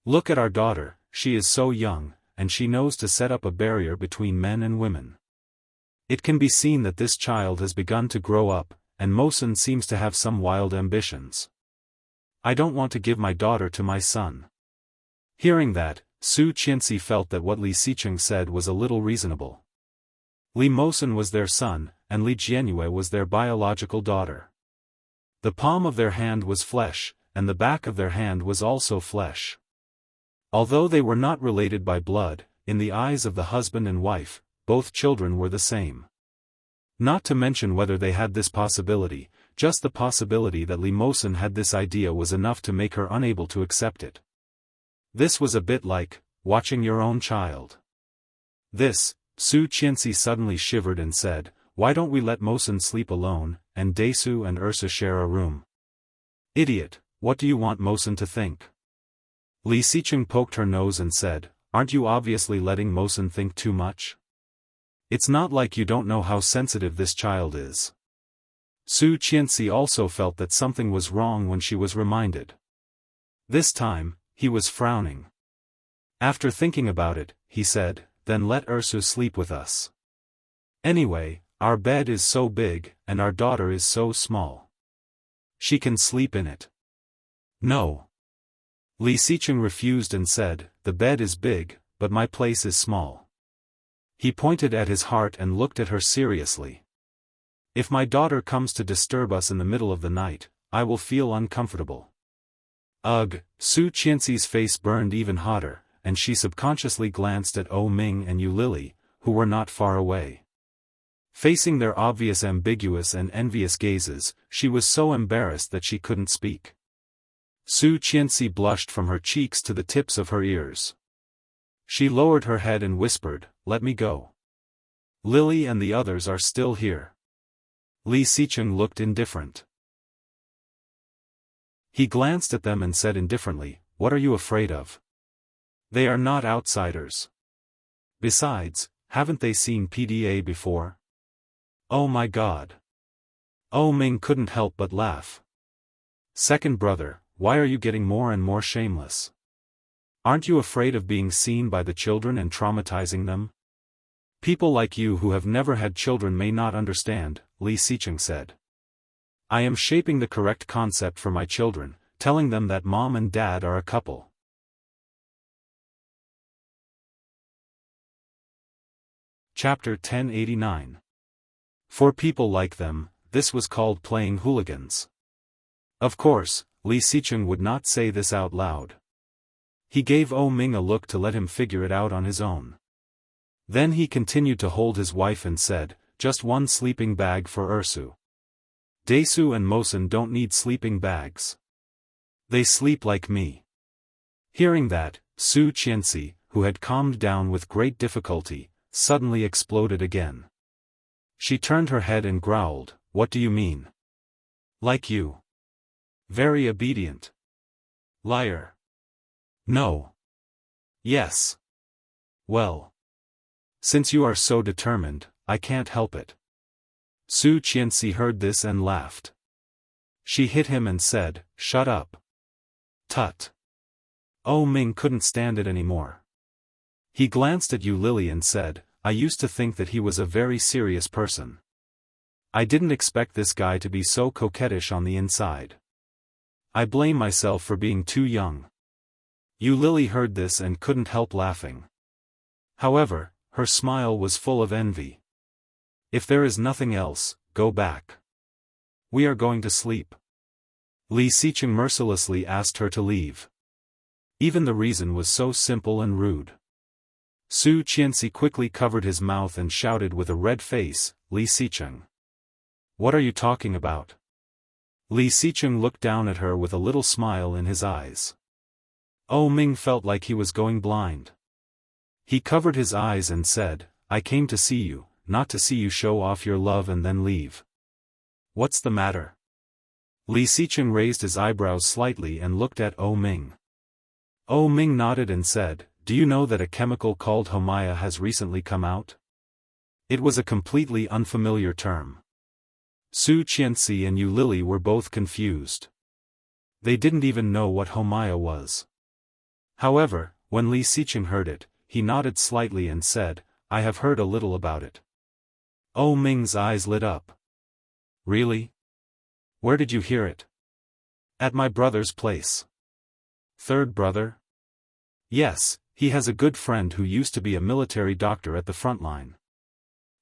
Speaker 1: Look at our daughter, she is so young, and she knows to set up a barrier between men and women. It can be seen that this child has begun to grow up, and Mosun seems to have some wild ambitions. I don't want to give my daughter to my son. Hearing that, Su Qianxi felt that what Li Xiqing said was a little reasonable. Li Mosun was their son, and Li Jianyue was their biological daughter. The palm of their hand was flesh, and the back of their hand was also flesh. Although they were not related by blood, in the eyes of the husband and wife, both children were the same. Not to mention whether they had this possibility, just the possibility that Li Mosun had this idea was enough to make her unable to accept it. This was a bit like watching your own child. This, Su Qianxi suddenly shivered and said, why don't we let Mosun sleep alone, and Desu and Ersa share a room? Idiot, what do you want Mosun to think? Li Xiqing poked her nose and said, aren't you obviously letting Mosun think too much? It's not like you don't know how sensitive this child is. Su Qianxi also felt that something was wrong when she was reminded. This time, he was frowning. After thinking about it, he said, then let Ersu sleep with us. Anyway, our bed is so big, and our daughter is so small. She can sleep in it. No. Li Xiqing refused and said, the bed is big, but my place is small. He pointed at his heart and looked at her seriously. If my daughter comes to disturb us in the middle of the night, I will feel uncomfortable. Ugh, Su Qianxi's face burned even hotter, and she subconsciously glanced at O Ming and Yu Lili, who were not far away. Facing their obvious ambiguous and envious gazes, she was so embarrassed that she couldn't speak. Su Qianxi blushed from her cheeks to the tips of her ears. She lowered her head and whispered, let me go. Lily and the others are still here. Li Xiqing looked indifferent. He glanced at them and said indifferently, what are you afraid of? They are not outsiders. Besides, haven't they seen PDA before? Oh my God. Oh Ming couldn't help but laugh. Second brother, why are you getting more and more shameless? Aren't you afraid of being seen by the children and traumatizing them? People like you who have never had children may not understand, Li Xicheng said. I am shaping the correct concept for my children, telling them that mom and dad are a couple. Chapter 1089. For people like them, this was called playing hooligans. Of course, Li Xicheng would not say this out loud. He gave Ming a look to let him figure it out on his own. Then he continued to hold his wife and said, just one sleeping bag for Ursu. Daesu and Mosen don't need sleeping bags. They sleep like me. Hearing that, Su Qianxi, who had calmed down with great difficulty, suddenly exploded again. She turned her head and growled, what do you mean? Like you. Very obedient. Liar. No. Yes. Well. Since you are so determined, I can't help it. Su Qianxi heard this and laughed. She hit him and said, shut up. Tut. Ming couldn't stand it anymore. He glanced at Yu Lily and said, I used to think that he was a very serious person. I didn't expect this guy to be so coquettish on the inside. I blame myself for being too young. Yu Lily heard this and couldn't help laughing. However, her smile was full of envy. If there is nothing else, go back. We are going to sleep. Li Xicheng mercilessly asked her to leave. Even the reason was so simple and rude. Su Qianxi quickly covered his mouth and shouted with a red face, Li Xicheng. What are you talking about? Li Xicheng looked down at her with a little smile in his eyes. Ming felt like he was going blind. He covered his eyes and said, I came to see you, not to see you show off your love and then leave. What's the matter? Li Xicheng raised his eyebrows slightly and looked at Ming. Ming nodded and said, do you know that a chemical called Homaya has recently come out? It was a completely unfamiliar term. Su Qianxi and Yu Lily were both confused. They didn't even know what Homaya was. However, when Li Xicheng heard it, he nodded slightly and said, I have heard a little about it. Ming's eyes lit up. Really? Where did you hear it? At my brother's place. Third brother? Yes, he has a good friend who used to be a military doctor at the front line.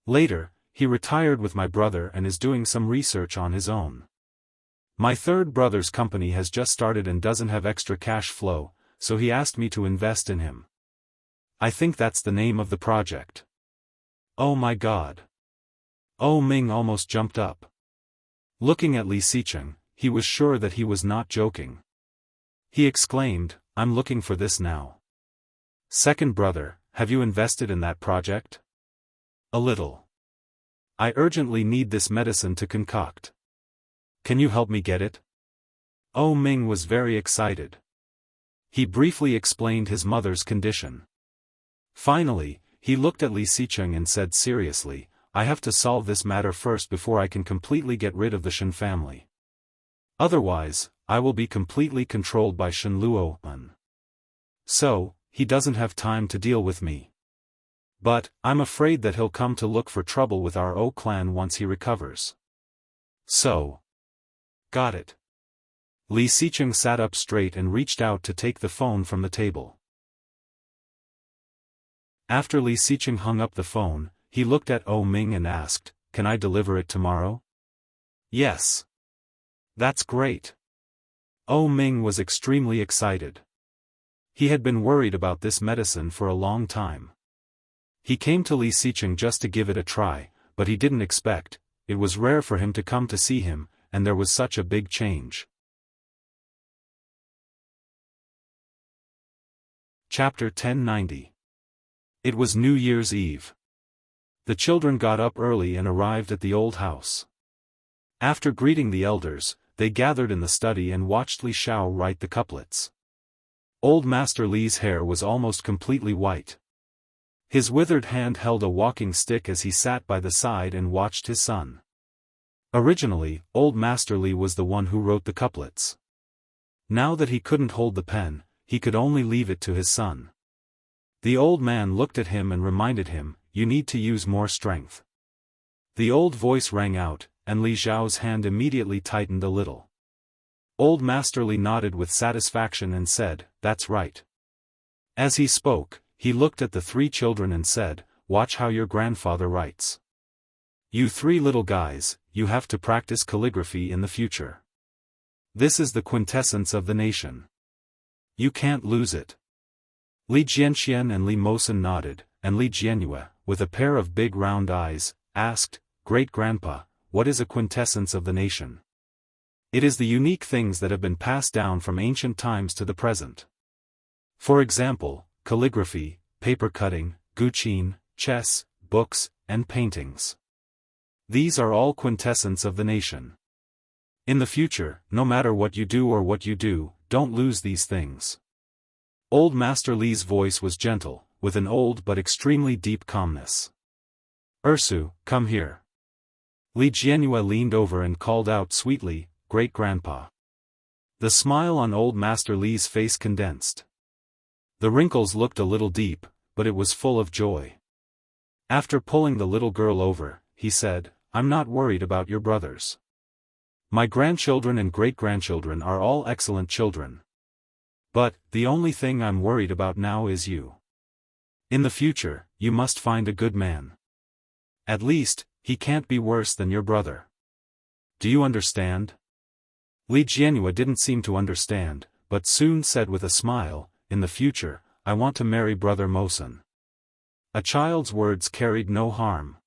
Speaker 1: Later, he retired with my brother and is doing some research on his own. My third brother's company has just started and doesn't have extra cash flow, so he asked me to invest in him. I think that's the name of the project. Oh my God. Ming almost jumped up. Looking at Li Xicheng, he was sure that he was not joking. He exclaimed, I'm looking for this now. Second brother, have you invested in that project? A little. I urgently need this medicine to concoct. Can you help me get it? Ming was very excited. He briefly explained his mother's condition. Finally, he looked at Li Xicheng and said seriously, I have to solve this matter first before I can completely get rid of the Shen family. Otherwise, I will be completely controlled by Shen Luo'an. So, he doesn't have time to deal with me. But, I'm afraid that he'll come to look for trouble with our O clan once he recovers. So. Got it. Li Xicheng sat up straight and reached out to take the phone from the table. After Li Xicheng hung up the phone, he looked at Ming and asked, can I deliver it tomorrow? Yes. That's great. Ming was extremely excited. He had been worried about this medicine for a long time. He came to Li Xicheng just to give it a try, but he didn't expect, it was rare for him to come to see him, and there was such a big change. Chapter 1090. It was New Year's Eve. The children got up early and arrived at the old house. After greeting the elders, they gathered in the study and watched Li Xiao write the couplets. Old Master Li's hair was almost completely white. His withered hand held a walking stick as he sat by the side and watched his son. Originally, Old Master Li was the one who wrote the couplets. Now that he couldn't hold the pen, he could only leave it to his son. The old man looked at him and reminded him, you need to use more strength. The old voice rang out, and Li Zhao's hand immediately tightened a little. Old Master Li nodded with satisfaction and said, "That's right." As he spoke, he looked at the three children and said, "Watch how your grandfather writes. You three little guys, you have to practice calligraphy in the future. This is the quintessence of the nation. You can't lose it." Li Jianxian and Li Mosen nodded, and Li Jianyue, with a pair of big round eyes, asked, "Great-grandpa, what is a quintessence of the nation?" It is the unique things that have been passed down from ancient times to the present. For example, calligraphy, paper cutting, guqin, chess, books, and paintings. These are all quintessence of the nation. In the future, no matter what you do or what you do, don't lose these things. Old Master Li's voice was gentle, with an old but extremely deep calmness. "Ursu, come here." Li Jianyue leaned over and called out sweetly, "Great-grandpa." The smile on Old Master Li's face condensed. The wrinkles looked a little deep, but it was full of joy. After pulling the little girl over, he said, "I'm not worried about your brothers. My grandchildren and great-grandchildren are all excellent children. But, the only thing I'm worried about now is you. In the future, you must find a good man. At least, he can't be worse than your brother. Do you understand?" Li Jianyue didn't seem to understand, but soon said with a smile, "In the future, I want to marry Brother Mosen." A child's words carried no harm.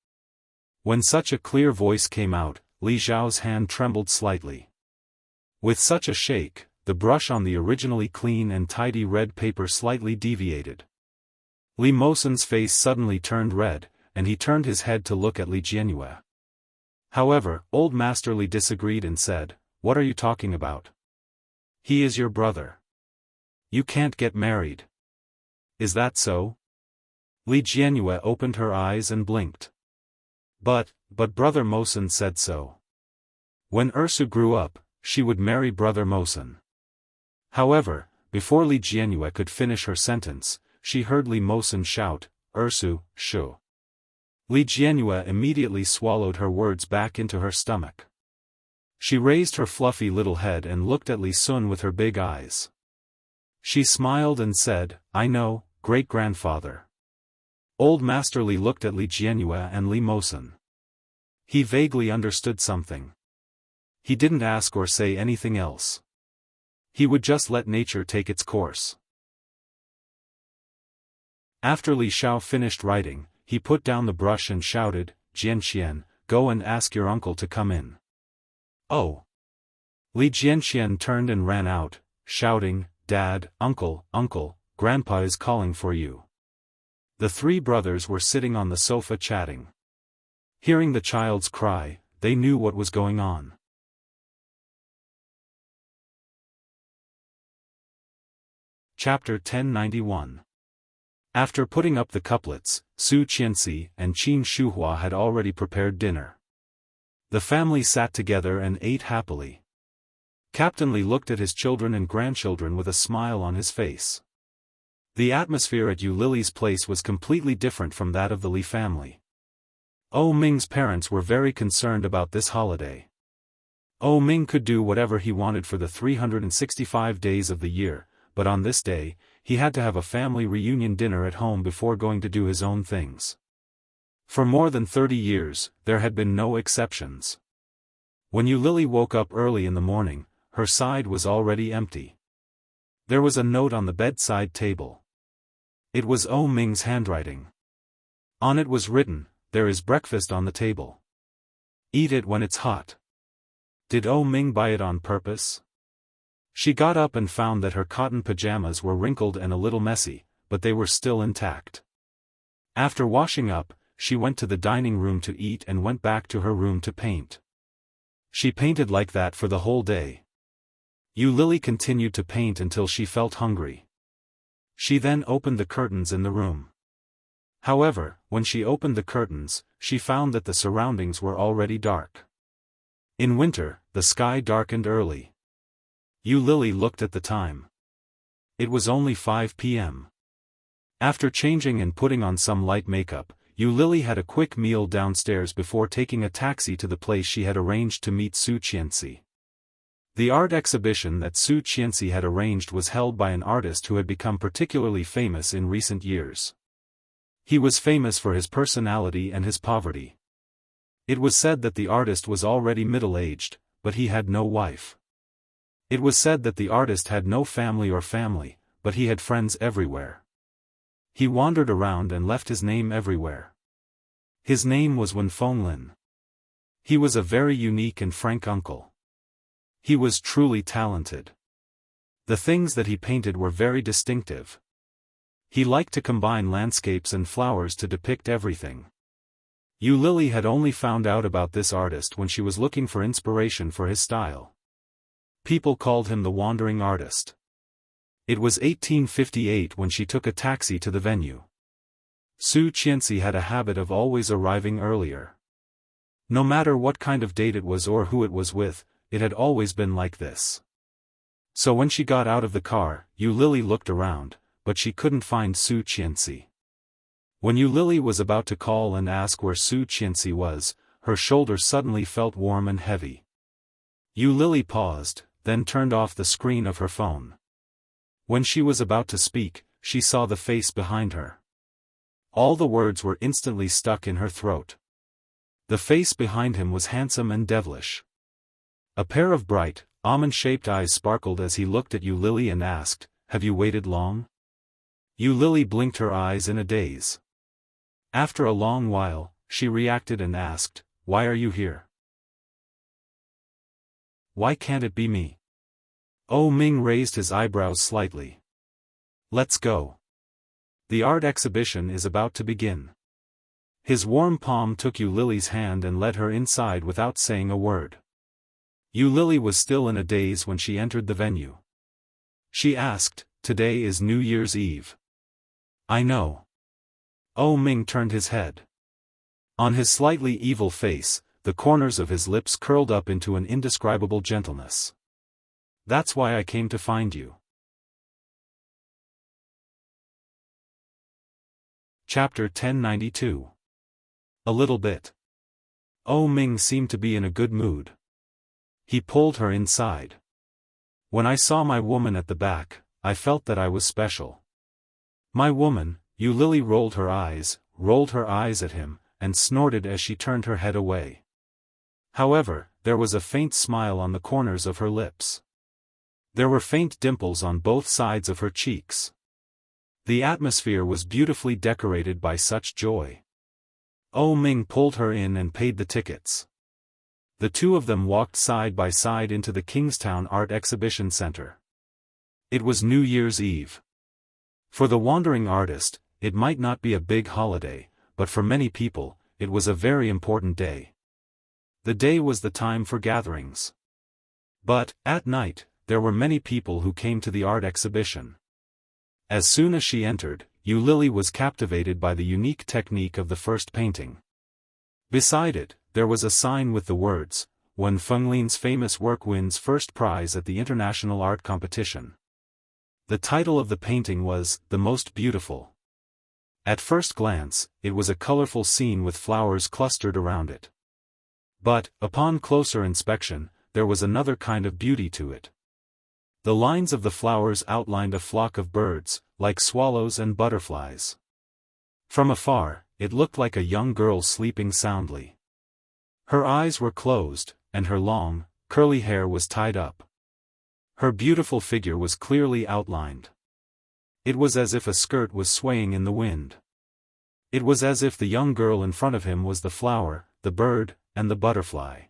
Speaker 1: When such a clear voice came out, Li Zhao's hand trembled slightly. With such a shake, the brush on the originally clean and tidy red paper slightly deviated. Li Mosen's face suddenly turned red, and he turned his head to look at Li Jianyue. However, Old Master Li disagreed and said, "What are you talking about? He is your brother. You can't get married." "Is that so?" Li Jianyue opened her eyes and blinked. But Brother Mosen said so. When Ursu grew up, she would marry Brother Mosen." However, before Li Jianyue could finish her sentence, she heard Li Mosen shout, "Ursu, shu." Li Jianyue immediately swallowed her words back into her stomach. She raised her fluffy little head and looked at Li Sun with her big eyes. She smiled and said, "I know, great-grandfather." Old Master Li looked at Li Jianyue and Li Mosen. He vaguely understood something. He didn't ask or say anything else. He would just let nature take its course. After Li Xiao finished writing, he put down the brush and shouted, "Jianxian, go and ask your uncle to come in." "Oh." Li Jianxian turned and ran out, shouting, "Dad, uncle, Grandpa is calling for you." The three brothers were sitting on the sofa chatting. Hearing the child's cry, they knew what was going on. Chapter 1091. After putting up the couplets, Su Qianxi and Qin Shuhua had already prepared dinner. The family sat together and ate happily. Captain Li looked at his children and grandchildren with a smile on his face. The atmosphere at Yu Lily's place was completely different from that of the Li family. Oh Ming's parents were very concerned about this holiday. Oh Ming could do whatever he wanted for the 365 days of the year, but on this day, he had to have a family reunion dinner at home before going to do his own things. For more than 30 years, there had been no exceptions. When Yu Lily woke up early in the morning, her side was already empty. There was a note on the bedside table. It was Oh Ming's handwriting. On it was written, "There is breakfast on the table. Eat it when it's hot." Did Oh Ming buy it on purpose? She got up and found that her cotton pajamas were wrinkled and a little messy, but they were still intact. After washing up, she went to the dining room to eat and went back to her room to paint. She painted like that for the whole day. Yu Lily continued to paint until she felt hungry. She then opened the curtains in the room. However, when she opened the curtains, she found that the surroundings were already dark. In winter, the sky darkened early. Yu Lily looked at the time. It was only 5 p.m. After changing and putting on some light makeup, Yu Lily had a quick meal downstairs before taking a taxi to the place she had arranged to meet Su Qianxi. The art exhibition that Su Qianxi had arranged was held by an artist who had become particularly famous in recent years. He was famous for his personality and his poverty. It was said that the artist was already middle-aged, but he had no wife. It was said that the artist had no family, but he had friends everywhere. He wandered around and left his name everywhere. His name was Wen Fenglin. He was a very unique and frank uncle. He was truly talented. The things that he painted were very distinctive. He liked to combine landscapes and flowers to depict everything. Yu Lily had only found out about this artist when she was looking for inspiration for his style. People called him the wandering artist. It was 1858 when she took a taxi to the venue. Su Qianxi had a habit of always arriving earlier. No matter what kind of date it was or who it was with, it had always been like this. So when she got out of the car, Yu Lily looked around, but she couldn't find Su Qianxi. When Yu Lily was about to call and ask where Su Qianxi was, her shoulder suddenly felt warm and heavy. Yu Lily paused, then turned off the screen of her phone. When she was about to speak, she saw the face behind her. All the words were instantly stuck in her throat. The face behind him was handsome and devilish. A pair of bright, almond-shaped eyes sparkled as he looked at Yu Lily and asked, "Have you waited long?" Yu Lily blinked her eyes in a daze. After a long while, she reacted and asked, "Why are you here? Why can't it be me?" Oh Ming raised his eyebrows slightly. "Let's go. The art exhibition is about to begin." His warm palm took Yu Lily's hand and led her inside without saying a word. Yu Lily was still in a daze when she entered the venue. She asked, "Today is New Year's Eve." "I know." Oh Ming turned his head. On his slightly evil face, the corners of his lips curled up into an indescribable gentleness. "That's why I came to find you." Chapter 1092. A little bit. Oh Ming seemed to be in a good mood. He pulled her inside. "When I saw my woman at the back, I felt that I was special." "My woman?" Yu Lily rolled her eyes at him, and snorted as she turned her head away. However, there was a faint smile on the corners of her lips. There were faint dimples on both sides of her cheeks. The atmosphere was beautifully decorated by such joy. Oh Ming pulled her in and paid the tickets. The two of them walked side by side into the Kingstown Art Exhibition Center. It was New Year's Eve. For the wandering artist, it might not be a big holiday, but for many people, it was a very important day. The day was the time for gatherings. But, at night, there were many people who came to the art exhibition. As soon as she entered, Yu Lily was captivated by the unique technique of the first painting. Beside it, there was a sign with the words, "Wen Fenglin's famous work wins first prize at the International Art Competition." The title of the painting was, "The Most Beautiful." At first glance, it was a colorful scene with flowers clustered around it. But, upon closer inspection, there was another kind of beauty to it. The lines of the flowers outlined a flock of birds, like swallows and butterflies. From afar, it looked like a young girl sleeping soundly. Her eyes were closed, and her long, curly hair was tied up. Her beautiful figure was clearly outlined. It was as if a skirt was swaying in the wind. It was as if the young girl in front of him was the flower, the bird, and the butterfly.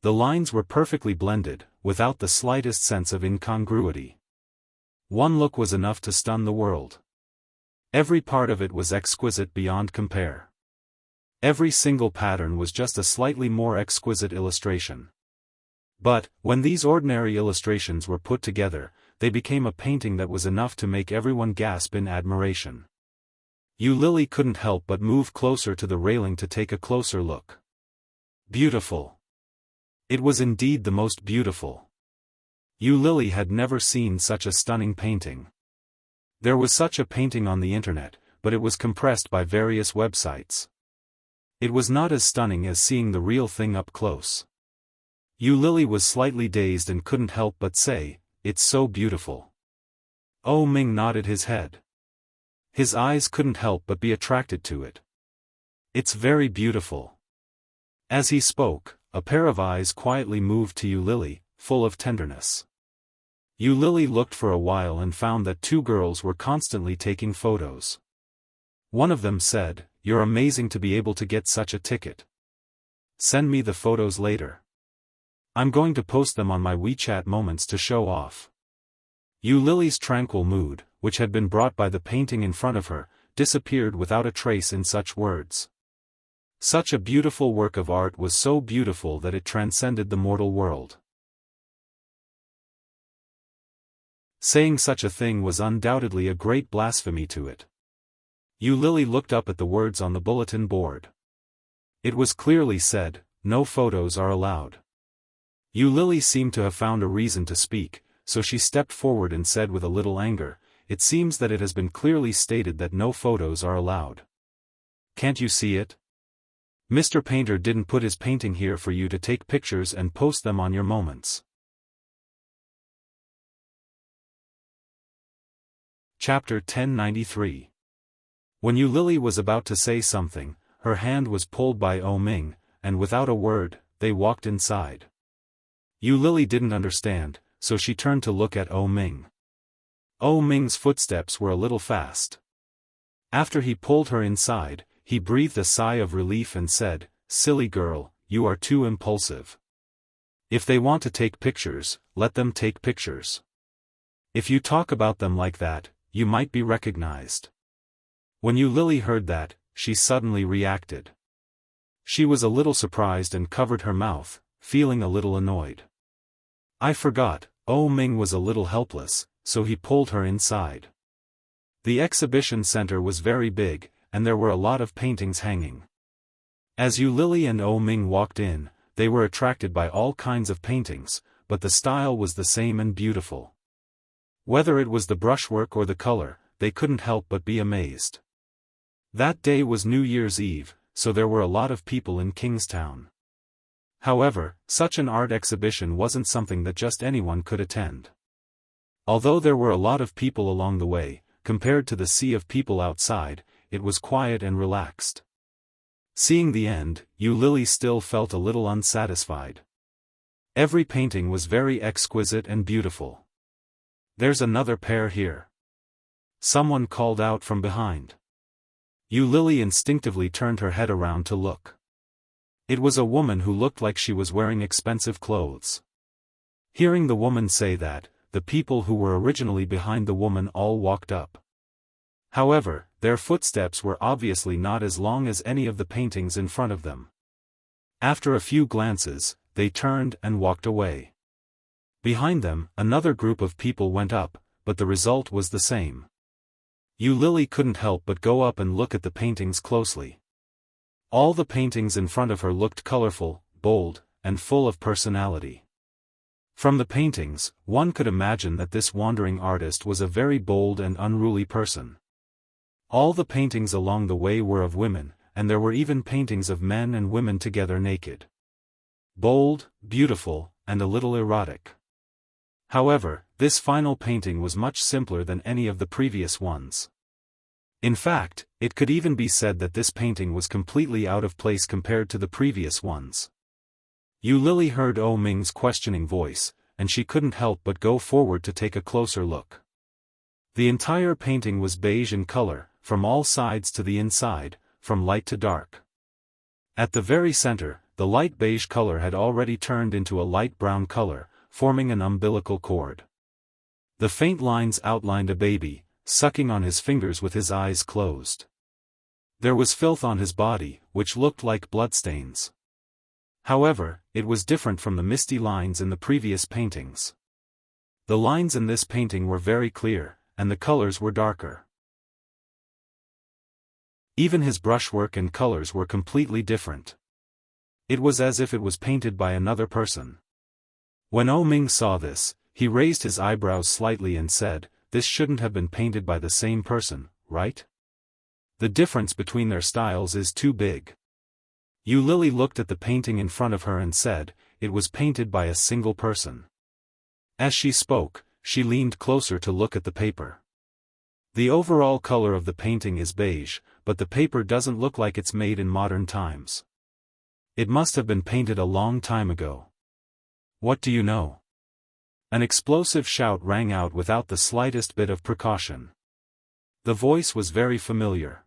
Speaker 1: The lines were perfectly blended, without the slightest sense of incongruity. One look was enough to stun the world. Every part of it was exquisite beyond compare. Every single pattern was just a slightly more exquisite illustration. But, when these ordinary illustrations were put together, they became a painting that was enough to make everyone gasp in admiration. Yu Lily couldn't help but move closer to the railing to take a closer look. Beautiful. It was indeed the most beautiful. Yu Lily had never seen such a stunning painting. There was such a painting on the internet, but it was compressed by various websites. It was not as stunning as seeing the real thing up close. Yu Lily was slightly dazed and couldn't help but say, "It's so beautiful." Oh Ming nodded his head. His eyes couldn't help but be attracted to it. "It's very beautiful." As he spoke, a pair of eyes quietly moved to Yu Lily, full of tenderness. Yu Lily looked for a while and found that two girls were constantly taking photos. One of them said, "You're amazing to be able to get such a ticket. Send me the photos later. I'm going to post them on my WeChat moments to show off." Yu Lily's tranquil mood, which had been brought by the painting in front of her, disappeared without a trace in such words. Such a beautiful work of art was so beautiful that it transcended the mortal world. Saying such a thing was undoubtedly a great blasphemy to it. Yu Lily looked up at the words on the bulletin board. It was clearly said, "No photos are allowed." Yu Lily seemed to have found a reason to speak, so she stepped forward and said with a little anger, "It seems that it has been clearly stated that no photos are allowed. Can't you see it? Mr. Painter didn't put his painting here for you to take pictures and post them on your moments." Chapter 1093. When Yu Lily was about to say something, her hand was pulled by Oh Ming, and without a word, they walked inside. Yu Lily didn't understand, so she turned to look at Oh Ming. Oh Ming's footsteps were a little fast. After he pulled her inside, he breathed a sigh of relief and said, "Silly girl, you are too impulsive. If they want to take pictures, let them take pictures. If you talk about them like that, you might be recognized." When Yu Lily heard that, she suddenly reacted. She was a little surprised and covered her mouth, feeling a little annoyed. "I forgot," Oh Ming was a little helpless, so he pulled her inside. The exhibition center was very big, and there were a lot of paintings hanging. As Yu Lily and Oh Ming walked in, they were attracted by all kinds of paintings, but the style was the same and beautiful. Whether it was the brushwork or the color, they couldn't help but be amazed. That day was New Year's Eve, so there were a lot of people in Kingstown. However, such an art exhibition wasn't something that just anyone could attend. Although there were a lot of people along the way, compared to the sea of people outside, it was quiet and relaxed. Seeing the end, Yu Lily still felt a little unsatisfied. Every painting was very exquisite and beautiful. "There's another pair here," someone called out from behind. Yu Lily instinctively turned her head around to look. It was a woman who looked like she was wearing expensive clothes. Hearing the woman say that, the people who were originally behind the woman all walked up. However, their footsteps were obviously not as long as any of the paintings in front of them. After a few glances, they turned and walked away. Behind them, another group of people went up, but the result was the same. Yu Lily couldn't help but go up and look at the paintings closely. All the paintings in front of her looked colorful, bold, and full of personality. From the paintings, one could imagine that this wandering artist was a very bold and unruly person. All the paintings along the way were of women, and there were even paintings of men and women together naked. Bold, beautiful, and a little erotic. However, this final painting was much simpler than any of the previous ones. In fact, it could even be said that this painting was completely out of place compared to the previous ones. Yu Lily heard Oh Ming's questioning voice, and she couldn't help but go forward to take a closer look. The entire painting was beige in color, from all sides to the inside, from light to dark. At the very center, the light beige color had already turned into a light brown color, forming an umbilical cord. The faint lines outlined a baby, sucking on his fingers with his eyes closed. There was filth on his body, which looked like bloodstains. However, it was different from the misty lines in the previous paintings. The lines in this painting were very clear, and the colors were darker. Even his brushwork and colors were completely different. It was as if it was painted by another person. When Oh Ming saw this, he raised his eyebrows slightly and said, "This shouldn't have been painted by the same person, right?" The difference between their styles is too big. Yu Lily looked at the painting in front of her and said, it was painted by a single person. As she spoke, she leaned closer to look at the paper. The overall color of the painting is beige, but the paper doesn't look like it's made in modern times. It must have been painted a long time ago. What do you know? An explosive shout rang out without the slightest bit of precaution. The voice was very familiar.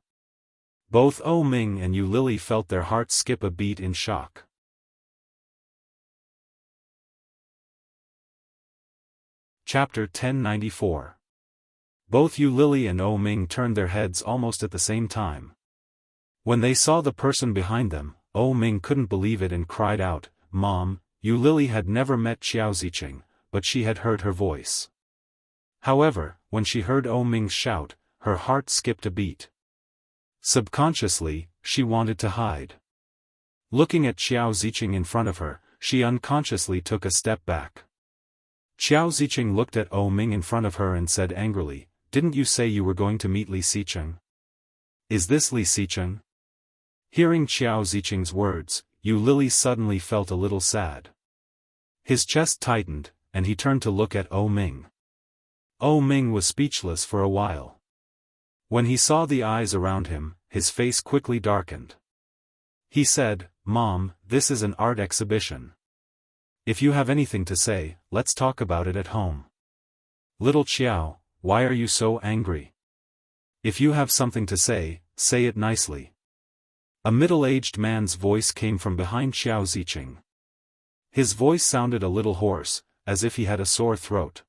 Speaker 1: Both Oh Ming and Yu Lily felt their hearts skip a beat in shock. Chapter 1094. Both Yu Lily and Oh Ming turned their heads almost at the same time. When they saw the person behind them, Oh Ming couldn't believe it and cried out, "Mom!" Yu Lily had never met Xiao Ziqing, but she had heard her voice. However, when she heard Oh Ming's shout, her heart skipped a beat. Subconsciously, she wanted to hide. Looking at Xiao Ziqing in front of her, she unconsciously took a step back. Xiao Ziqing looked at Oh Ming in front of her and said angrily, "Didn't you say you were going to meet Li Xicheng? Is this Li Xicheng?" Hearing Xiao Ziqing's words, Yu Lily suddenly felt a little sad. His chest tightened, and he turned to look at Oh Ming. Oh Ming was speechless for a while. When he saw the eyes around him, his face quickly darkened. He said, "Mom, this is an art exhibition. If you have anything to say, let's talk about it at home." "Little Xiao, why are you so angry? If you have something to say it nicely." A middle-aged man's voice came from behind Xiao Ziqing. His voice sounded a little hoarse, as if he had a sore throat.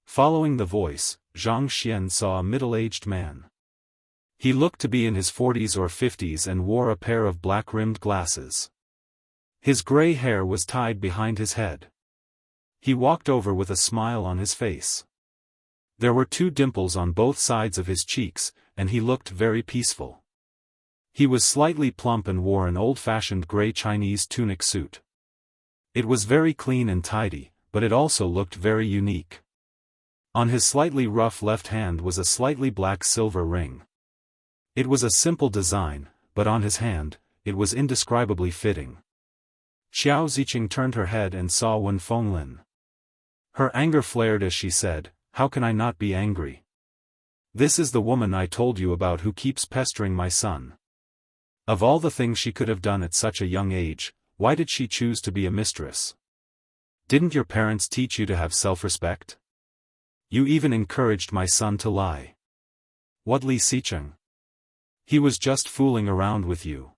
Speaker 1: Following the voice, Zhang Xian saw a middle-aged man. He looked to be in his 40s or 50s and wore a pair of black-rimmed glasses. His gray hair was tied behind his head. He walked over with a smile on his face. There were 2 dimples on both sides of his cheeks, and he looked very peaceful. He was slightly plump and wore an old-fashioned gray Chinese tunic suit. It was very clean and tidy, but it also looked very unique. On his slightly rough left hand was a slightly black silver ring. It was a simple design, but on his hand, it was indescribably fitting. Xiao Ziqing turned her head and saw Wen Fenglin. Her anger flared as she said, "How can I not be angry? This is the woman I told you about who keeps pestering my son. Of all the things she could have done at such a young age, why did she choose to be a mistress? Didn't your parents teach you to have self-respect? You even encouraged my son to lie. What Li Xicheng? He was just fooling around with you."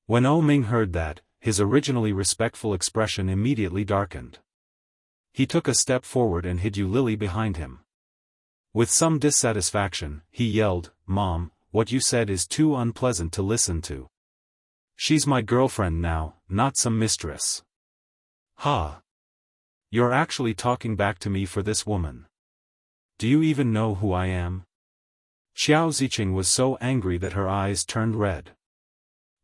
Speaker 1: When Oh Ming heard that, his originally respectful expression immediately darkened. He took a step forward and hid Yu Lily behind him. With some dissatisfaction, he yelled, "Mom, what you said is too unpleasant to listen to. She's my girlfriend now, not some mistress." "Ha! You're actually talking back to me for this woman. Do you even know who I am?" Xiao Ziqing was so angry that her eyes turned red.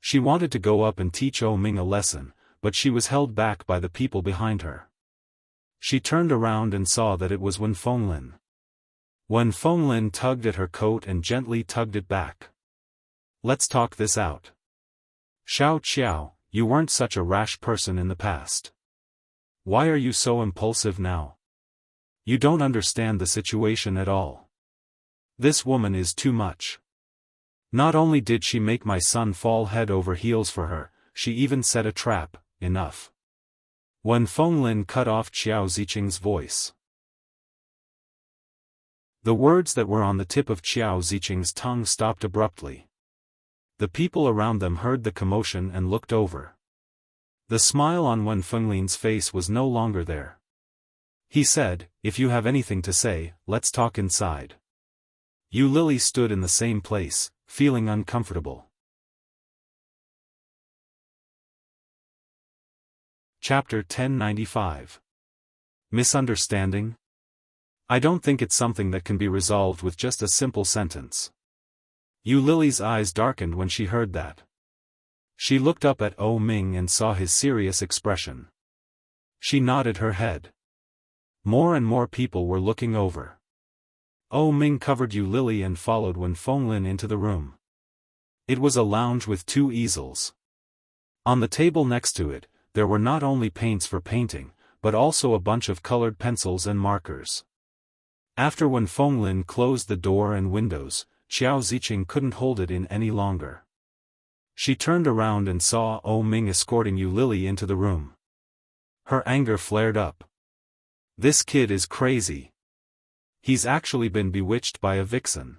Speaker 1: She wanted to go up and teach Oh Ming a lesson, but she was held back by the people behind her. She turned around and saw that it was Wen Fenglin. Wen Fenglin tugged at her coat and gently tugged it back. "Let's talk this out. Xiao Qiao, you weren't such a rash person in the past. Why are you so impulsive now? You don't understand the situation at all. This woman is too much. Not only did she make my son fall head over heels for her, she even set a trap." "Enough." Wen Fenglin cut off Xiao Ziqing's voice. The words that were on the tip of Xiao Ziqing's tongue stopped abruptly. The people around them heard the commotion and looked over. The smile on Wen Fenglin's face was no longer there. He said, "If you have anything to say, let's talk inside." Yu Lily stood in the same place, feeling uncomfortable. Chapter 1095. Misunderstanding? I don't think it's something that can be resolved with just a simple sentence. Yu Lily's eyes darkened when she heard that. She looked up at Oh Ming and saw his serious expression. She nodded her head. More and more people were looking over. Oh Ming covered Yu Lily and followed Wen Fenglin into the room. It was a lounge with 2 easels. On the table next to it, there were not only paints for painting, but also a bunch of colored pencils and markers. After Wen Fenglin closed the door and windows, Xiao Ziqing couldn't hold it in any longer. She turned around and saw Oh Ming escorting Yu Lily into the room. Her anger flared up. This kid is crazy. He's actually been bewitched by a vixen.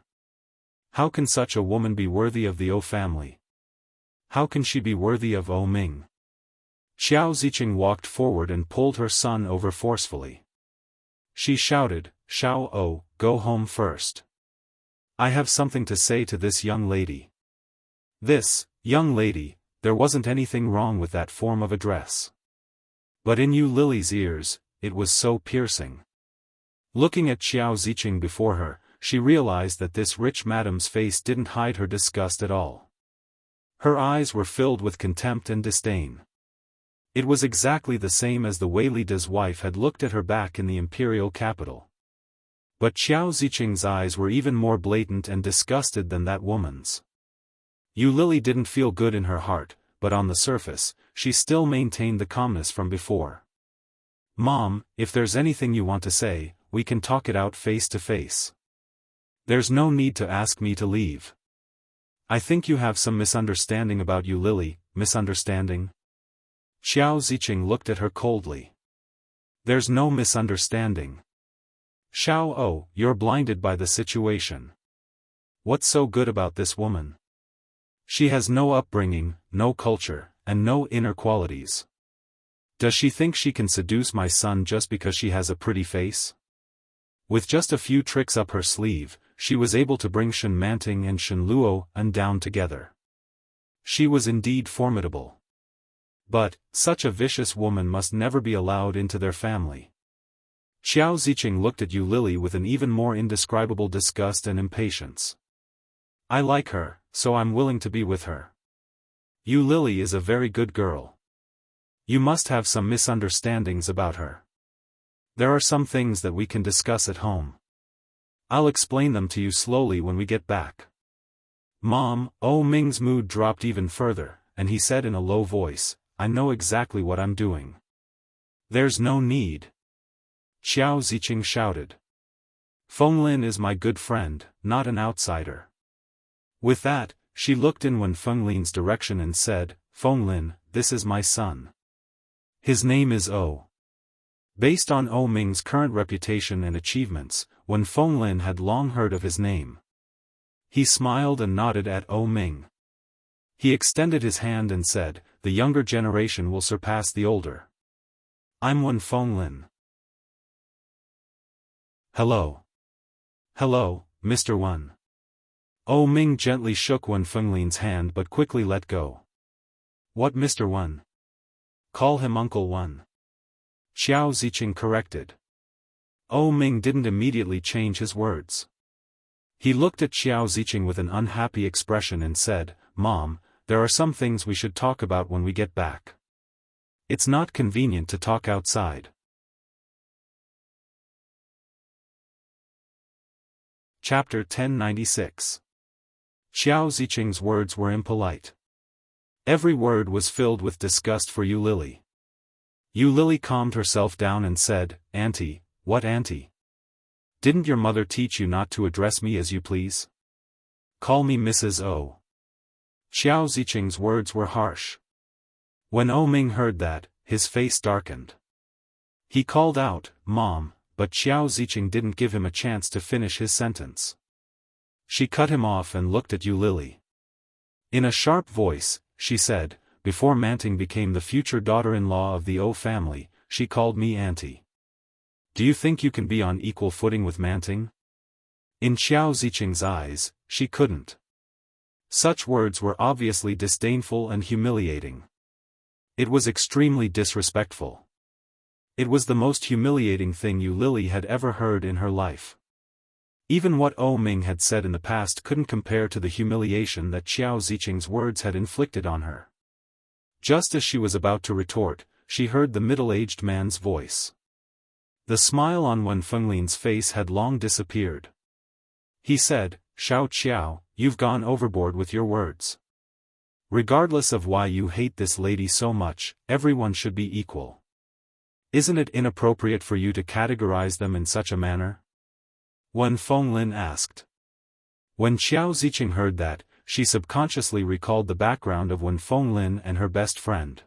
Speaker 1: How can such a woman be worthy of the O family? How can she be worthy of Oh Ming? Xiao Ziqing walked forward and pulled her son over forcefully. She shouted, "Xiao O, go home first. I have something to say to this young lady." This, young lady, there wasn't anything wrong with that form of address. But in Yu Lily's ears, it was so piercing. Looking at Xiao Ziqing before her, she realized that this rich madam's face didn't hide her disgust at all. Her eyes were filled with contempt and disdain. It was exactly the same as the Wei Lida's wife had looked at her back in the imperial capital. But Xiao Ziqing's eyes were even more blatant and disgusted than that woman's. Yu Lily didn't feel good in her heart, but on the surface, she still maintained the calmness from before. "Mom, if there's anything you want to say, we can talk it out face to face. There's no need to ask me to leave. I think you have some misunderstanding about Yu Lily." "Misunderstanding?" Xiao Ziqing looked at her coldly. "There's no misunderstanding. Xiao O, you're blinded by the situation. What's so good about this woman? She has no upbringing, no culture, and no inner qualities. Does she think she can seduce my son just because she has a pretty face?" With just a few tricks up her sleeve, she was able to bring Shen Manting and Shen Luo down together. She was indeed formidable. But, such a vicious woman must never be allowed into their family. Xiao Ziqing looked at Yu Lily with an even more indescribable disgust and impatience. "I like her, so I'm willing to be with her. Yu Lily is a very good girl. You must have some misunderstandings about her. There are some things that we can discuss at home. I'll explain them to you slowly when we get back." "Mom," Oh Ming's mood dropped even further, and he said in a low voice, "I know exactly what I'm doing." "There's no need," Xiao Ziqing shouted. "Fenglin is my good friend, not an outsider." With that, she looked in Wen Fenglin's direction and said, "Fenglin, this is my son. His name is O." Based on Oh Ming's current reputation and achievements, Wen Fenglin had long heard of his name. He smiled and nodded at Oh Ming. He extended his hand and said, "The younger generation will surpass the older. I'm Wen Fenglin." "Hello. Hello, Mr. Wen." Oh Ming gently shook Wen Fenglin's hand but quickly let go. "What, Mr. Wen? Call him Uncle Wen," Xiao Ziqing corrected. Oh Ming didn't immediately change his words. He looked at Xiao Ziqing with an unhappy expression and said, "Mom, there are some things we should talk about when we get back. It's not convenient to talk outside." Chapter 1096. Xiao Ziqing's words were impolite. Every word was filled with disgust for Yu Lily. Yu Lily calmed herself down and said, "Auntie, what auntie? Didn't your mother teach you not to address me as you please? Call me Mrs. O." Xiao Ziqing's words were harsh. When Oh Ming heard that, his face darkened. He called out, "Mom," but Xiao Ziqing didn't give him a chance to finish his sentence. She cut him off and looked at Yu Lily. In a sharp voice, she said, "Before Manting became the future daughter-in-law of the O family, she called me auntie. Do you think you can be on equal footing with Manting?" In Xiao Ziqing's eyes, she couldn't. Such words were obviously disdainful and humiliating. It was extremely disrespectful. It was the most humiliating thing Yu Lily had ever heard in her life. Even what Oh Ming had said in the past couldn't compare to the humiliation that Xiao Ziqing's words had inflicted on her. Just as she was about to retort, she heard the middle-aged man's voice. The smile on Wen Fenglin's face had long disappeared. He said, "Xiao Qiao, you've gone overboard with your words. Regardless of why you hate this lady so much, everyone should be equal. Isn't it inappropriate for you to categorize them in such a manner?" Wen Fenglin asked. When Xiao Ziqing heard that, she subconsciously recalled the background of Wen Fenglin and her best friend.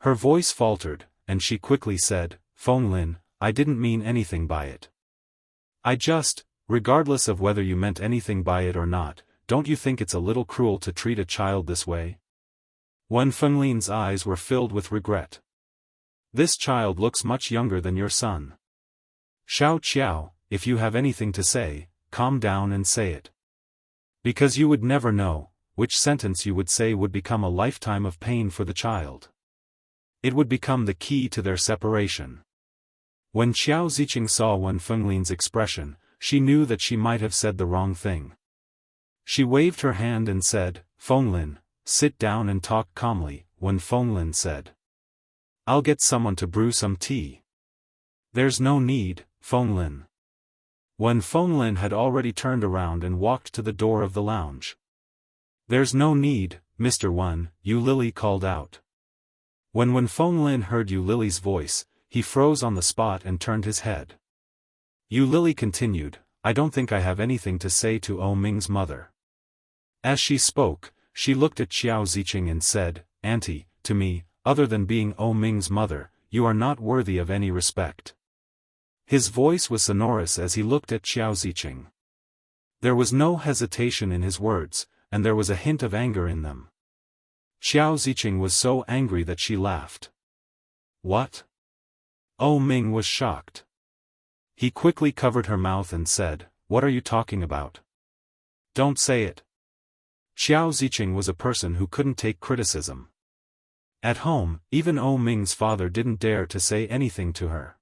Speaker 1: Her voice faltered, and she quickly said, "Fenglin, I didn't mean anything by it. I just, regardless of whether you meant anything by it or not, don't you think it's a little cruel to treat a child this way?" Wen Fenglin's eyes were filled with regret. "This child looks much younger than your son. Xiao Qiao, if you have anything to say, calm down and say it. Because you would never know, which sentence you would say would become a lifetime of pain for the child. It would become the key to their separation." When Xiao Ziqing saw Wen Fenglin's expression, she knew that she might have said the wrong thing. She waved her hand and said, "Fenglin, sit down and talk calmly." When Fenglin said, "I'll get someone to brew some tea." "There's no need, Fenglin." When Fenglin had already turned around and walked to the door of the lounge. "There's no need, Mr. Wen," Yu Lily called out. When Fenglin heard Yu Lily's voice, he froze on the spot and turned his head. Yu Lily continued, "I don't think I have anything to say to O Ming's mother." As she spoke, she looked at Xiao Ziqing and said, "Auntie, to me, other than being O Ming's mother, you are not worthy of any respect." His voice was sonorous as he looked at Xiao Ziqing. There was no hesitation in his words, and there was a hint of anger in them. Xiao Ziqing was so angry that she laughed. "What?" O Ming was shocked. He quickly covered her mouth and said, "What are you talking about? Don't say it." Xiao Ziqing was a person who couldn't take criticism. At home, even O Ming's father didn't dare to say anything to her.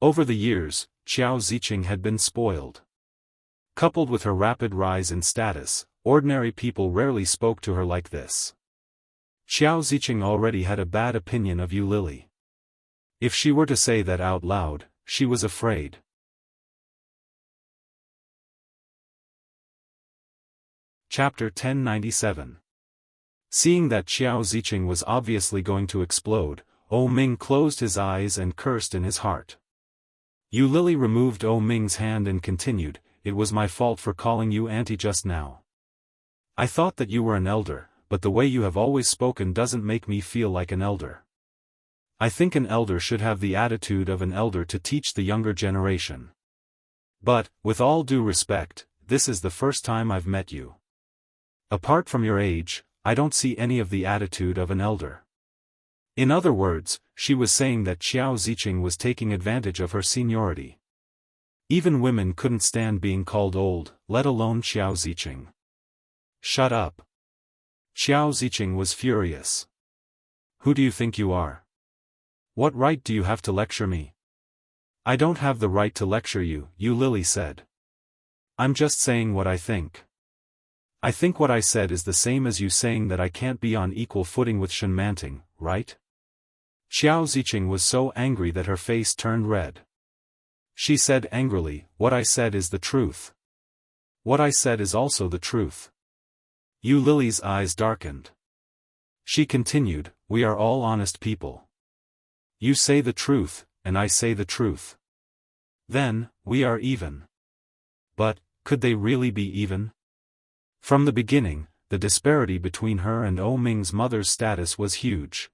Speaker 1: Over the years, Xiao Ziqing had been spoiled. Coupled with her rapid rise in status, ordinary people rarely spoke to her like this. Xiao Ziqing already had a bad opinion of Yu Lily. If she were to say that out loud, she was afraid. Chapter 1097. Seeing that Xiao Ziqing was obviously going to explode, O Ming closed his eyes and cursed in his heart. Yu Lily removed O Ming's hand and continued, "It was my fault for calling you auntie just now. I thought that you were an elder, but the way you have always spoken doesn't make me feel like an elder. I think an elder should have the attitude of an elder to teach the younger generation. But, with all due respect, this is the first time I've met you. Apart from your age, I don't see any of the attitude of an elder." In other words, she was saying that Xiao Ziqing was taking advantage of her seniority. Even women couldn't stand being called old, let alone Xiao Ziqing. "Shut up." Xiao Ziqing was furious. "Who do you think you are? What right do you have to lecture me?" "I don't have the right to lecture you," Yu Lily said. "I'm just saying what I think. I think what I said is the same as you saying that I can't be on equal footing with Shen Manting, right?" Xiao Ziqing was so angry that her face turned red. She said angrily, "What I said is the truth. What I said is also the truth." Yu Lily's eyes darkened. She continued, "We are all honest people. You say the truth, and I say the truth. Then, we are even." But, could they really be even? From the beginning, the disparity between her and O Ming's mother's status was huge.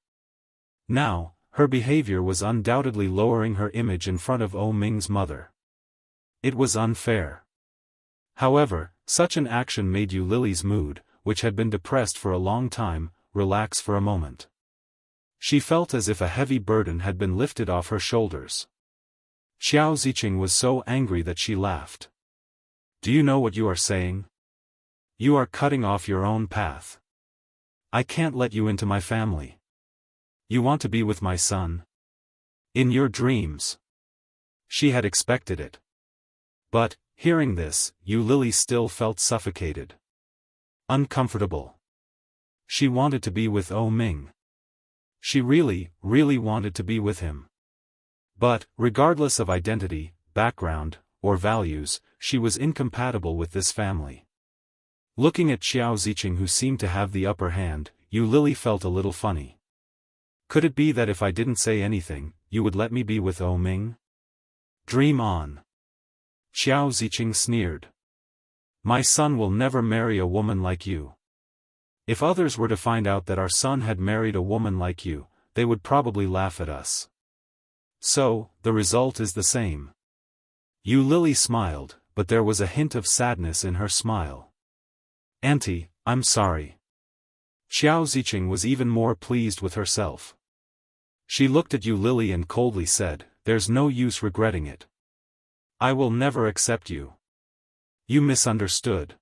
Speaker 1: Now, her behavior was undoubtedly lowering her image in front of O Ming's mother. It was unfair. However, such an action made Yu Lily's mood, which had been depressed for a long time, relax for a moment. She felt as if a heavy burden had been lifted off her shoulders. Xiao Ziqing was so angry that she laughed. "Do you know what you are saying? You are cutting off your own path. I can't let you into my family. You want to be with my son? In your dreams." She had expected it. But, hearing this, Yu Lily still felt suffocated. Uncomfortable. She wanted to be with O Ming. She really, really wanted to be with him. But, regardless of identity, background, or values, she was incompatible with this family. Looking at Xiao Ziqing, who seemed to have the upper hand, Yu Lily felt a little funny. Could it be that if I didn't say anything, you would let me be with O Ming? Dream on. Xiao Ziqing sneered. My son will never marry a woman like you. If others were to find out that our son had married a woman like you, they would probably laugh at us. So, the result is the same. Yu Lily smiled, but there was a hint of sadness in her smile. Auntie, I'm sorry. Xiao Ziqing was even more pleased with herself. She looked at Yu Lily and coldly said, there's no use regretting it. I will never accept you. You misunderstood.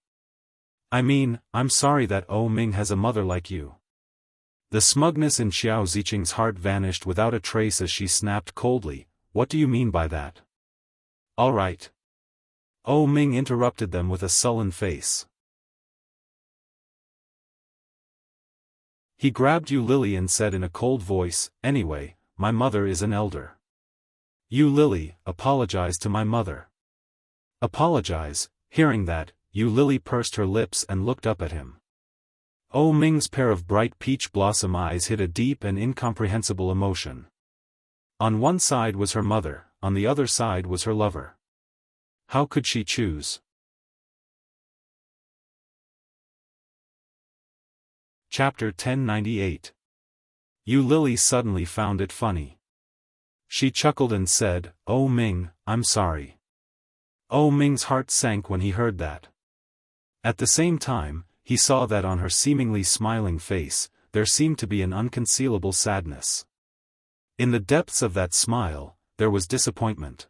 Speaker 1: I mean, I'm sorry that O Ming has a mother like you. The smugness in Xiao Ziqing's heart vanished without a trace as she snapped coldly, what do you mean by that? All right. O Ming interrupted them with a sullen face. He grabbed Yu Lily and said in a cold voice, anyway, my mother is an elder. Yu Lily, apologize to my mother. Apologize. Hearing that, Yu Lily pursed her lips and looked up at him. O Ming's pair of bright peach blossom eyes hid a deep and incomprehensible emotion. On one side was her mother, on the other side was her lover. How could she choose? Chapter 1098. Yu Lily suddenly found it funny. She chuckled and said, O Ming, I'm sorry. O Ming's heart sank when he heard that. At the same time, he saw that on her seemingly smiling face, there seemed to be an unconcealable sadness. In the depths of that smile, there was disappointment.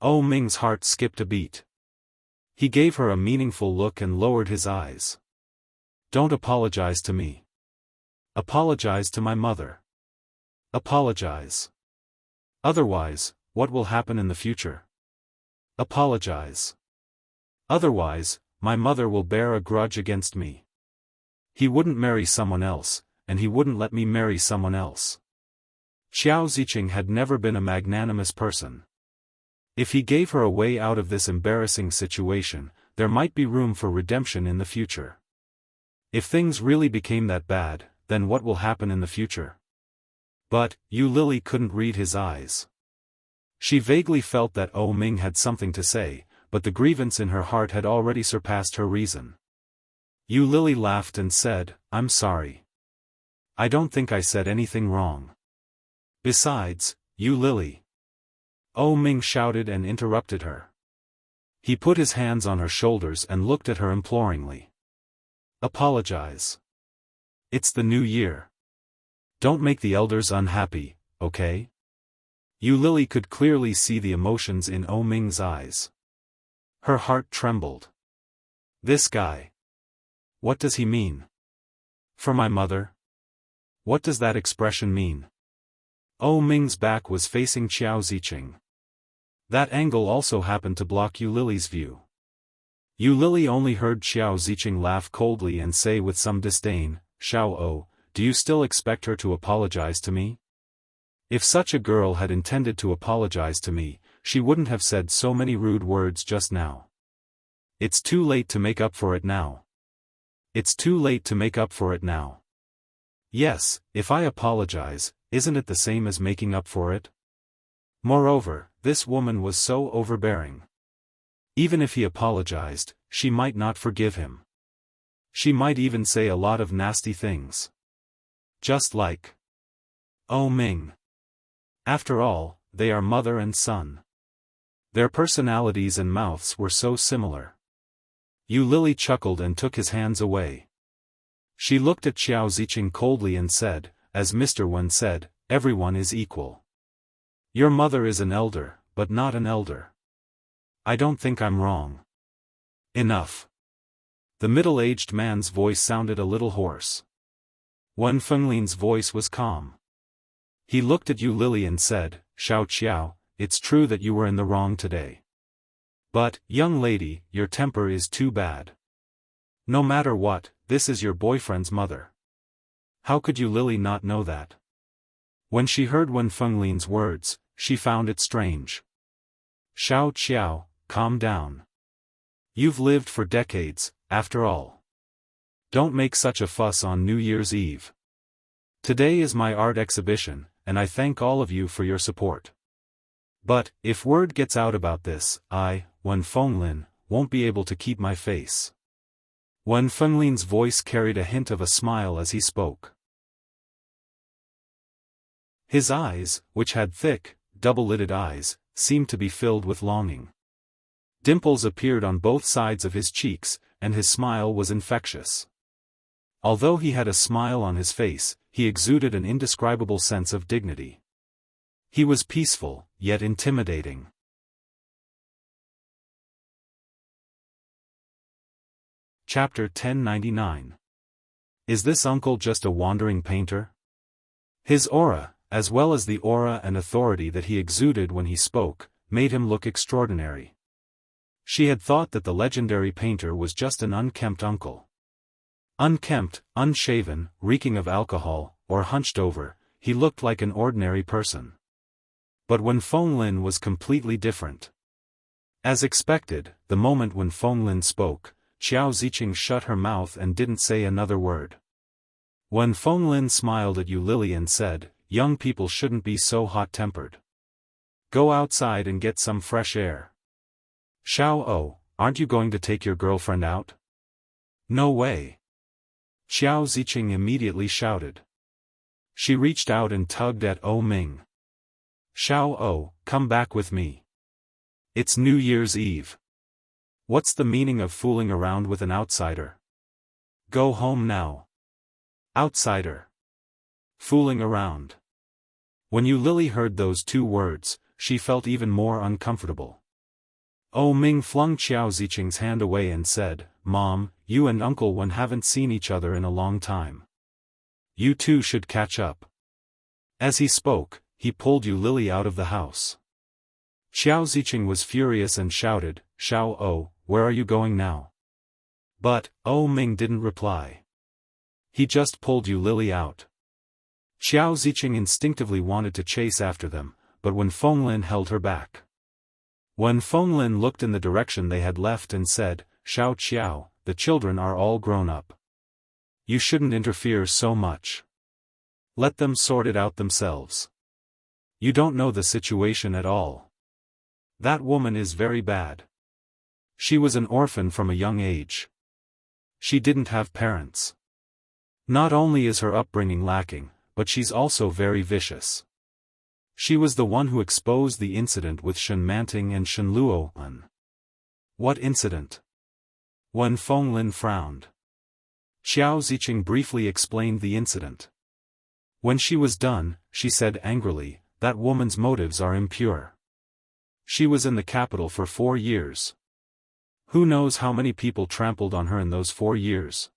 Speaker 1: O Ming's heart skipped a beat. He gave her a meaningful look and lowered his eyes. Don't apologize to me. Apologize to my mother. Apologize. Otherwise, what will happen in the future? Apologize. Otherwise, my mother will bear a grudge against me. He wouldn't marry someone else, and he wouldn't let me marry someone else. Xiao Ziqing had never been a magnanimous person. If he gave her a way out of this embarrassing situation, there might be room for redemption in the future. If things really became that bad, then what will happen in the future? But, Yu Lily couldn't read his eyes. She vaguely felt that O Ming had something to say, but the grievance in her heart had already surpassed her reason. Yu Lily laughed and said, I'm sorry. I don't think I said anything wrong. Besides, Yu Lily. O Ming shouted and interrupted her. He put his hands on her shoulders and looked at her imploringly. Apologize. It's the new year. Don't make the elders unhappy, okay? Yu Lily could clearly see the emotions in O Ming's eyes. Her heart trembled. This guy. What does he mean? For my mother? What does that expression mean? O Ming's back was facing Xiao Ziqing. That angle also happened to block Yu Lily's view. Yu Lily only heard Xiao Ziqing laugh coldly and say with some disdain, Xiao, do you still expect her to apologize to me? If such a girl had intended to apologize to me, she wouldn't have said so many rude words just now. It's too late to make up for it now. It's too late to make up for it now. Yes, if I apologize, isn't it the same as making up for it? Moreover, this woman was so overbearing. Even if he apologized, she might not forgive him. She might even say a lot of nasty things. Just like O Ming. After all, they are mother and son. Their personalities and mouths were so similar. Yu Lily chuckled and took his hands away. She looked at Xiao Ziqing coldly and said, as Mr. Wen said, everyone is equal. Your mother is an elder, but not an elder. I don't think I'm wrong. Enough. The middle-aged man's voice sounded a little hoarse. Wen Fenglin's voice was calm. He looked at Yu Lily and said, Xiao Qiao, it's true that you were in the wrong today. But, young lady, your temper is too bad. No matter what, this is your boyfriend's mother. How could Yu Lily not know that? When she heard Wen Fenglin's words, she found it strange. Xiao Qiao, calm down. You've lived for decades, after all. Don't make such a fuss on New Year's Eve. Today is my art exhibition, and I thank all of you for your support. But, if word gets out about this, Wen Fenglin, won't be able to keep my face. Wen Fenglin's voice carried a hint of a smile as he spoke. His eyes, which had thick, double-lidded eyes, seemed to be filled with longing. Dimples appeared on both sides of his cheeks, and his smile was infectious. Although he had a smile on his face, he exuded an indescribable sense of dignity. He was peaceful, yet intimidating. Chapter 1099. Is this uncle just a wandering painter? His aura, as well as the aura and authority that he exuded when he spoke, made him look extraordinary. She had thought that the legendary painter was just an unkempt uncle. Unkempt, unshaven, reeking of alcohol, or hunched over, he looked like an ordinary person. But Wen Fenglin was completely different. As expected, the moment Wen Fenglin spoke, Xiao Ziqing shut her mouth and didn't say another word. Wen Fenglin smiled at Yu Lily and said, "Young people shouldn't be so hot-tempered. Go outside and get some fresh air." "Xiao, aren't you going to take your girlfriend out?" "No way." Xiao Ziqing immediately shouted. She reached out and tugged at Ming. "Xiao, come back with me. It's New Year's Eve. What's the meaning of fooling around with an outsider? Go home now." Outsider. Fooling around. When Yu Lily heard those two words, she felt even more uncomfortable. Ming flung Xiao Ziqing's hand away and said, "Mom, you and Uncle Wen haven't seen each other in a long time. You two should catch up." As he spoke, he pulled Yu Lily out of the house. Xiao Ziqing was furious and shouted, "Xiao, where are you going now?" But, Ming didn't reply. He just pulled Yu Lily out. Xiao Ziqing instinctively wanted to chase after them, but Wen Fenglin held her back. Wen Fenglin looked in the direction they had left and said, "Xiao Qiao, the children are all grown up. You shouldn't interfere so much. Let them sort it out themselves. You don't know the situation at all. That woman is very bad. She was an orphan from a young age. She didn't have parents. Not only is her upbringing lacking, but she's also very vicious. She was the one who exposed the incident with Shen Manting and Shen Luoan." "What incident?" Wen Fenglin frowned. Xiao Ziqing briefly explained the incident. When she was done, she said angrily, "That woman's motives are impure. She was in the capital for 4 years. Who knows how many people trampled on her in those 4 years?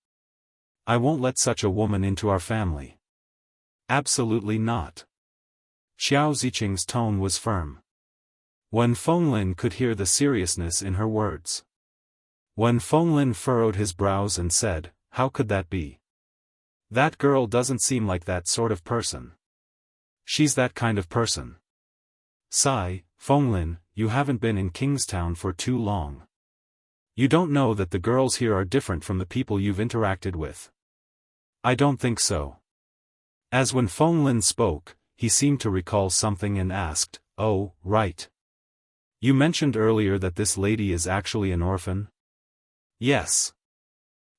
Speaker 1: I won't let such a woman into our family. Absolutely not." Xiao Ziqing's tone was firm. Wen Fenglin could hear the seriousness in her words. Wen Fenglin furrowed his brows and said, "How could that be? That girl doesn't seem like that sort of person. She's that kind of person. Fenglin, you haven't been in Kingstown for too long. You don't know that the girls here are different from the people you've interacted with." "I don't think so." As Wen Fenglin spoke, he seemed to recall something and asked, "Oh, right. You mentioned earlier that this lady is actually an orphan?" "Yes.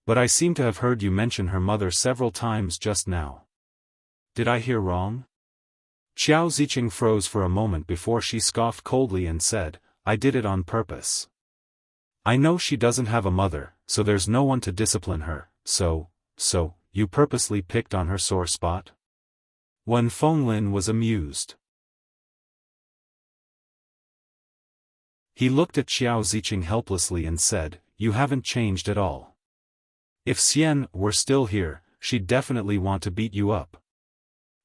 Speaker 1: But I seem to have heard you mention her mother several times just now. Did I hear wrong?" Xiao Ziqing froze for a moment before she scoffed coldly and said, "I did it on purpose. I know she doesn't have a mother, so there's no one to discipline her, so, you purposely picked on her sore spot?" Wen Fenglin was amused. He looked at Xiao Ziqing helplessly and said, "You haven't changed at all. If Xian were still here, she'd definitely want to beat you up."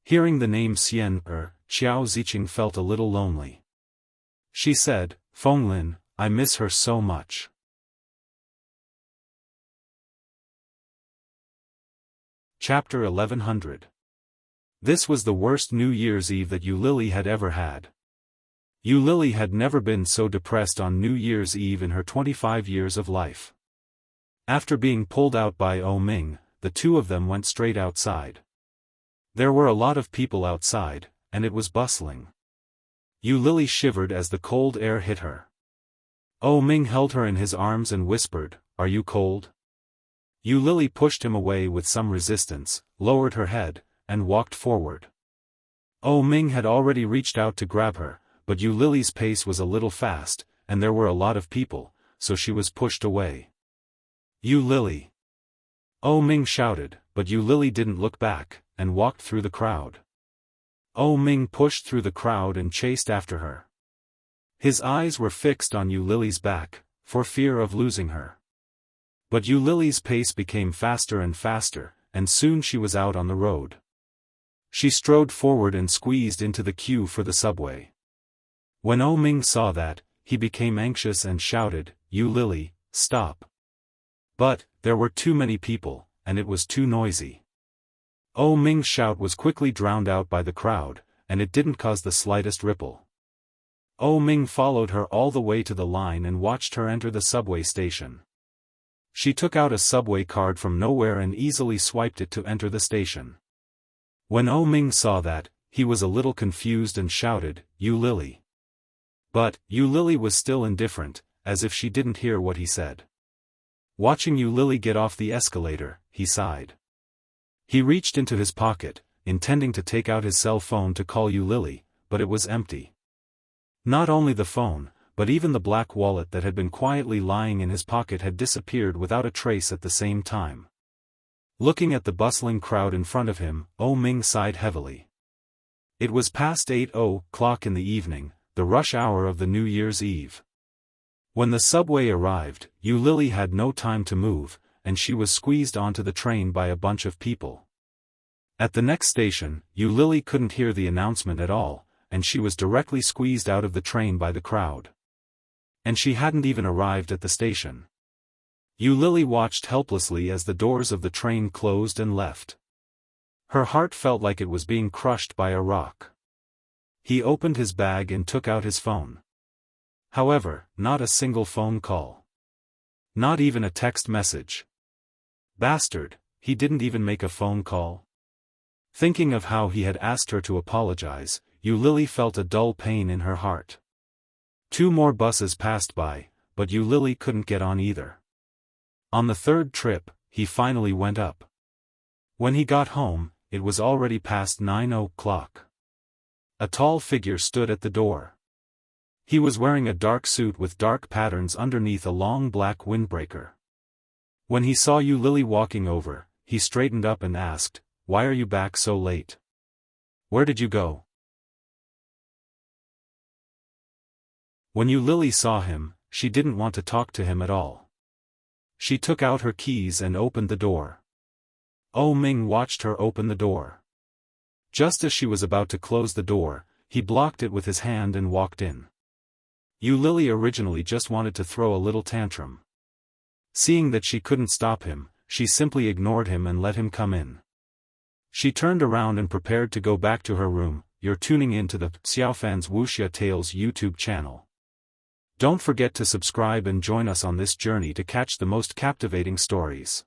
Speaker 1: Hearing the name Xian, Xiao Ziqing felt a little lonely. She said, "Fenglin, I miss her so much." Chapter 1100. This was the worst New Year's Eve that Yu Lily had ever had. Yu Lily had never been so depressed on New Year's Eve in her 25 years of life. After being pulled out by O Ming, the two of them went straight outside. There were a lot of people outside, and it was bustling. Yu Lily shivered as the cold air hit her. O Ming held her in his arms and whispered, "Are you cold?" Yu Lily pushed him away with some resistance, lowered her head, and walked forward. O Ming had already reached out to grab her, but Yu Lily's pace was a little fast, and there were a lot of people, so she was pushed away. "Yu Lily!" O Ming shouted, but Yu Lily didn't look back, and walked through the crowd. O Ming pushed through the crowd and chased after her. His eyes were fixed on Yu Lily's back, for fear of losing her. But Yu Lily's pace became faster and faster, and soon she was out on the road. She strode forward and squeezed into the queue for the subway. When O Ming saw that, he became anxious and shouted, "Yu Lily, stop." But, there were too many people, and it was too noisy. O Ming's shout was quickly drowned out by the crowd, and it didn't cause the slightest ripple. O Ming followed her all the way to the line and watched her enter the subway station. She took out a subway card from nowhere and easily swiped it to enter the station. When O Ming saw that, he was a little confused and shouted, "Yu Lily." But, Yu Lily was still indifferent, as if she didn't hear what he said. Watching Yu Lily get off the escalator, he sighed. He reached into his pocket, intending to take out his cell phone to call Yu Lily, but it was empty. Not only the phone, but even the black wallet that had been quietly lying in his pocket had disappeared without a trace at the same time. Looking at the bustling crowd in front of him, O Ming sighed heavily. It was past 8:00 in the evening, the rush hour of the New Year's Eve. When the subway arrived, Yu Lily had no time to move, and she was squeezed onto the train by a bunch of people. At the next station, Yu Lily couldn't hear the announcement at all, and she was directly squeezed out of the train by the crowd. And she hadn't even arrived at the station. Yu Lily watched helplessly as the doors of the train closed and left. Her heart felt like it was being crushed by a rock. He opened his bag and took out his phone. However, not a single phone call. Not even a text message. Bastard, he didn't even make a phone call. Thinking of how he had asked her to apologize, Yu Lily felt a dull pain in her heart. 2 more buses passed by, but Yu Lily couldn't get on either. On the 3rd trip, he finally went up. When he got home, it was already past 9:00. A tall figure stood at the door. He was wearing a dark suit with dark patterns underneath a long black windbreaker. When he saw Yu Lily walking over, he straightened up and asked, "Why are you back so late? Where did you go?" When Yu Lily saw him, she didn't want to talk to him at all. She took out her keys and opened the door. O Ming watched her open the door. Just as she was about to close the door, he blocked it with his hand and walked in. Yu Lily originally just wanted to throw a little tantrum. Seeing that she couldn't stop him, she simply ignored him and let him come in. She turned around and prepared to go back to her room. You're tuning in to the Xiaofan's Wuxia Tales YouTube channel. Don't forget to subscribe and join us on this journey to catch the most captivating stories.